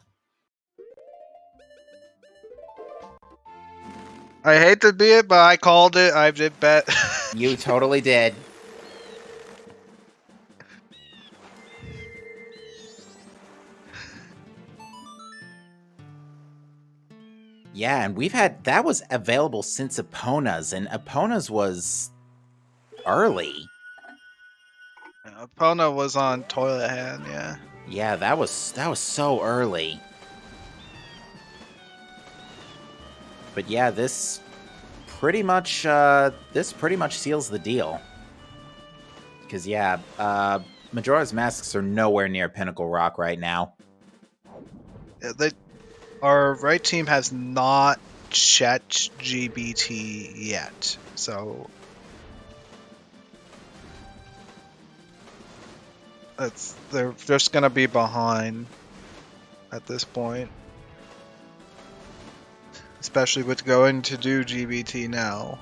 I hate to be it, but I called it. I did bet. You totally did. Yeah, and that was available since Epona's, and Epona's was early. Epona was on Toilet Hand, yeah. Yeah, that was so early. But yeah, this pretty much seals the deal. Because yeah, Majora's Masks are nowhere near Pinnacle Rock right now. Yeah, our right team has not checked GBT yet, so they're just gonna be behind at this point, especially with going to do GBT now.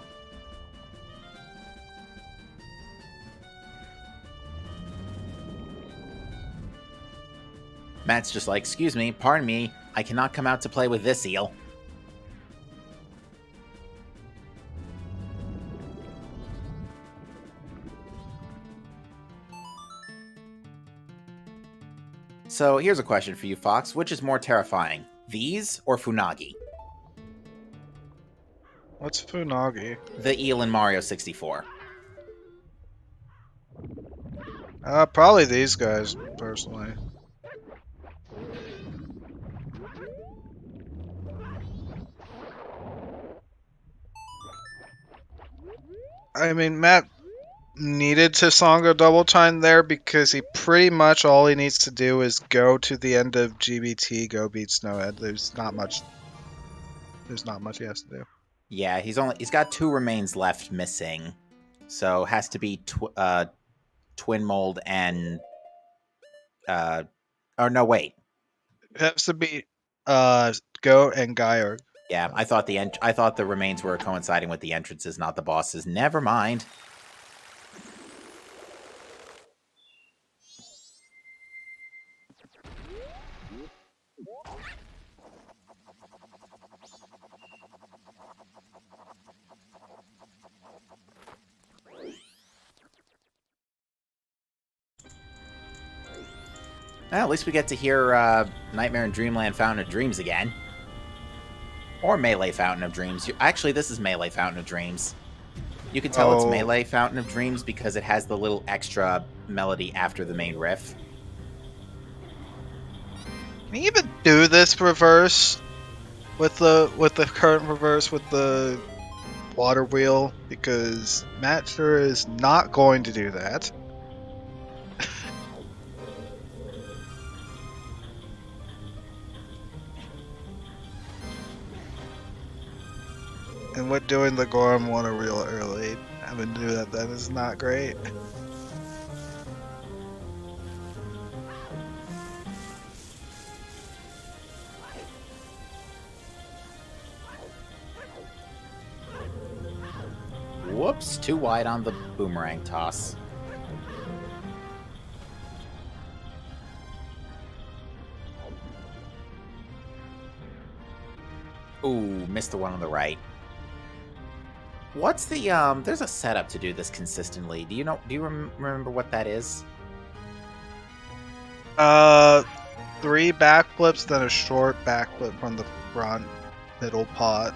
Matt's just like, excuse me, pardon me, I cannot come out to play with this eel. So here's a question for you, Fox. Which is more terrifying, these or Funagi? What's Funagi? The eel in Mario 64. Probably these guys, personally. I mean, Matt needed to Songa double time there because he pretty much all he needs to do is go to the end of GBT, go beat Snowhead. There's not much he has to do. Yeah, he's got 2 remains left missing, so has to be Twin Mold and or no, wait. It has to be Go and Gyre. Yeah, I thought the remains were coinciding with the entrances, not the bosses. Never mind. Well, at least we get to hear Nightmare in Dreamland Fountain of Dreams again. Or Melee Fountain of Dreams. Actually, this is Melee Fountain of Dreams. You can tell it's Melee Fountain of Dreams because it has the little extra melody after the main riff. Can you even do this reverse with the current reverse with the water wheel? Because Matt sure is not going to do that. And what doing the Gorm water wheel early, having to do that then is not great. Whoops, too wide on the boomerang toss. Ooh, missed the one on the right. What's the there's a setup to do this consistently. Do you remember what that is? 3 backflips, then a short backflip from the front. middle pot.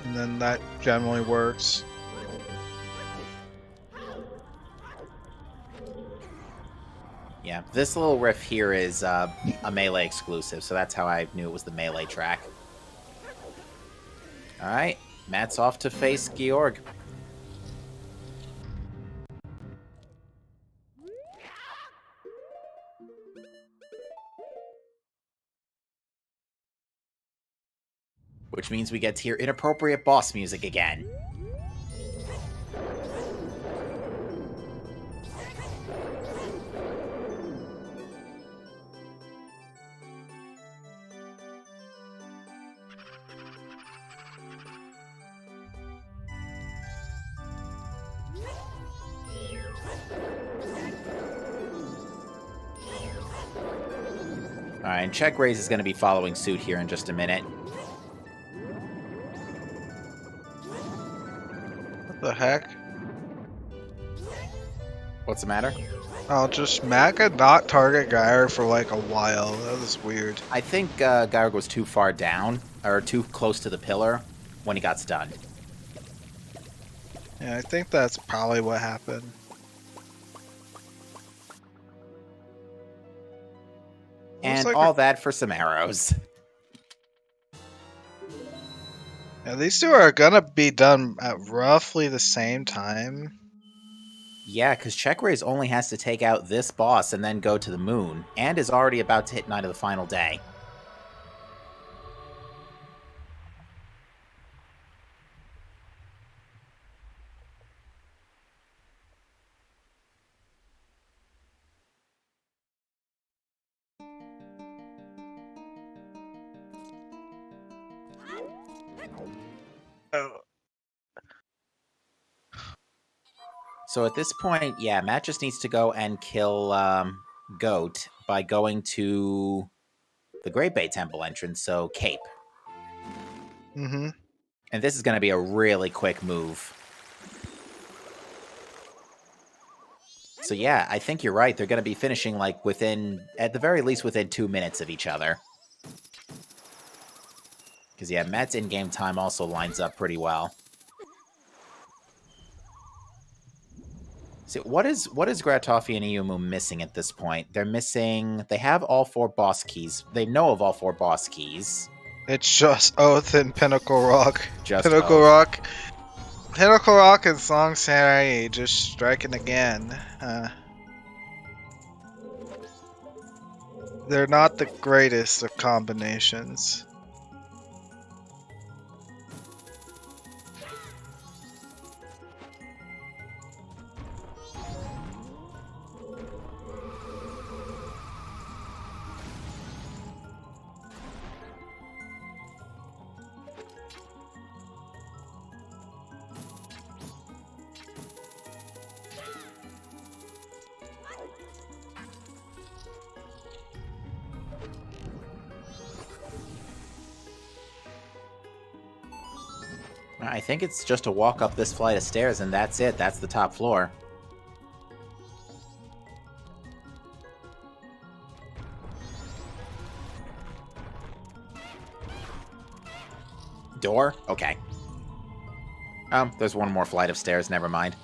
And then that generally works. Yeah, this little riff here is a melee exclusive, so that's how I knew it was the melee track. All right, Matt's off to face Georg. Which means we get to hear inappropriate boss music again. All right, and check raise is going to be following suit here in just a minute. What the heck? What's the matter? Oh, just Mac could not target Geyer for like a while. That was weird. I think Georg was too far down, or too close to the pillar when he got stunned. Yeah, I think that's probably what happened. And like all that for some arrows. Yeah, these two are gonna be done at roughly the same time. Yeah, because check raise only has to take out this boss and then go to the moon, and is already about to hit Night of the Final Day. Oh. So at this point, yeah, Matt just needs to go and kill Goat by going to the Great Bay Temple entrance, so Cape. Mm-hmm. And this is going to be a really quick move. So yeah, I think you're right. They're going to be finishing like within, at the very least, within 2 minutes of each other. Because yeah, Matt's in-game time also lines up pretty well. So what is Gratofi and Iyumu missing at this point? They're missing. They have all 4 boss keys. They know of all 4 boss keys. It's just Oath and Pinnacle Rock. Just Pinnacle Oath. Rock. Pinnacle Rock and Song Sarai just striking again. They're not the greatest of combinations. I think it's just a walk up this flight of stairs, and that's it. That's the top floor. Door? Okay. There's one more flight of stairs. Never mind.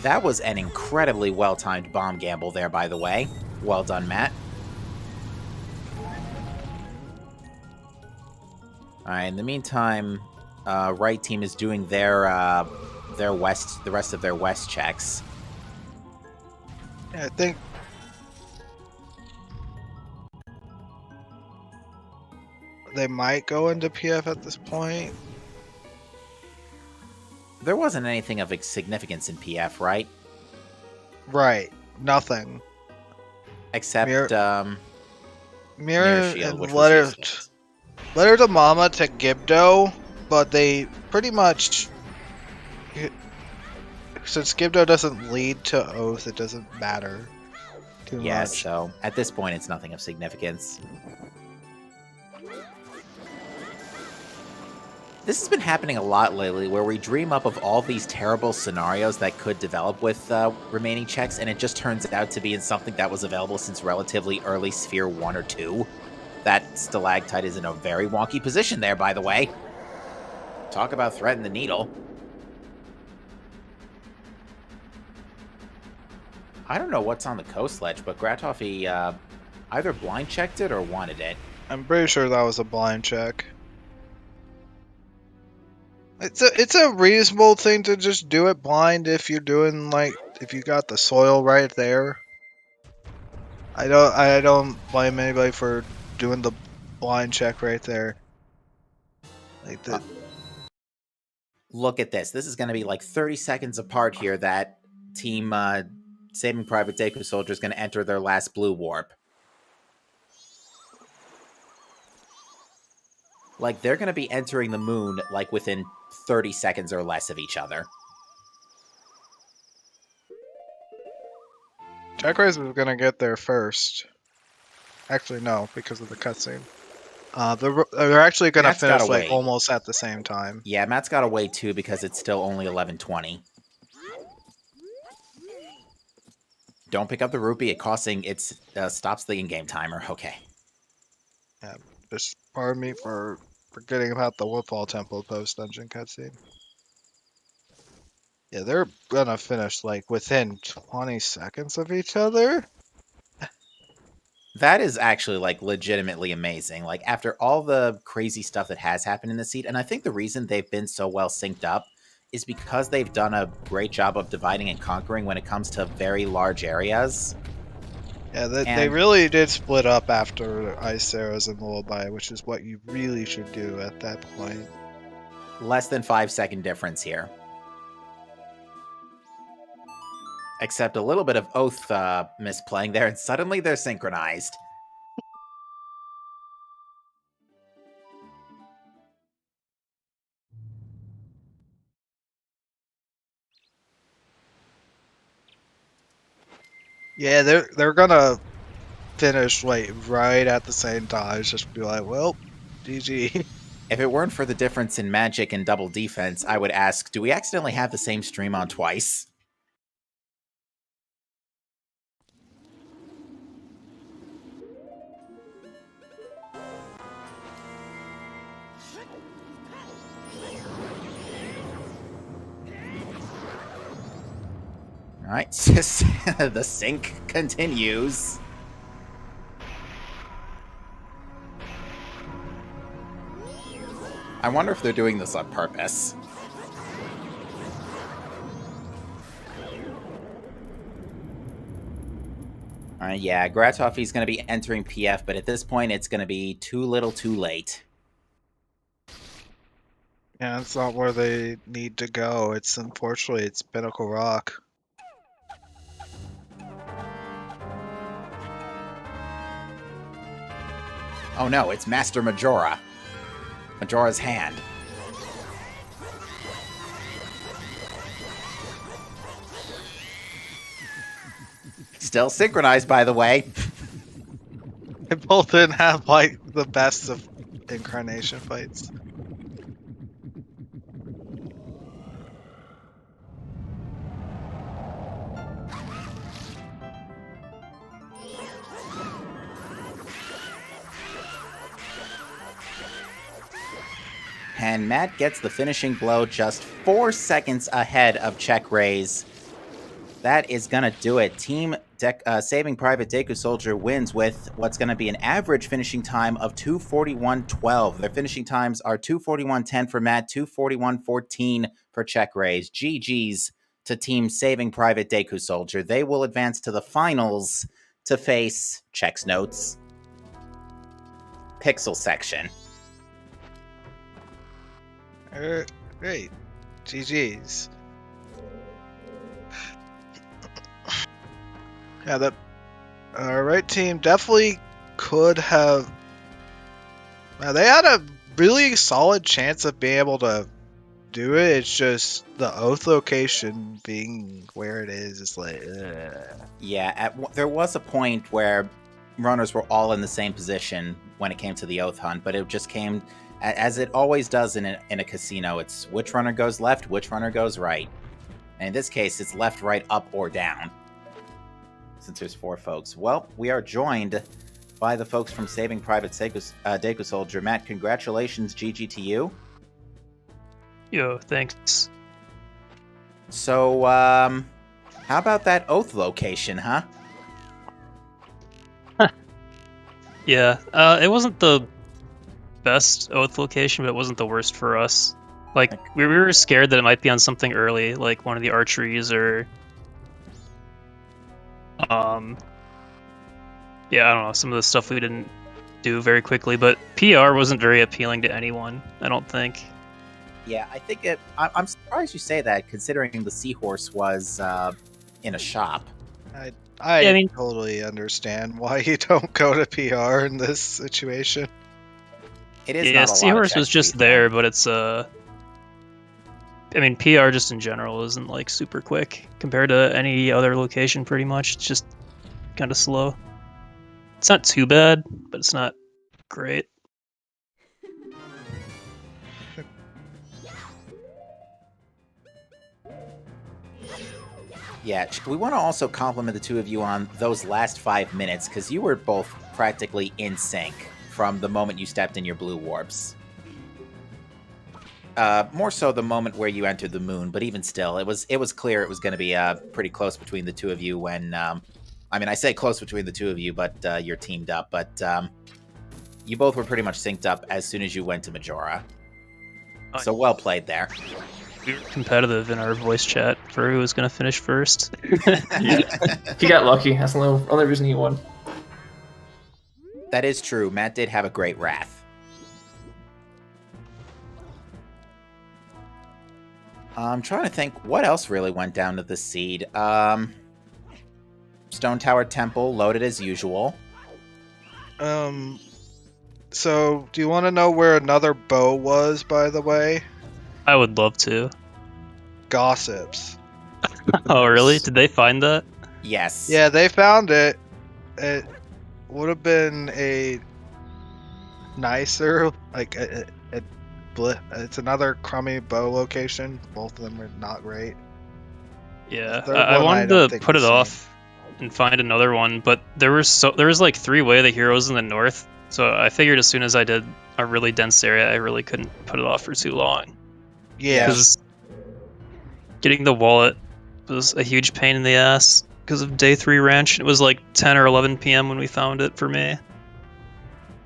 That was an incredibly well-timed bomb gamble there, by the way. Well done, Matt. Alright, in the meantime, right team is doing the rest of their west checks. Yeah, I think they might go into PF at this point. There wasn't anything of significance in PF, right? Right. Nothing. Except, Mirror Shield, and which letter was useless. to Mama to Gibdo, but they pretty much, since Gibdo doesn't lead to Oath, it doesn't matter too Yeah, much. so at this point, it's nothing of significance. This has been happening a lot lately, where we dream up of all these terrible scenarios that could develop with remaining checks, and it just turns out to be in something that was available since relatively early Sphere 1 or 2. That stalactite is in a very wonky position there, by the way. Talk about threading the needle. I don't know what's on the coast ledge, but Gratoffy either blind checked it or wanted it. I'm pretty sure that was a blind check. It's a reasonable thing to just do it blind if you're doing, like, if you got the soil right there. I don't blame anybody for doing the blind check right there. Like the Look at this. This is going to be like 30 seconds apart here that Team Saving Private DekuSoldier is going to enter their last blue warp. Like, they're going to be entering the moon, like, within 30 seconds or less of each other. Check Race is gonna get there first. Actually, no, because of the cutscene. They're actually gonna Matt's finish gotta like wait. almost at the same time. Yeah, Matt's got to wait, too, because it's still only 11:20. Don't pick up the rupee. It stops the in-game timer. Okay. Yeah, just pardon me for forgetting about the Woodfall Temple post-dungeon cutscene. Yeah, they're gonna finish like within 20 seconds of each other. That is actually, like, legitimately amazing. Like, after all the crazy stuff that has happened in the seed, and I think the reason they've been so well synced up is because they've done a great job of dividing and conquering when it comes to very large areas. Yeah, they really did split up after Ice Arrows and Lullaby, which is what you really should do at that point. Less than 5-second difference here. Except a little bit of Oath misplaying there, and suddenly they're synchronized. Yeah, they're gonna finish like right at the same time. It's just be like, well, GG. If it weren't for the difference in magic and double defense, I would ask, do we accidentally have the same stream on twice? All right, the sync continues. I wonder if they're doing this on purpose. Yeah, Gratoffy's going to be entering PF, but at this point, it's going to be too little too late. Yeah, it's not where they need to go. It's unfortunately it's Pinnacle Rock. Oh no, it's Master Majora. Majora's Hand. Still synchronized, by the way. They both didn't have like the best of incarnation fights. And Matt gets the finishing blow just 4 seconds ahead of Check Raise. That is going to do it. Team Saving Private DekuSoldier wins with what's going to be an average finishing time of 2:41.12. Their finishing times are 2:41.10 for Matt, 2:41.14 for Check Raise. GG's to Team Saving Private DekuSoldier. They will advance to the finals to face, checks notes, Pixel Section. Great. GG's. Yeah, the right team definitely could have. They had a really solid chance of being able to do it. It's just the Oath location being where it is like. Yeah, there was a point where runners were all in the same position when it came to the Oath Hunt, but it just came As it always does in a casino, it's which runner goes left, which runner goes right. And in this case, it's left, right, up, or down. Since there's 4 folks. Well, we are joined by the folks from Saving Private DekuSoldier. Matt, congratulations, GG to you. Yo, thanks. So, how about that Oath location, huh? Yeah, it wasn't the best Oath location, but it wasn't the worst for us. Like, we were scared that it might be on something early, like one of the archeries or... yeah, I don't know, some of the stuff we didn't do very quickly, but PR wasn't very appealing to anyone, I don't think. Yeah, I think I'm surprised you say that, considering the Seahorse was in a shop. I mean, totally understand why you don't go to PR in this situation. It is yeah, not a lot of Seahorse was text just speed, there, though. but it's I mean, PR just in general isn't like super quick compared to any other location. Pretty much, it's just kind of slow. It's not too bad, but it's not great. Yeah, we want to also compliment the two of you on those last 5 minutes, because you were both practically in sync from the moment you stepped in your blue warps. More so the moment where you entered the moon, but even still, it was clear it was going to be pretty close between the two of you when... I mean, I say close between the two of you, but you're teamed up, but you both were pretty much synced up as soon as you went to Majora. So well played there. We were competitive in our voice chat for who was going to finish first. He got lucky. That's the only reason he won. That is true. Matt did have a great wrath. I'm trying to think what else really went down to the seed. Stone Tower Temple loaded as usual. So, do you want to know where another bow was, by the way? I would love to. Gossips. Oh, really? Did they find that? Yes. Yeah, they found it. It would have been a nicer, like, it's another crummy bow location. Both of them are not great. Yeah, The third I one, I wanted don't to think put we've it seen. off and find another one, but there was like 3 Way of the Heroes in the north, so I figured as soon as I did a really dense area, I really couldn't put it off for too long. Yeah. Because getting the wallet was a huge pain in the ass because of day 3 ranch. It was like 10 or 11 p.m. when we found it for me.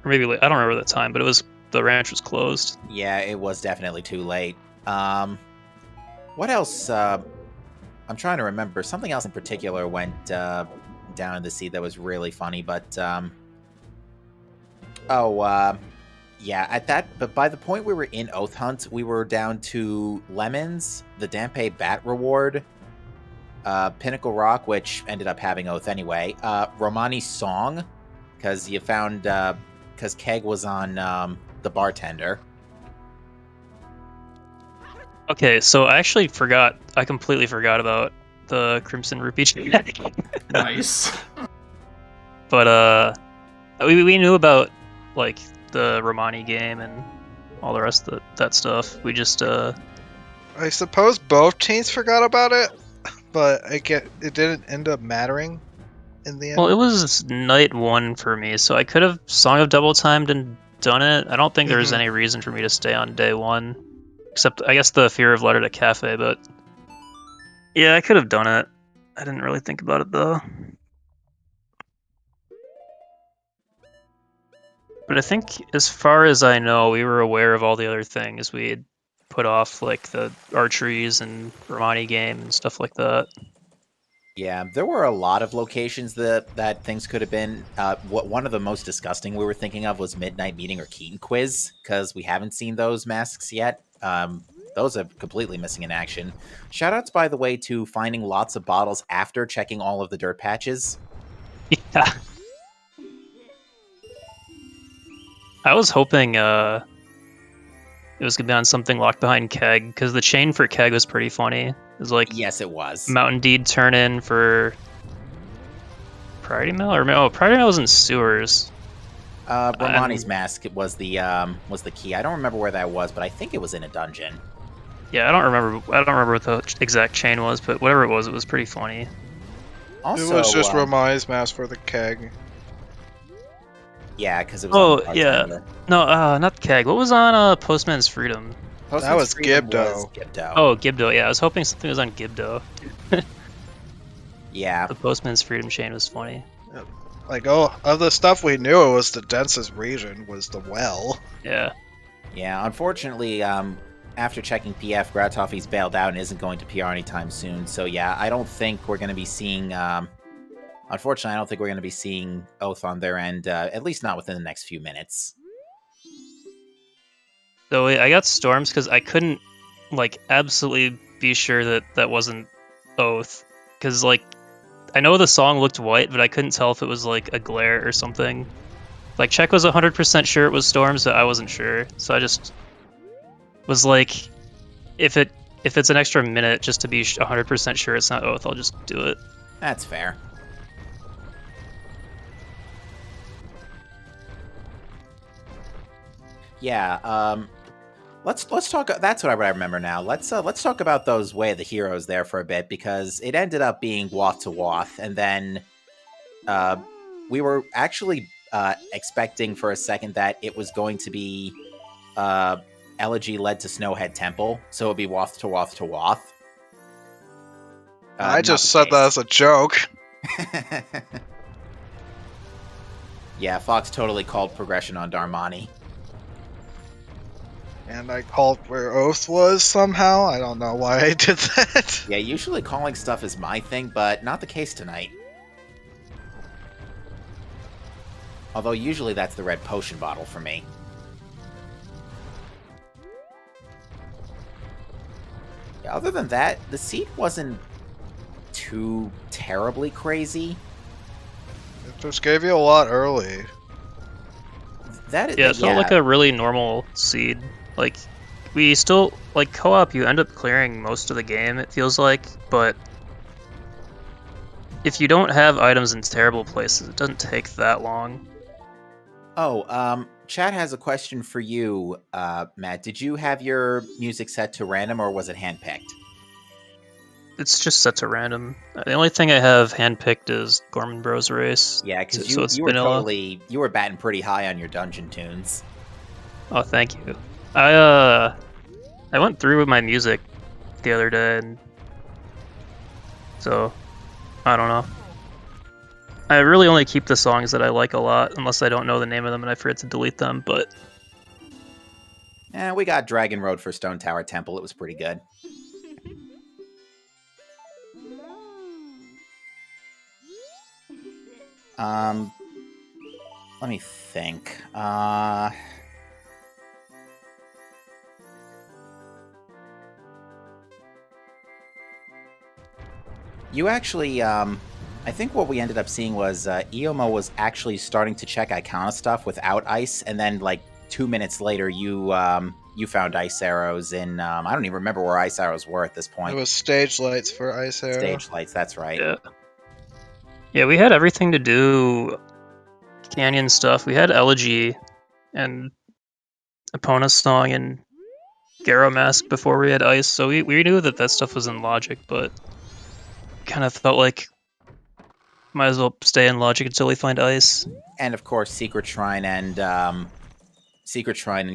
Or maybe late. I don't remember the time, but the ranch was closed. Yeah, it was definitely too late. What else? I'm trying to remember. Something else in particular went down in the sea that was really funny, but yeah, but by the point we were in Oath Hunt, we were down to Lemons, the Dampe Bat Reward, Pinnacle Rock, which ended up having Oath anyway, Romani's Song, because you found, because Keg was on the bartender. Okay, so I completely forgot about the Crimson Rupee check. Nice. But we knew about like the Romani game and all the rest of that stuff. We just I suppose both teams forgot about it, but it didn't end up mattering in the end. well, it was night 1 for me, so I could have Song of Double Timed and done it. I don't think there was any reason for me to stay on day 1, except I guess the fear of Letter to Cafe. But yeah, I could have done it. I didn't really think about it though. But I think, as far as I know, we were aware of all the other things. We had put off, like, the archeries and Romani game and stuff like that. Yeah, there were a lot of locations that things could have been. One of the most disgusting we were thinking of was Midnight Meeting or Keaton Quiz, because we haven't seen those masks yet. Those are completely missing in action. Shoutouts, by the way, to finding lots of bottles after checking all of the dirt patches. Yeah. I was hoping it was going to be on something locked behind Keg, because the chain for Keg was pretty funny. It was like, Yes, it was. Mountain Deed turn in for Priority Mill? Or no, Priority Mill was in sewers. Romani's mask was the key. I don't remember where that was, but I think it was in a dungeon. Yeah, I don't remember what the exact chain was, but whatever it was pretty funny. Also, it was just Romani's mask for the keg. Yeah, because it was. On the yeah. No, not the keg. What was on Postman's Freedom? That was Gibdo. Oh, Gibdo. Yeah, I was hoping something was on Gibdo. Yeah. The Postman's Freedom chain was funny. Like, of the stuff we knew, it was the densest region was the well. Yeah. Yeah, unfortunately, after checking PF, Gratoffy's bailed out and isn't going to PR anytime soon. So yeah, I don't think we're going to be seeing... unfortunately, I don't think we're going to be seeing Oath on their end, at least not within the next few minutes. So I got Storms because I couldn't, like, absolutely be sure that that wasn't Oath. Because, like, I know the song looked white, but I couldn't tell if it was, like, a glare or something. Like, Check was 100% sure it was Storms, but I wasn't sure. So I just was like, if it's an extra minute just to be 100% sure it's not Oath, I'll just do it. That's fair. Yeah, let's talk. That's what I remember now. Let's talk about those Way of the Heroes there for a bit, because it ended up being Wath to Wath, and then we were actually expecting for a second that it was going to be Elegy led to Snowhead Temple, so it would be Wath to Wath to Wath. I just said that as a joke. Yeah, Fox totally called progression on Darmani. And I called where Oath was somehow. I don't know why I did that. Yeah, usually calling stuff is my thing, but not the case tonight. Although usually that's the red potion bottle for me. Yeah, other than that, the seed wasn't too terribly crazy. It just gave you a lot early. It felt like a really normal seed. Like, we still, like, co-op, you end up clearing most of the game, it feels like, but if you don't have items in terrible places, it doesn't take that long. Oh, chat has a question for you, Matt. Did you have your music set to random, or was it handpicked? It's just set to random. The only thing I have handpicked is Gorman Bros Race. Yeah, because so you were batting pretty high on your dungeon tunes. Oh, thank you. I went through with my music the other day, and so I don't know. I really only keep the songs that I like a lot, unless I don't know the name of them and I forget to delete them. But we got Dragon Road for Stone Tower Temple. It was pretty good. Let me think. You actually, I think what we ended up seeing was Iomo was actually starting to check Icona stuff without ice, and then like 2 minutes later, you found ice arrows in. I don't even remember where ice arrows were at this point. It was stage lights for ice arrow. Stage lights, that's right. Yeah, we had everything to do Canyon stuff. We had Elegy and Epona's song and Garo Mask before we had ice, so we knew that stuff was in Logic, but kind of felt like might as well stay in Logic until we find ice. And of course, Secret Shrine and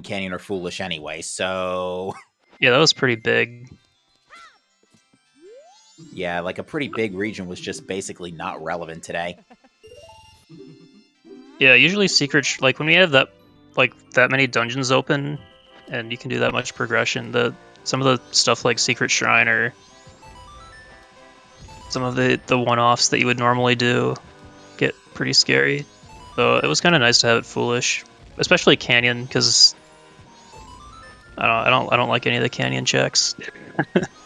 Canyon are foolish anyway, so yeah, that was pretty big. Yeah, like a pretty big region was just basically not relevant today. Yeah, usually like when we have that many dungeons open and you can do that much progression, some of the stuff like Secret Shrine or some of the one-offs that you would normally do get pretty scary. So it was kind of nice to have it foolish, especially Canyon, because I don't like any of the Canyon checks.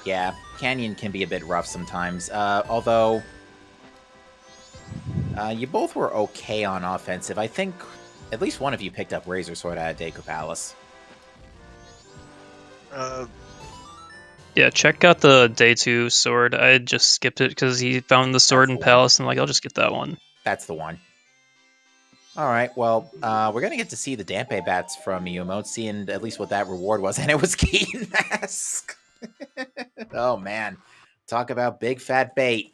Yeah, Canyon can be a bit rough sometimes. Although you both were okay on offensive. I think at least one of you picked up Razor Sword out of Deku Palace. Yeah, Check got the Day 2 sword. I just skipped it because he found the sword in Palace, and like, I'll just get that one. That's the one. All right, well, we're going to get to see the Dampe bats from Yumo, seeing at least what that reward was, and it was Keen Mask. Oh, man. Talk about big fat bait.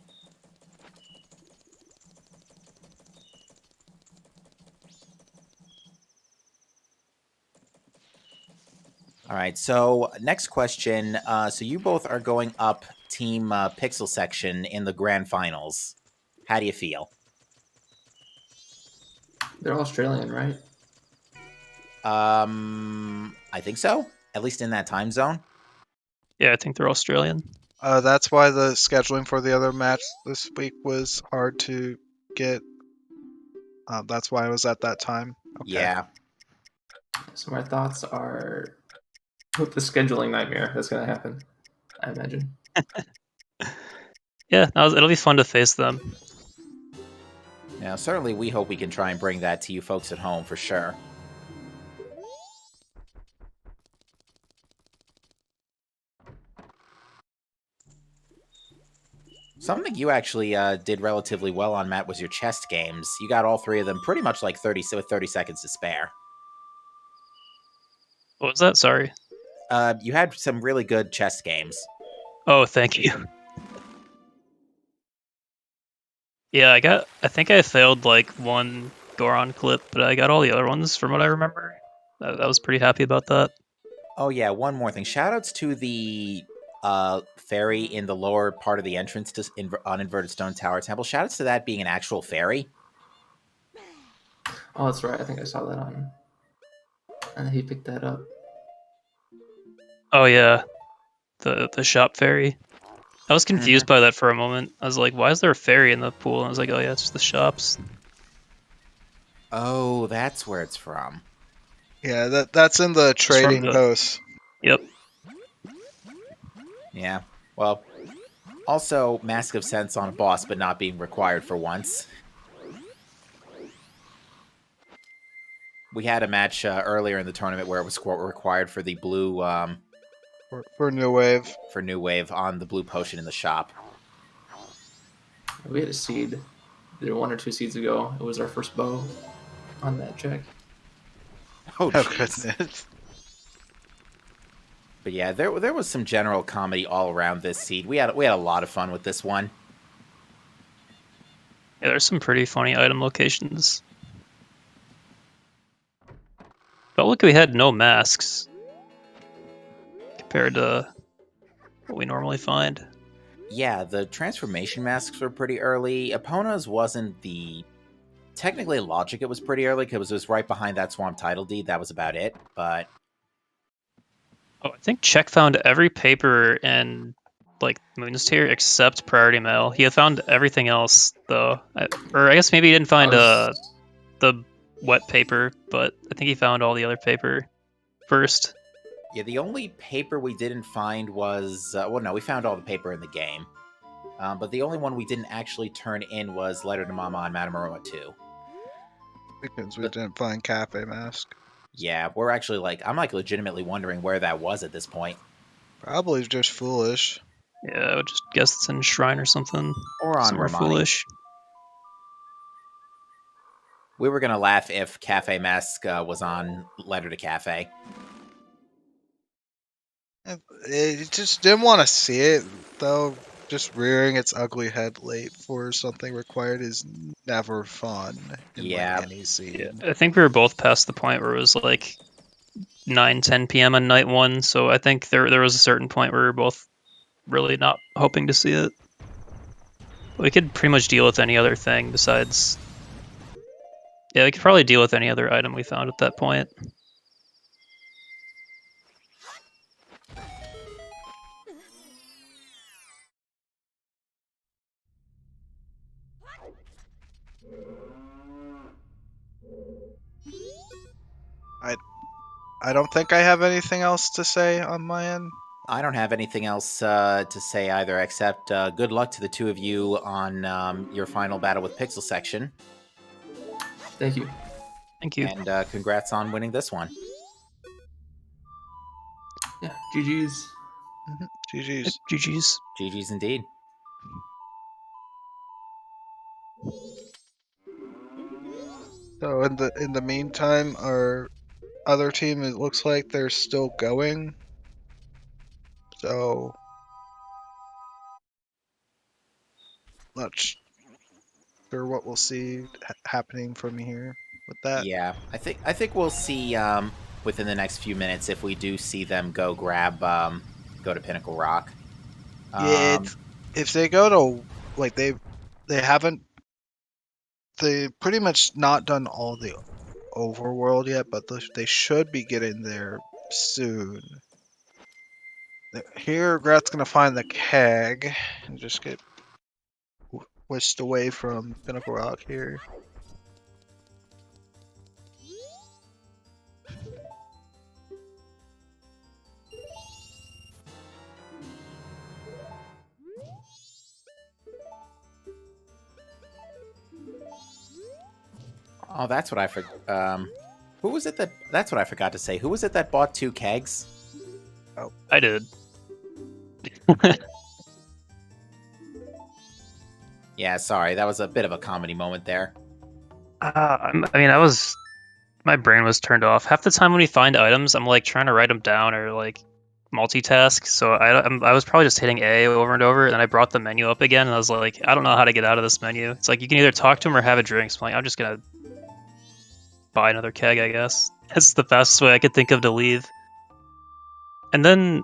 All right, so next question. So you both are going up Team Pixel section in the grand finals. How do you feel? They're Australian, right? I think so. At least in that time zone. Yeah, I think they're Australian. That's why the scheduling for the other match this week was hard to get. That's why I was at that time. Okay. Yeah. So my thoughts are with the scheduling nightmare that's going to happen, I imagine. Yeah, it'll be fun to face them. Now, certainly we hope we can try and bring that to you folks at home for sure. Something you actually did relatively well on, Matt, was your chest games. You got all three of them pretty much like 30 seconds to spare. What was that? Sorry. You had some really good chest games. Oh, thank you. Yeah, I think I failed like one Goron clip, but I got all the other ones from what I remember. I was pretty happy about that. Oh yeah, one more thing. Shoutouts to the fairy in the lower part of the entrance to Uninverted Stone Tower Temple. Shoutouts to that being an actual fairy. Oh, that's right. I think I saw that on. And he picked that up. Oh yeah, the shop fairy. I was confused by that for a moment. I was like, why is there a fairy in the pool? And I was like, oh yeah, it's just the shops. Oh, that's where it's from. Yeah, that's in the trading post. Yep. Yeah. Well, also Mask of Sense on a boss, but not being required for once. We had a match earlier in the tournament where it was required for the blue for New Wave. For New Wave on the blue potion in the shop. We had a seed. There 1 or 2 seeds ago. It was our first bow on that check. Oh goodness. But yeah, there was some general comedy all around this seed. We had a lot of fun with this one. Yeah, there's some pretty funny item locations. But look, we had no masks compared to what we normally find. Yeah, the transformation masks were pretty early. Epona's wasn't the... Technically, Logic, it was pretty early because it was right behind that Swamp Title Deed. That was about it, but... Oh, I think Check found every paper in, like, Moon's Tier except Priority Mail. He had found everything else, though. Or I guess maybe he didn't find the wet paper, but I think he found all the other paper first. Yeah, the only paper we didn't find was... well, no, we found all the paper in the game. But the only one we didn't actually turn in was Letter to Mama on Matamoroa 2. Because we didn't find Cafe Mask. Yeah, we're actually I'm legitimately wondering where that was at this point. Probably just foolish. Yeah, I would just guess it's in Shrine or something. Or on somewhere Romani. Foolish. We were gonna laugh if Cafe Mask was on Letter to Cafe. It just didn't want to see it, though. Just rearing its ugly head late for something required is never fun in any scene. Yeah, I think we were both past the point where it was like 9-10 p.m. on night one, so I think there was a certain point where we were both really not hoping to see it. We could pretty much deal with any other thing besides... Yeah, we could probably deal with any other item we found at that point. I don't think I have anything else to say on my end. I don't have anything else to say either, except good luck to the two of you on your final battle with Pixel Section. Thank you. Thank you. And congrats on winning this one. Yeah, GG's. GG's. GG's. GG's indeed. So in the meantime, our other team, it looks like they're still going. So not sure what we'll see happening from here with that. Yeah, I think we'll see within the next few minutes if we do see them go grab go to Pinnacle Rock. Yeah, Um, if they go to like they haven't they pretty much not done all the overworld yet, but they should be getting there soon. Here, Grat's gonna find the keg and just get whisked away from Pinnacle Rock here. oh, that's what I forgot. Who was it that? That's what I forgot to say. Who was it that bought 2 kegs? I did. Yeah, sorry, that was a bit of a comedy moment there. I mean, my brain was turned off. Half the time when we find items, I'm like trying to write them down or like multitask. So I was probably just hitting A over and over, and I brought the menu up again, and I was like, I don't know how to get out of this menu. It's like you can either talk to him or have a drink. So I'm like, I'm just gonna buy another keg, I guess. That's the fastest way I could think of to leave. And then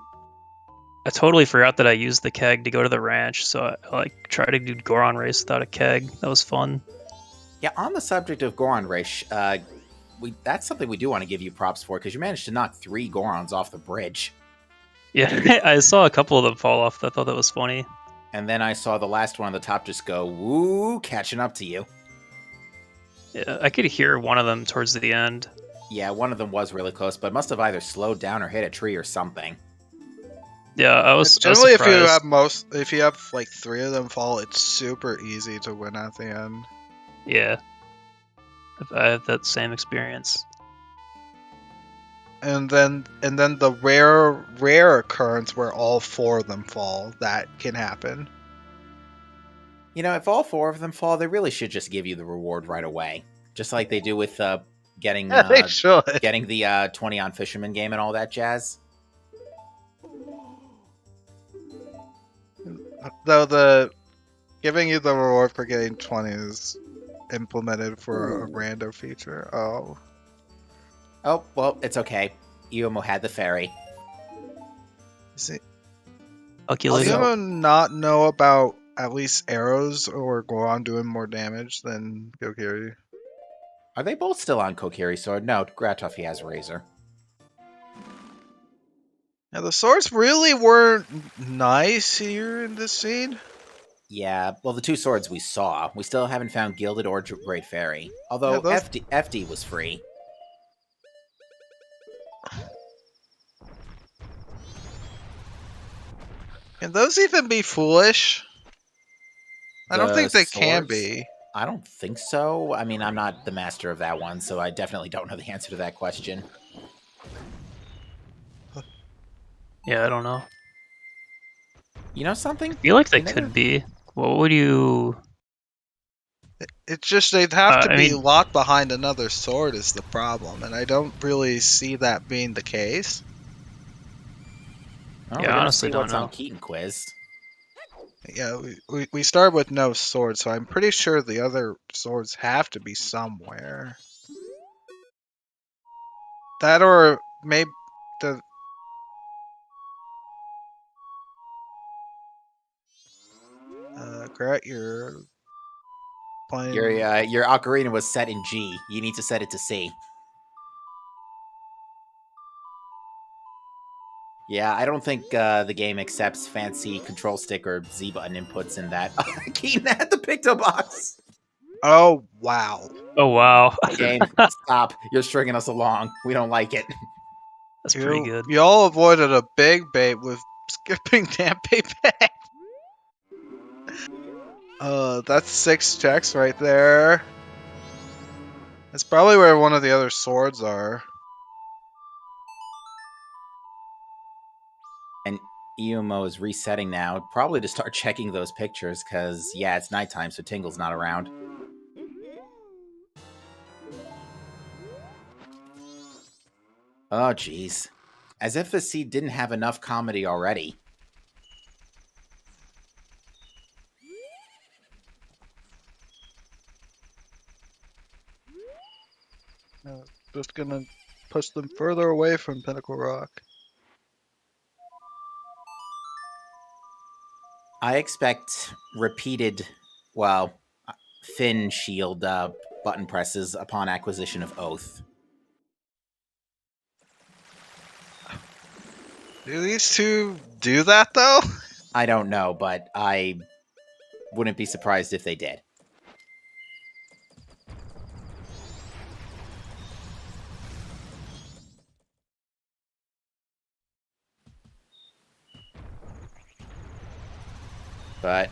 I totally forgot that I used the keg to go to the ranch, so I like tried to do Goron race without a keg. That was fun. Yeah, on the subject of Goron Race, that's something we do want to give you props for because you managed to knock 3 Gorons off the bridge. Yeah, I saw a couple of them fall off. I thought that was funny. And then I saw the last one on the top just go, woo, catching up to you. Yeah, I could hear one of them towards the end. Yeah, one of them was really close, but must have either slowed down or hit a tree or something. Yeah, I was Generally, if you surprised. if you have like 3 of them fall, it's super easy to win at the end. Yeah, I have that same experience. And then the rare occurrence where all 4 of them fall, that can happen. You know, if all 4 of them fall, they really should just give you the reward right away. Just like they do with getting They should. getting the 20 on Fisherman game and all that jazz. Though the giving you the reward for getting 20 is implemented for a random feature. Oh. Oh, well, it's okay. Iumo had the ferry. See, Calculated. does anyone not know about at least arrows or Goron doing more damage than Kokiri? Are they both still on Kokiri Sword? No, Gratoffy has Razor. Now, the swords really weren't nice here in this scene. Yeah, well, the 2 swords we saw. We still haven't found Gilded or Great Fairy. Although Yeah, those- FD was free. Can those even be foolish? I don't The think they can swords? be. I don't think so. I mean, I'm not the master of that one, so I definitely don't know the answer to that question. Yeah, I don't know. You know something? I feel like they You never- could be. What would you? It's just they'd have to I be mean- locked behind another sword is the problem, and I don't really see that being the case. Oh, Yeah, we're gonna honestly see don't what's know. on Keaton Quiz. Yeah, we start with no sword, so I'm pretty sure the other swords have to be somewhere. That or maybe the Grat, you're playing. Your ocarina was set in G. You need to set it to C. Yeah, I don't think the game accepts fancy control stick or Z button inputs in that. Keaton had the Picto Box. Oh wow! Oh wow, Game, stop. You're stringing us along. We don't like it. that's pretty good. You all avoided a big bait with skipping Dampe back. That's 6 checks right there. That's probably where one of the other swords are. And Iumo is resetting now, probably to start checking those pictures, because, yeah, it's nighttime, so Tingle's not around. Oh, jeez. As if the seed didn't have enough comedy already. Just gonna push them further away from Pinnacle Rock. I expect repeated, well, thin shield button presses upon acquisition of Oath. Do these two do that though? I don't know, but I wouldn't be surprised if they did. But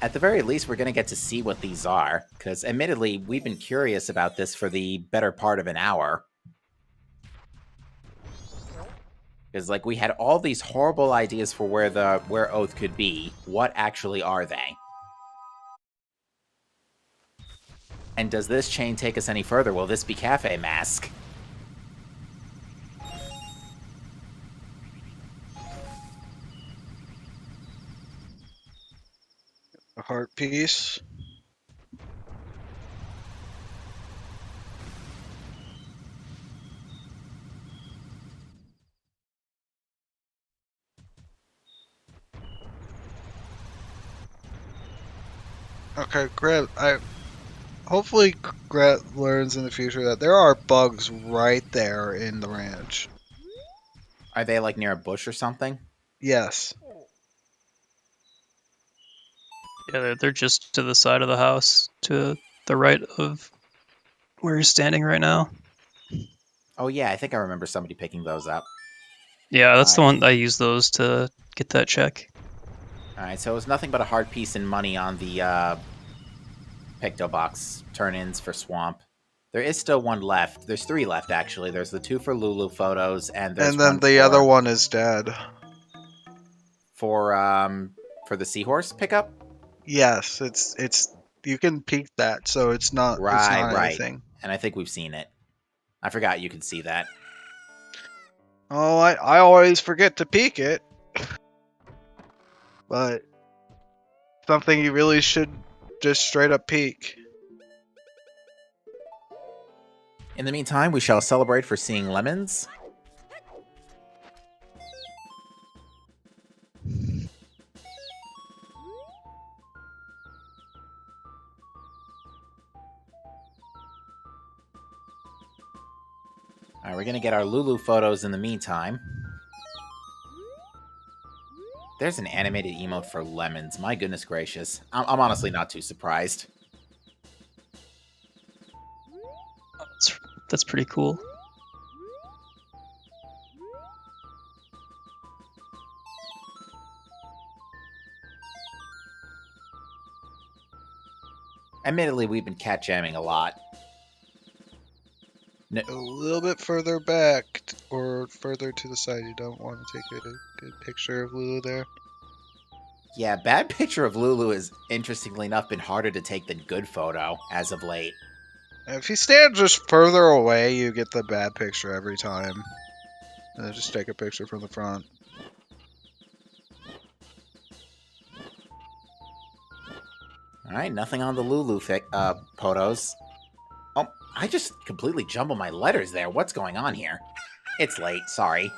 at the very least, we're going to get to see what these are, because admittedly, we've been curious about this for the better part of an hour. Because like we had all these horrible ideas for where Oath could be. What actually are they? And does this chain take us any further? Will this be Cafe Masc? A heart piece. Okay, Gret. Hopefully Gret learns in the future that there are bugs right there in the ranch. Are they like near a bush or something? Yes. Yeah, they're just to the side of the house, to the right of where you're standing right now. Oh yeah, I think I remember somebody picking those up. Yeah, that's the one I use those to get that check. Alright, so it was nothing but a hard piece and money on the Picto Box turn-ins for Swamp. There is still one left. There's 3 left, actually. There's the 2 for Lulu photos, and there's And then one the other one is dead. for the seahorse pickup. Yes, it's you can peek that, so it's not Right. anything. And I think we've seen it. I forgot you could see that. Oh, I always forget to peek it. But something you really should just straight up peek. In the meantime, we shall celebrate for seeing lemons. Alright, we're going to get our Lulu photos in the meantime. There's an animated emote for lemons. My goodness gracious. I'm honestly not too surprised. That's pretty cool. Admittedly, we've been cat jamming a lot. A little bit further back or further to the side. You don't want to take a good picture of Lulu there. Yeah, bad picture of Lulu has, interestingly enough, been harder to take than good photo as of late. If you stand just further away, you get the bad picture every time. And then just take a picture from the front. Alright, nothing on the Lulu photos. Oh, I just completely jumbled my letters there. What's going on here? It's late, sorry.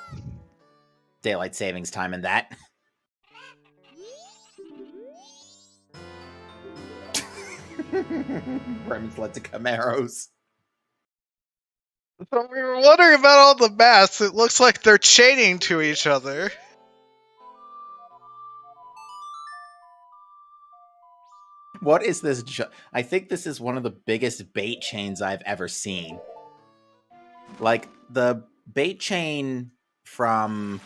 Daylight savings time and that. Remy's led to Camaros. So we were wondering about all the masks. It looks like they're chaining to each other. What is this? I think this is one of the biggest bait chains I've ever seen. Like, the bait chain from...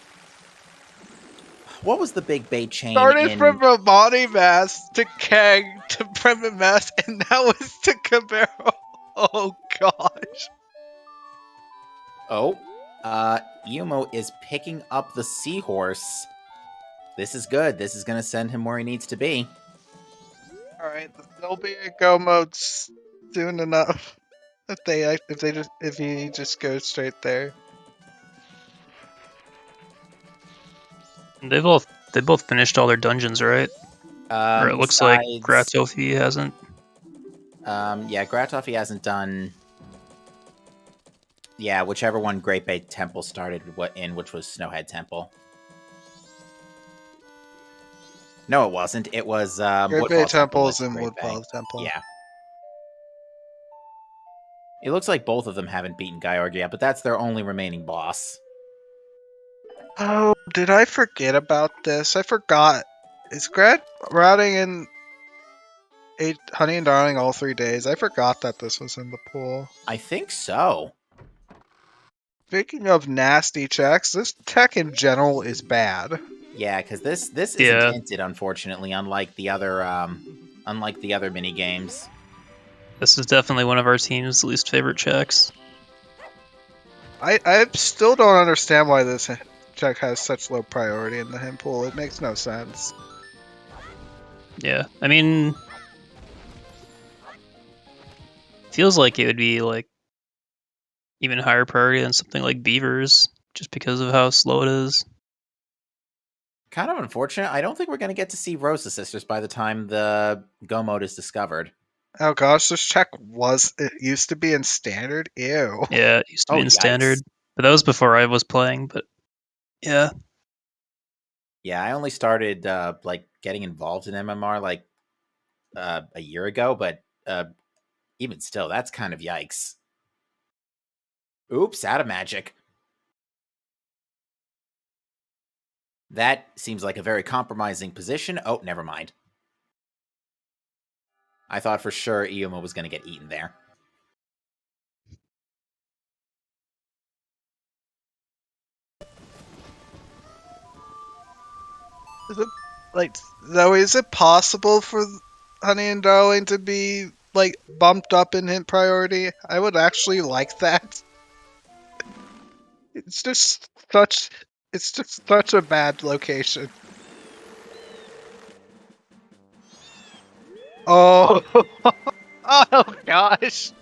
What was the big bait chain Started from Romani mask to Kang to Bremen mask, and now it's to Camaro. Oh gosh. Oh, Yumo is picking up the seahorse. This is good. This is going to send him where he needs to be. Alright, there'll be a go mode soon enough. If he just goes straight there. They both finished all their dungeons, right? Or it looks like Gratofi hasn't. Yeah, Gratofi hasn't done. Yeah, whichever one Great Bay Temple started in, which was Snowhead Temple. No, it wasn't. It was Great Bay Woodfall Temple Temples was and Great Bay. Woodfall Temple. Yeah. It looks like both of them haven't beaten Gyorg yet, but that's their only remaining boss. Oh, did I forget about this? I forgot. Is Grat routing in Honey and Darling all 3 days? I forgot that this was in the pool. I think so. Speaking of nasty checks, this tech in general is bad. Yeah, because this isn't hinted, unfortunately, unlike the other mini games. This is definitely one of our team's least favorite checks. I still don't understand why this check has such low priority in the hint pool. It makes no sense. Yeah, I mean, feels like it would be like even higher priority than something like Beavers, just because of how slow it is. Kind of unfortunate. I don't think we're going to get to see Rosa Sisters by the time the Go mode is discovered. Oh gosh, this check used to be in standard? Ew. Yeah, it used to be in yikes. standard. But that was before I was playing, but yeah. Yeah, I only started getting involved in MMR a year ago, but even still, that's kind of yikes. Oops, out of magic. That seems like a very compromising position. Oh, never mind. I thought for sure Ioma was going to get eaten there. Is it possible for Honey and Darling to be bumped up in hint priority? I would actually like that. It's just such a bad location. Oh, oh gosh.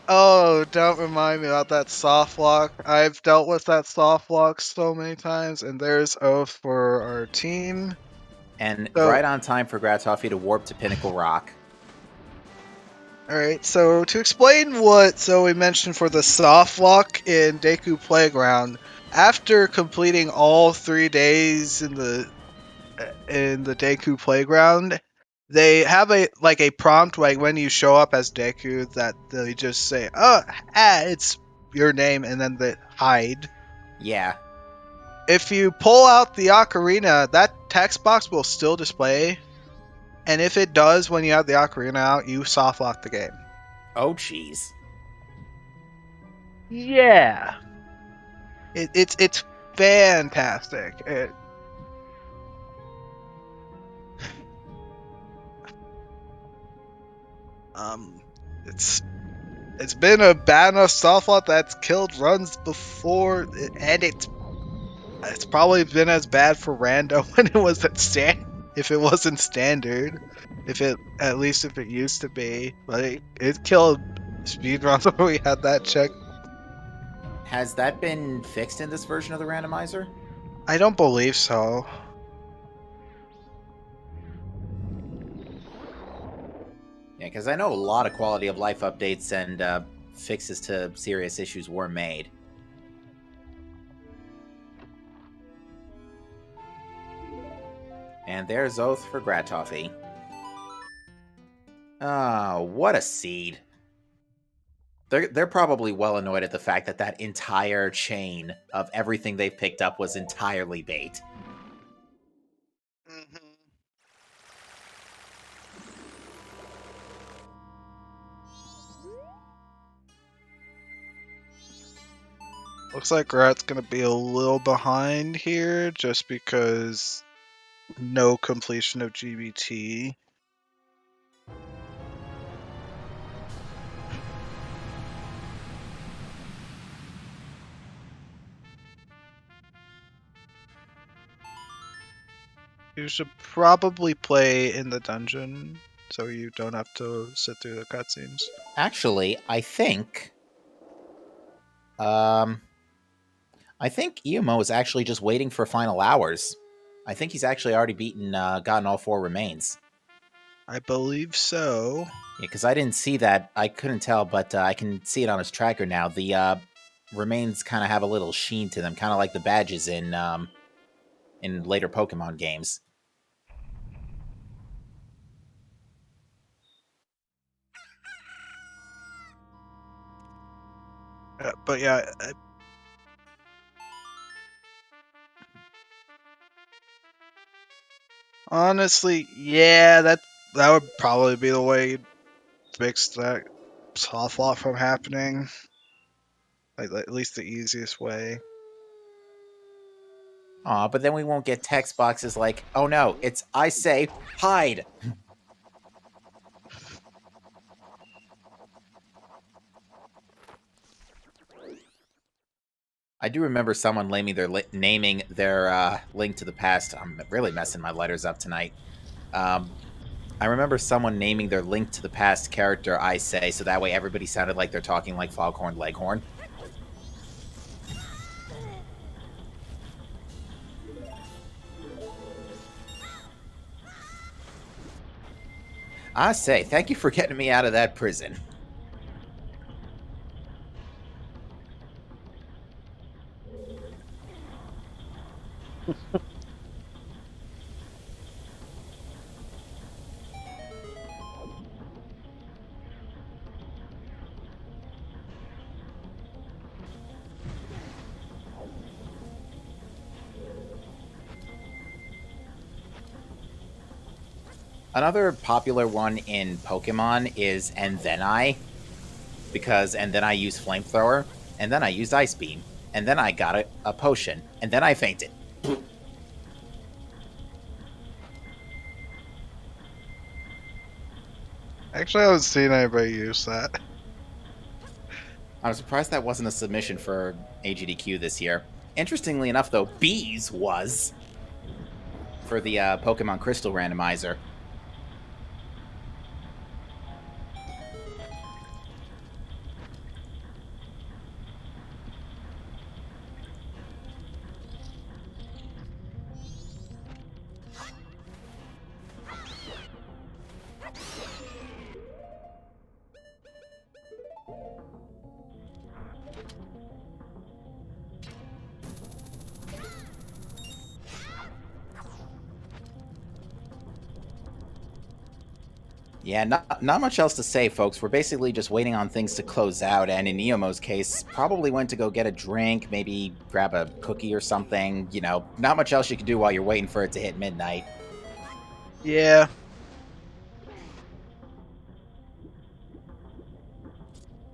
Oh, don't remind me about that soft lock. I've dealt with that soft lock so many times, and there's Oath for our team. And right on time for Gratofi to warp to Pinnacle Rock. Alright, so to explain what Zoe mentioned for the soft lock in Deku Playground, after completing all 3 days in the Deku Playground, they have a prompt when you show up as Deku that they just say, it's your name, and then they hide. Yeah. If you pull out the ocarina, that text box will still display, and if it does when you have the ocarina out, you soft lock the game. Oh, jeez. Yeah. It's fantastic. It's been a bad enough soft lock that's killed runs before, and it's probably been as bad for Rando when it was if it wasn't standard, at least if it used to be. But it killed speedruns when we had that check. Has that been fixed in this version of the randomizer? I don't believe so. Yeah, because I know a lot of quality of life updates and fixes to serious issues were made. And there's Oath for Gratofi. Oh, what a seed. They're probably well annoyed at the fact that that entire chain of everything they've picked up was entirely bait. Mm-hmm. Looks like Rat's gonna be a little behind here just because no completion of GBT. You should probably play in the dungeon so you don't have to sit through the cutscenes. Actually, I think Iumo is actually just waiting for final hours. I think he's actually already gotten all 4 remains. I believe so. Yeah, because I didn't see that. I couldn't tell, but I can see it on his tracker now. The remains kind of have a little sheen to them, kind of like the badges in later Pokemon games. But yeah, honestly, yeah, that would probably be the way you'd fix that soft lock from happening. Like at least the easiest way. Aw, but then we won't get text boxes like, oh no, it's I say hide. I do remember someone naming their Link to the Past. I'm really messing my letters up tonight. I remember someone naming their Link to the Past character I say, so that way everybody sounded like they're talking like Foghorn Leghorn. I say, thank you for getting me out of that prison. Another popular one in Pokemon is and then I, because and then I used Flamethrower, and then I used Ice Beam, and then I got a potion, and then I fainted. Actually, I haven't seen anybody use that. I'm surprised that wasn't a submission for AGDQ this year. Interestingly enough, though, Bees was for the Pokemon Crystal Randomizer. Yeah, not much else to say, folks. We're basically just waiting on things to close out, and in Iomo's case, probably went to go get a drink, maybe grab a cookie or something. You know, not much else you can do while you're waiting for it to hit midnight. Yeah.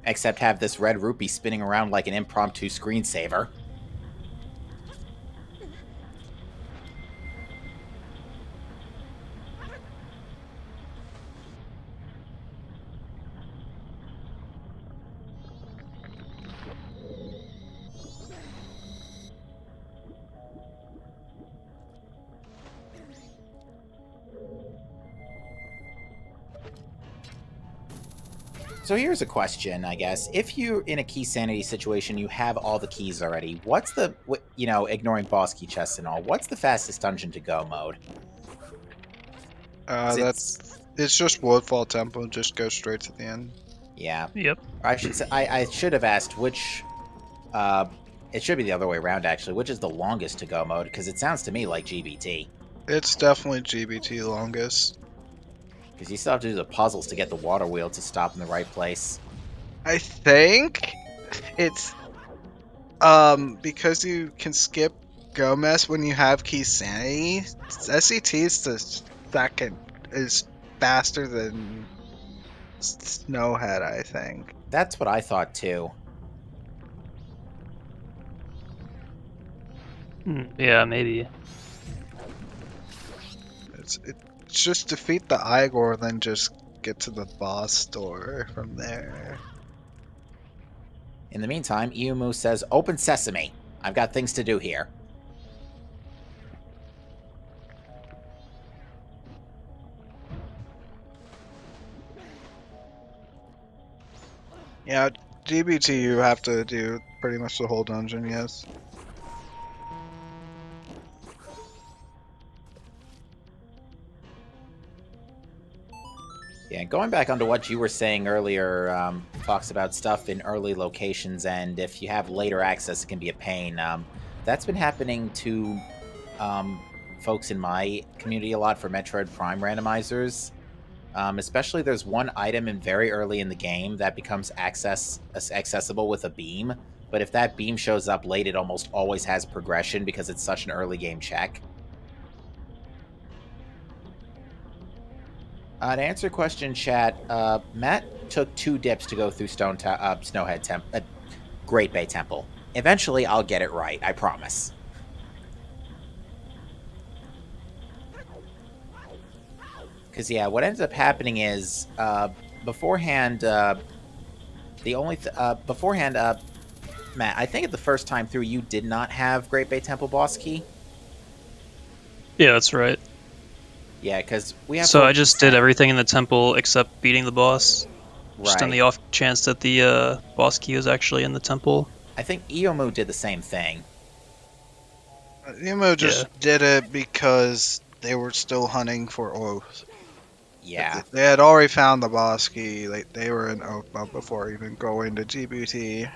Except have this red rupee spinning around like an impromptu screensaver. So here's a question, I guess. If you're in a key sanity situation, you have all the keys already. What's the, ignoring boss key chests and all, what's the fastest dungeon to go mode? It's just Woodfall Temple. Just go straight to the end. Yeah. Yep. I should say, I should have asked which. It should be the other way around, actually. Which is the longest to go mode? Because it sounds to me like GBT. It's definitely GBT longest. Because you still have to do the puzzles to get the water wheel to stop in the right place. I think it's because you can skip Gomez when you have key sanity. SCT's the second is faster than Snowhead, I think. That's what I thought too. Yeah, maybe. It's just defeat the Igor, then just get to the boss door from there. In the meantime, Iumu says, "Open sesame. I've got things to do here." Yeah, GBT you have to do pretty much the whole dungeon, yes. Yeah, going back onto what you were saying earlier, talks about stuff in early locations, and if you have later access, it can be a pain. That's been happening to folks in my community a lot for Metroid Prime randomizers. Especially, there's one item in very early in the game that becomes accessible with a beam, but if that beam shows up late, it almost always has progression because it's such an early game check. To answer your question, chat, Matt took 2 dips to go through Great Bay Temple. Eventually, I'll get it right. I promise. Because yeah, what ends up happening is beforehand, Matt, I think at the first time through, you did not have Great Bay Temple boss key. Yeah, that's right. Yeah, because we have. So I just did everything in the temple except beating the boss. Right. Just on the off chance that the boss key is actually in the temple. I think Iomu did the same thing. Iomu just did it because they were still hunting for oath. Yeah. They had already found the boss key. Like, they were in oath mode before even going to GBT.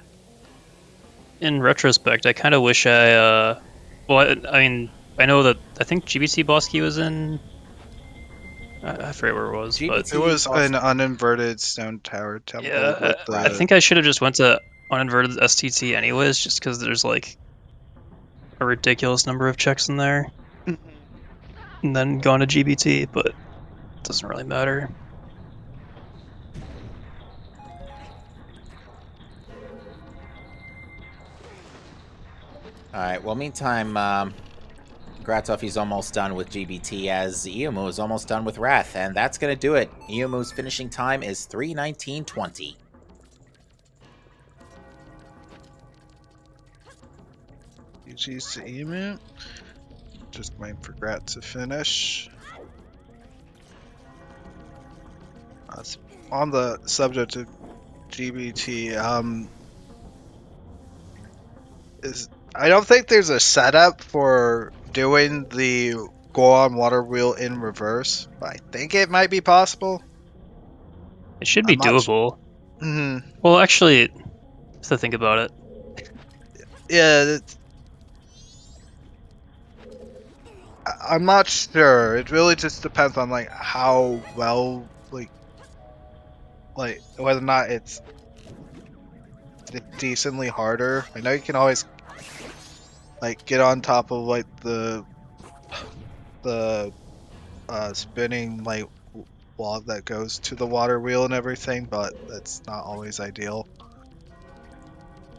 In retrospect, I kind of wish I. Well, I mean, I know that I think GBT boss key was in. I forget where it was, but it was an uninverted stone tower temple. Yeah, I think I should have just went to uninverted STT anyways, just because there's like a ridiculous number of checks in there, and then gone to GBT, but it doesn't really matter. Alright, well, meantime, Gratoffy's almost done with GBT, as Iomu is almost done with Wrath, and that's going to do it. Iomu's finishing time is 3:19:20. GG's to Iomu. Just waiting for Grat to finish. On the subject of GBT, I don't think there's a setup for doing the go on water wheel in reverse, but I think it might be possible. It should be doable. Well, actually, to think about it. Yeah, I'm not sure. It really just depends on like how well like whether or not it's decently harder. I know you can always like get on top of like the spinning like wall that goes to the water wheel and everything, but that's not always ideal.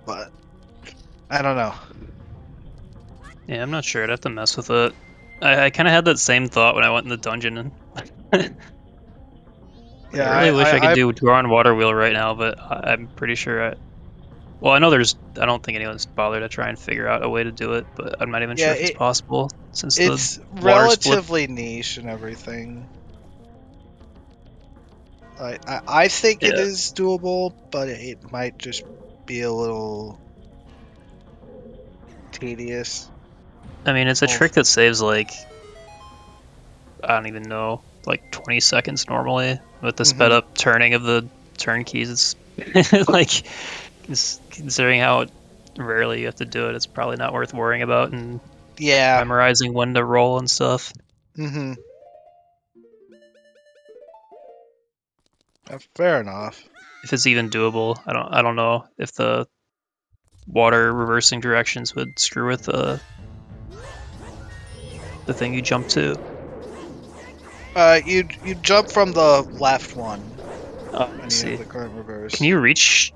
But I don't know. Yeah, I'm not sure. I'd have to mess with it. I kind of had that same thought when I went in the dungeon. And Yeah, I really wish I could do draw on water wheel right now, but I'm pretty sure well, I know I don't think anyone's bothered to try and figure out a way to do it, but I'm not even sure if it's possible since it's the relatively niche and everything. I think it is doable, but it might just be a little tedious. I mean, it's a trick that saves like I don't even know, like 20 seconds normally with the sped up turning of the turn keys. It's like considering how rarely you have to do it, it's probably not worth worrying about and memorizing when to roll and stuff. Fair enough. If it's even doable, I don't know if the water reversing directions would screw with the thing you jump to. You jump from the left one. Let's see. The current reverse. Can you reach?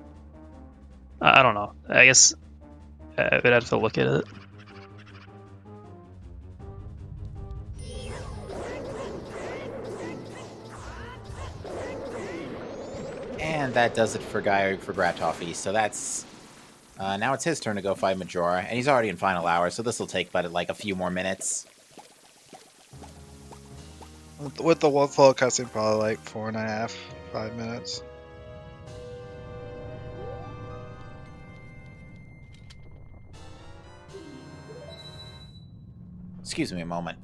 I don't know. I guess I would have to look at it. And that does it for Gratoffy. So that's now it's his turn to go fight Majora, and he's already in final hour, so this will take but like a few more minutes. With the one flow cutscene, probably like 4.5, 5 minutes. Excuse me a moment.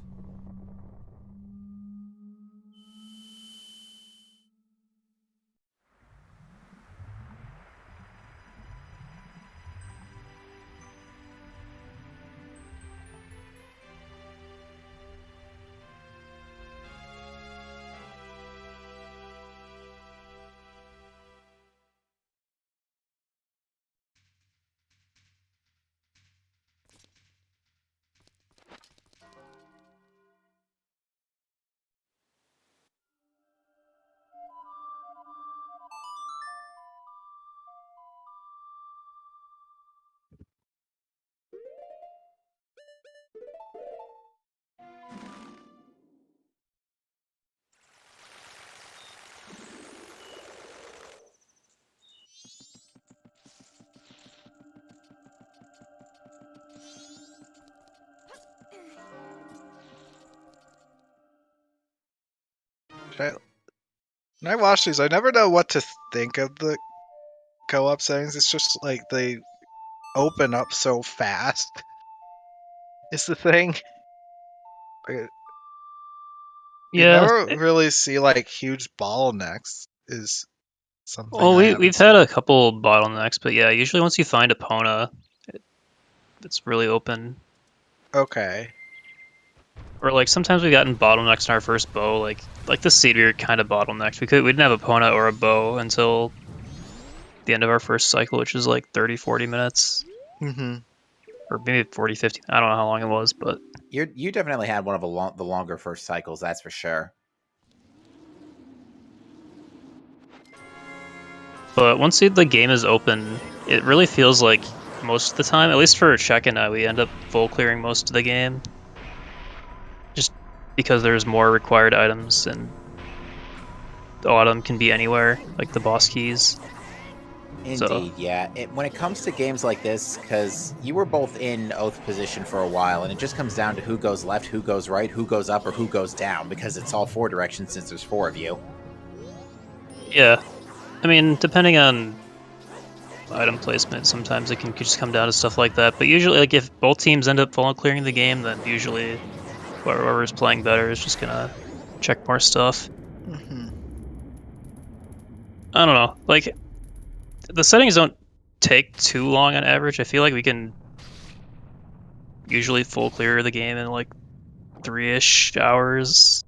When I watch these, I never know what to think of the co-op settings. It's just like they open up so fast. It's the thing. You Yeah. never really see like huge bottlenecks. Is something. Well, I haven't we've seen. had a couple bottlenecks, but yeah, usually once you find Epona, it's really open. Okay. Or like sometimes we've gotten bottlenecks in our first bow, like this seed we were kind of bottlenecked. We didn't have Epona or a bow until the end of our first cycle, which is like 30-40 minutes. Mm-hmm. Or maybe 40-50. I don't know how long it was, but You definitely had one of the longer first cycles, that's for sure. But once the game is open, it really feels like most of the time, at least for Czech and I, we end up full clearing most of the game. Just because there's more required items, and a lot of them can be anywhere, like the boss keys. Indeed, yeah. When it comes to games like this, because you were both in Oath position for a while, and it just comes down to who goes left, who goes right, who goes up, or who goes down, because it's all 4 directions since there's 4 of you. Yeah. I mean, depending on item placement, sometimes it can just come down to stuff like that. But usually, like, if both teams end up full clearing the game, then usually whoever's playing better is just gonna check more stuff. Mm-hmm. I don't know. Like, the settings don't take too long on average. I feel like we can usually full clear the game in like 3-ish hours,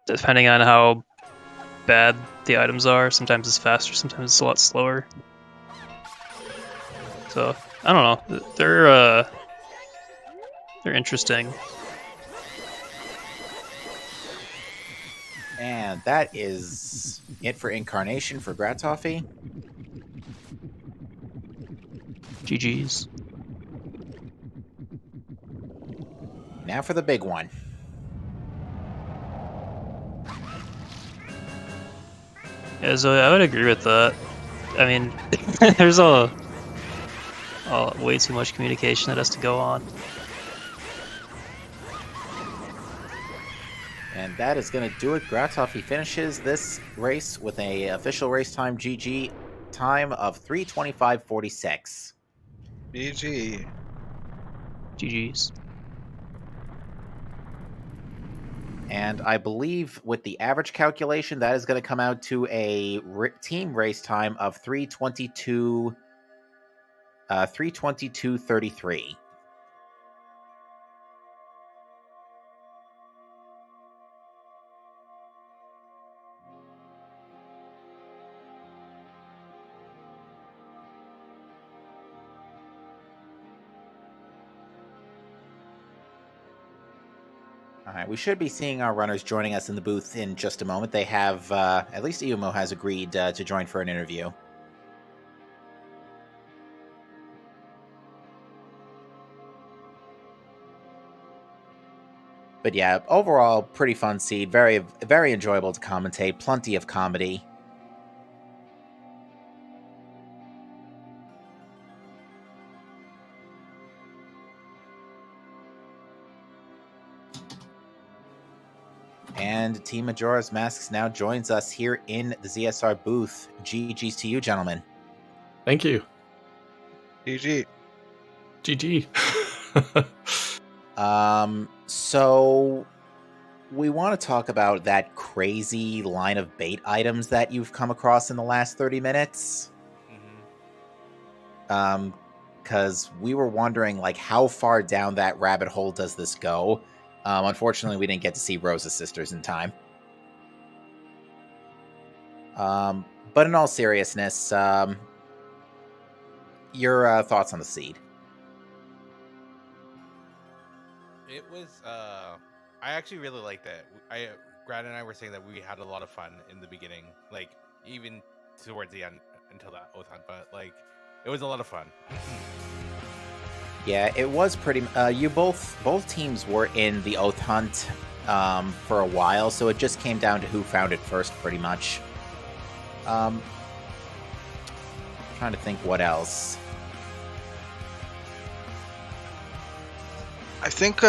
depending on how bad the items are. Sometimes it's faster, sometimes it's a lot slower. So I don't know. They're interesting. And that is it for Incarnation for Gratoffy. GG's. Now for the big one. Yeah, so I would agree with that. I mean, there's way too much communication that has to go on. And that is going to do it. Gratoffy finishes this race with an official race time GG time of 3:25.46. GG. GG's. And I believe with the average calculation, that is going to come out to a team race time of 3:22.33. All right, we should be seeing our runners joining us in the booth in just a moment. They have, at least Iumo has agreed to join for an interview. But yeah, overall, pretty fun seed. Very, very enjoyable to commentate. Plenty of comedy. And Team Majora's Masks now joins us here in the ZSR booth. GG's to you, gentlemen. Thank you. GG. GG. So we want to talk about that crazy line of bait items that you've come across in the last 30 minutes. Because we were wondering, like, how far down that rabbit hole does this go? Unfortunately, we didn't get to see Rosa's sisters in time. But in all seriousness, your thoughts on the seed? It was, I actually really liked it. Grad and I were saying that we had a lot of fun in the beginning, like, even towards the end, until that Oath hunt, but, like, it was a lot of fun. Yeah, it was pretty. You both teams were in the Oath hunt for a while, so it just came down to who found it first, pretty much. Trying to think what else. I think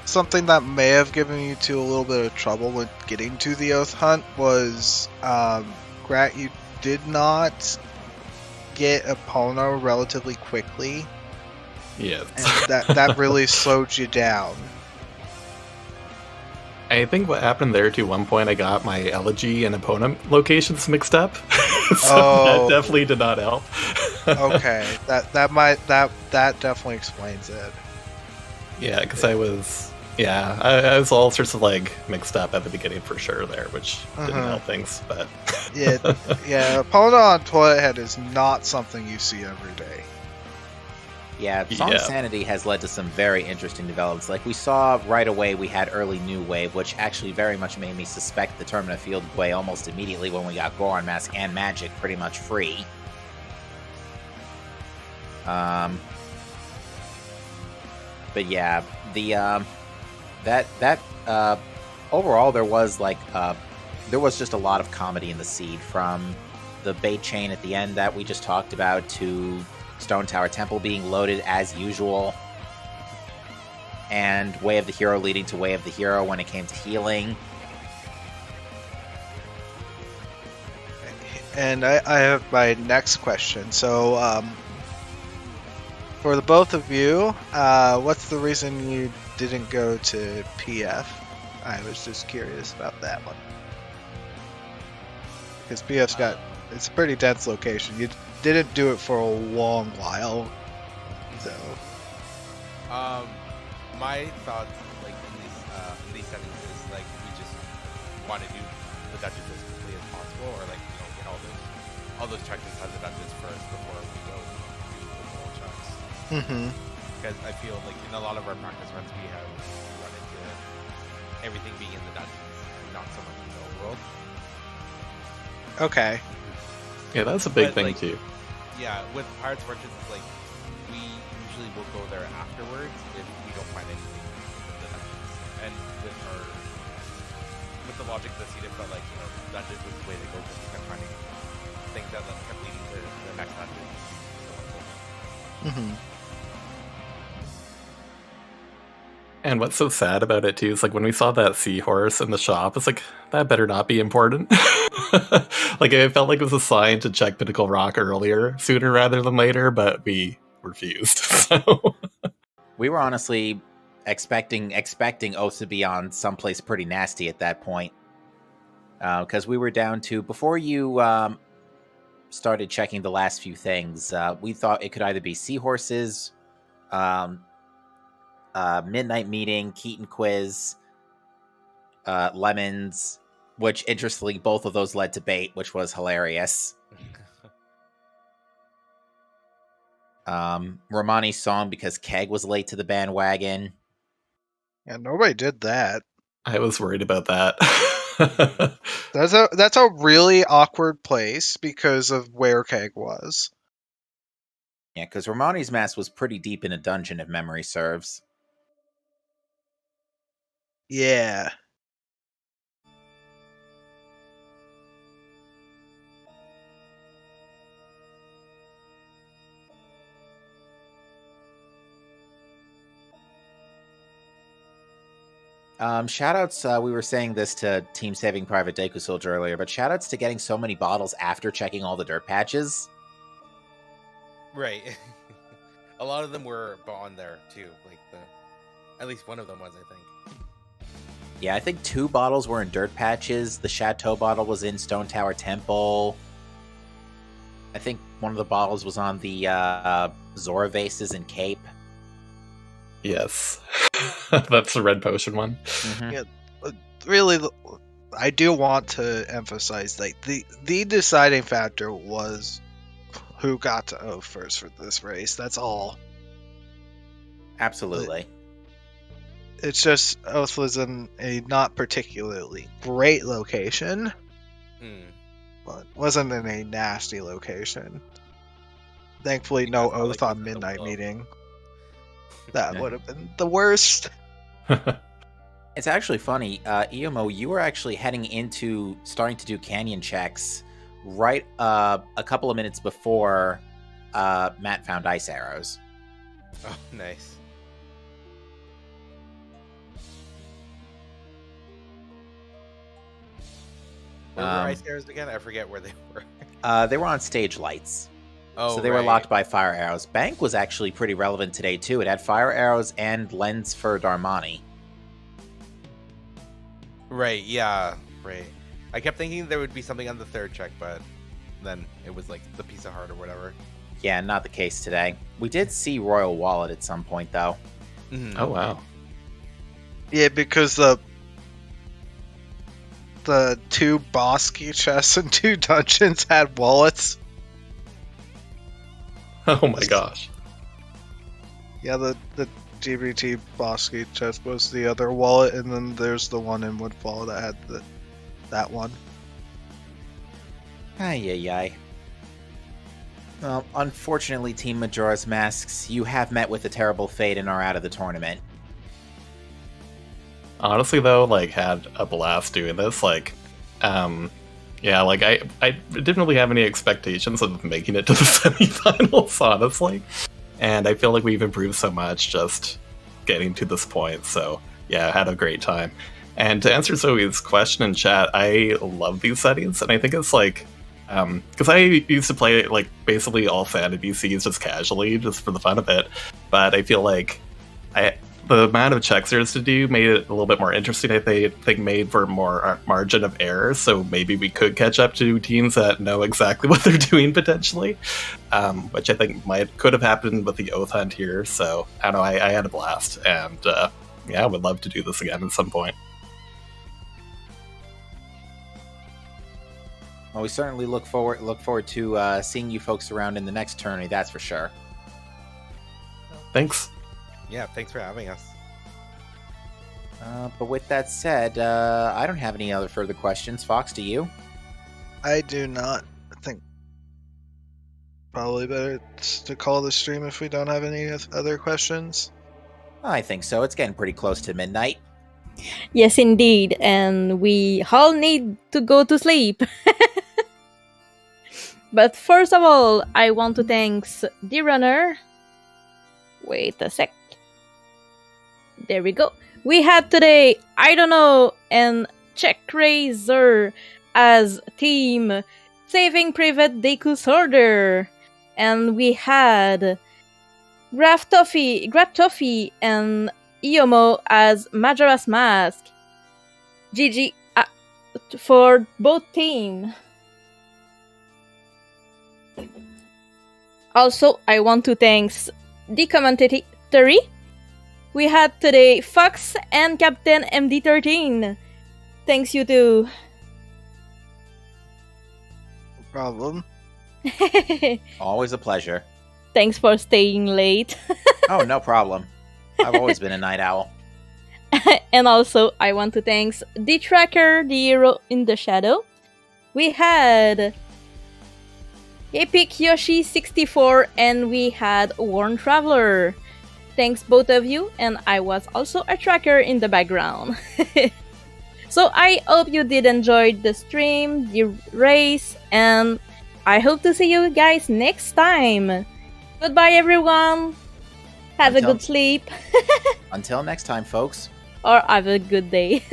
something that may have given you two a little bit of trouble with getting to the Oath Hunt was, Grat, you did not get Epona relatively quickly, Yeah. and that really slowed you down. I think what happened there too, one point I got my elegy and opponent locations mixed up. So that definitely did not help. Okay, that definitely explains it. Yeah, because I was all sorts of like mixed up at the beginning for sure there, which didn't help things. But yeah, Epona on Toilet Head is not something you see every day. Yeah, Song of Sanity has led to some very interesting developments. Like we saw right away, we had early New Wave, which actually very much made me suspect the Tournament of Field Way almost immediately when we got Goron Mask and Magic pretty much free. But yeah, the overall there was just a lot of comedy in the seed, from the bait chain at the end that we just talked about to Stone Tower Temple being loaded as usual, and Way of the Hero leading to Way of the Hero when it came to healing. And I have my next question. So, for the both of you, what's the reason you didn't go to PF? I was just curious about that one. Because PF's it's a pretty dense location. You didn't do it for a long while, so. My thoughts, like in these settings, is like we just want to do the dungeons as quickly as possible, or like get all those checks inside the dungeons first before we go do the full checks. Because I feel like in a lot of our practice runs, we have run into everything being in the dungeons, and not so much in the overworld. Okay. Yeah, that's a big thing too. Yeah, with Pirates Fortress, it's like we usually will go there afterwards if we don't find anything in the dungeons. And with the logic that's needed, but like dungeons was the way to go because we kept finding things that kept leading to the next dungeon. And what's so sad about it too is like when we saw that seahorse in the shop, it's like that better not be important. Like it felt like it was a sign to check Pinnacle Rock earlier, sooner rather than later, but we refused. So We were honestly expecting Oath to be on someplace pretty nasty at that point, because we were down to, before you started checking the last few things, we thought it could either be seahorses, Midnight Meeting, Keaton Quiz, Lemons, which interestingly both of those led to bait, which was hilarious. Romani's song because Keg was late to the bandwagon. Yeah, nobody did that. I was worried about that. That's a really awkward place because of where Keg was. Yeah, because Romani's Mask was pretty deep in a dungeon, if memory serves. Yeah. Shoutouts, we were saying this to Team Saving Private DekuSoldier earlier, but shoutouts to getting so many bottles after checking all the dirt patches. Right. A lot of them were on there too. Like at least one of them was, I think. Yeah, I think 2 bottles were in dirt patches. The Chateau bottle was in Stone Tower Temple. I think one of the bottles was on the Zora vases in Cape. Yes. That's the red potion one. Mm-hmm. Yeah, really, I do want to emphasize that the deciding factor was who got to Oath first for this race. That's all. Absolutely. It's just Oath was in a not particularly great location, but wasn't in a nasty location. Thankfully, no Oath on Midnight Meeting. That would have been the worst. It's actually funny, EMO, you were actually heading into starting to do canyon checks right a couple of minutes before Matt found ice arrows. Oh, nice. Where were ice arrows again? I forget where they were. They were on stage lights. Oh, So they were locked by fire arrows. Bank was actually pretty relevant today, too. It had fire arrows and lens for Darmani. Right, yeah, right. I kept thinking there would be something on the third check, but then it was like the piece of heart or whatever. Yeah, not the case today. We did see Royal Wallet at some point, though. Mhm. Oh wow. Yeah, because the 2 boss key chests and 2 dungeons had wallets. Oh my gosh. Yeah, the GBT boss key chest was the other wallet, and then there's the one in Woodfall that had that one. Ay. Well, unfortunately, Team Majora's Masks, you have met with a terrible fate and are out of the tournament. Honestly though, like had a blast doing this. Like, yeah, like I didn't really have any expectations of making it to the semifinals, honestly. And I feel like we've improved so much just getting to this point. So yeah, I had a great time. And to answer Zoe's question in chat, I love these settings, and I think it's like, because I used to play like basically all Sanity Seas just casually, just for the fun of it. But I feel like the amount of checks there's to do made it a little bit more interesting. I think made for more margin of error, so maybe we could catch up to teams that know exactly what they're doing potentially, which I think could have happened with the Oath Hunt here. So I don't know, I had a blast, and yeah, I would love to do this again at some point. Well, we certainly look forward to seeing you folks around in the next tourney, that's for sure. Thanks. Yeah, thanks for having us. But with that said, I don't have any other further questions. Fox, do you? I do not. I think probably better to call the stream if we don't have any other questions. I think so. It's getting pretty close to midnight. Yes, indeed. And we all need to go to sleep. But first of all, I want to thank the runner. Wait a sec. There we go. We had today, I don't know, and Check Razor as team Saving Private DekuSoldier. And we had Graf Toffee and Iyomo as Majora's Mask. GG for both teams. Also, I want to thank the commentary. We had today Fox and Captain MD13. Thanks you too. No problem. Always a pleasure. Thanks for staying late. Oh, no problem. I've always been a night owl. And also, I want to thank the tracker, the hero in the shadow. We had Epic Yoshi 64 and we had Worn Traveler. Thanks both of you, and I was also a tracker in the background. So I hope you did enjoy the stream, the race, and I hope to see you guys next time. Goodbye everyone. Have a good sleep. Until next time, folks. Or have a good day.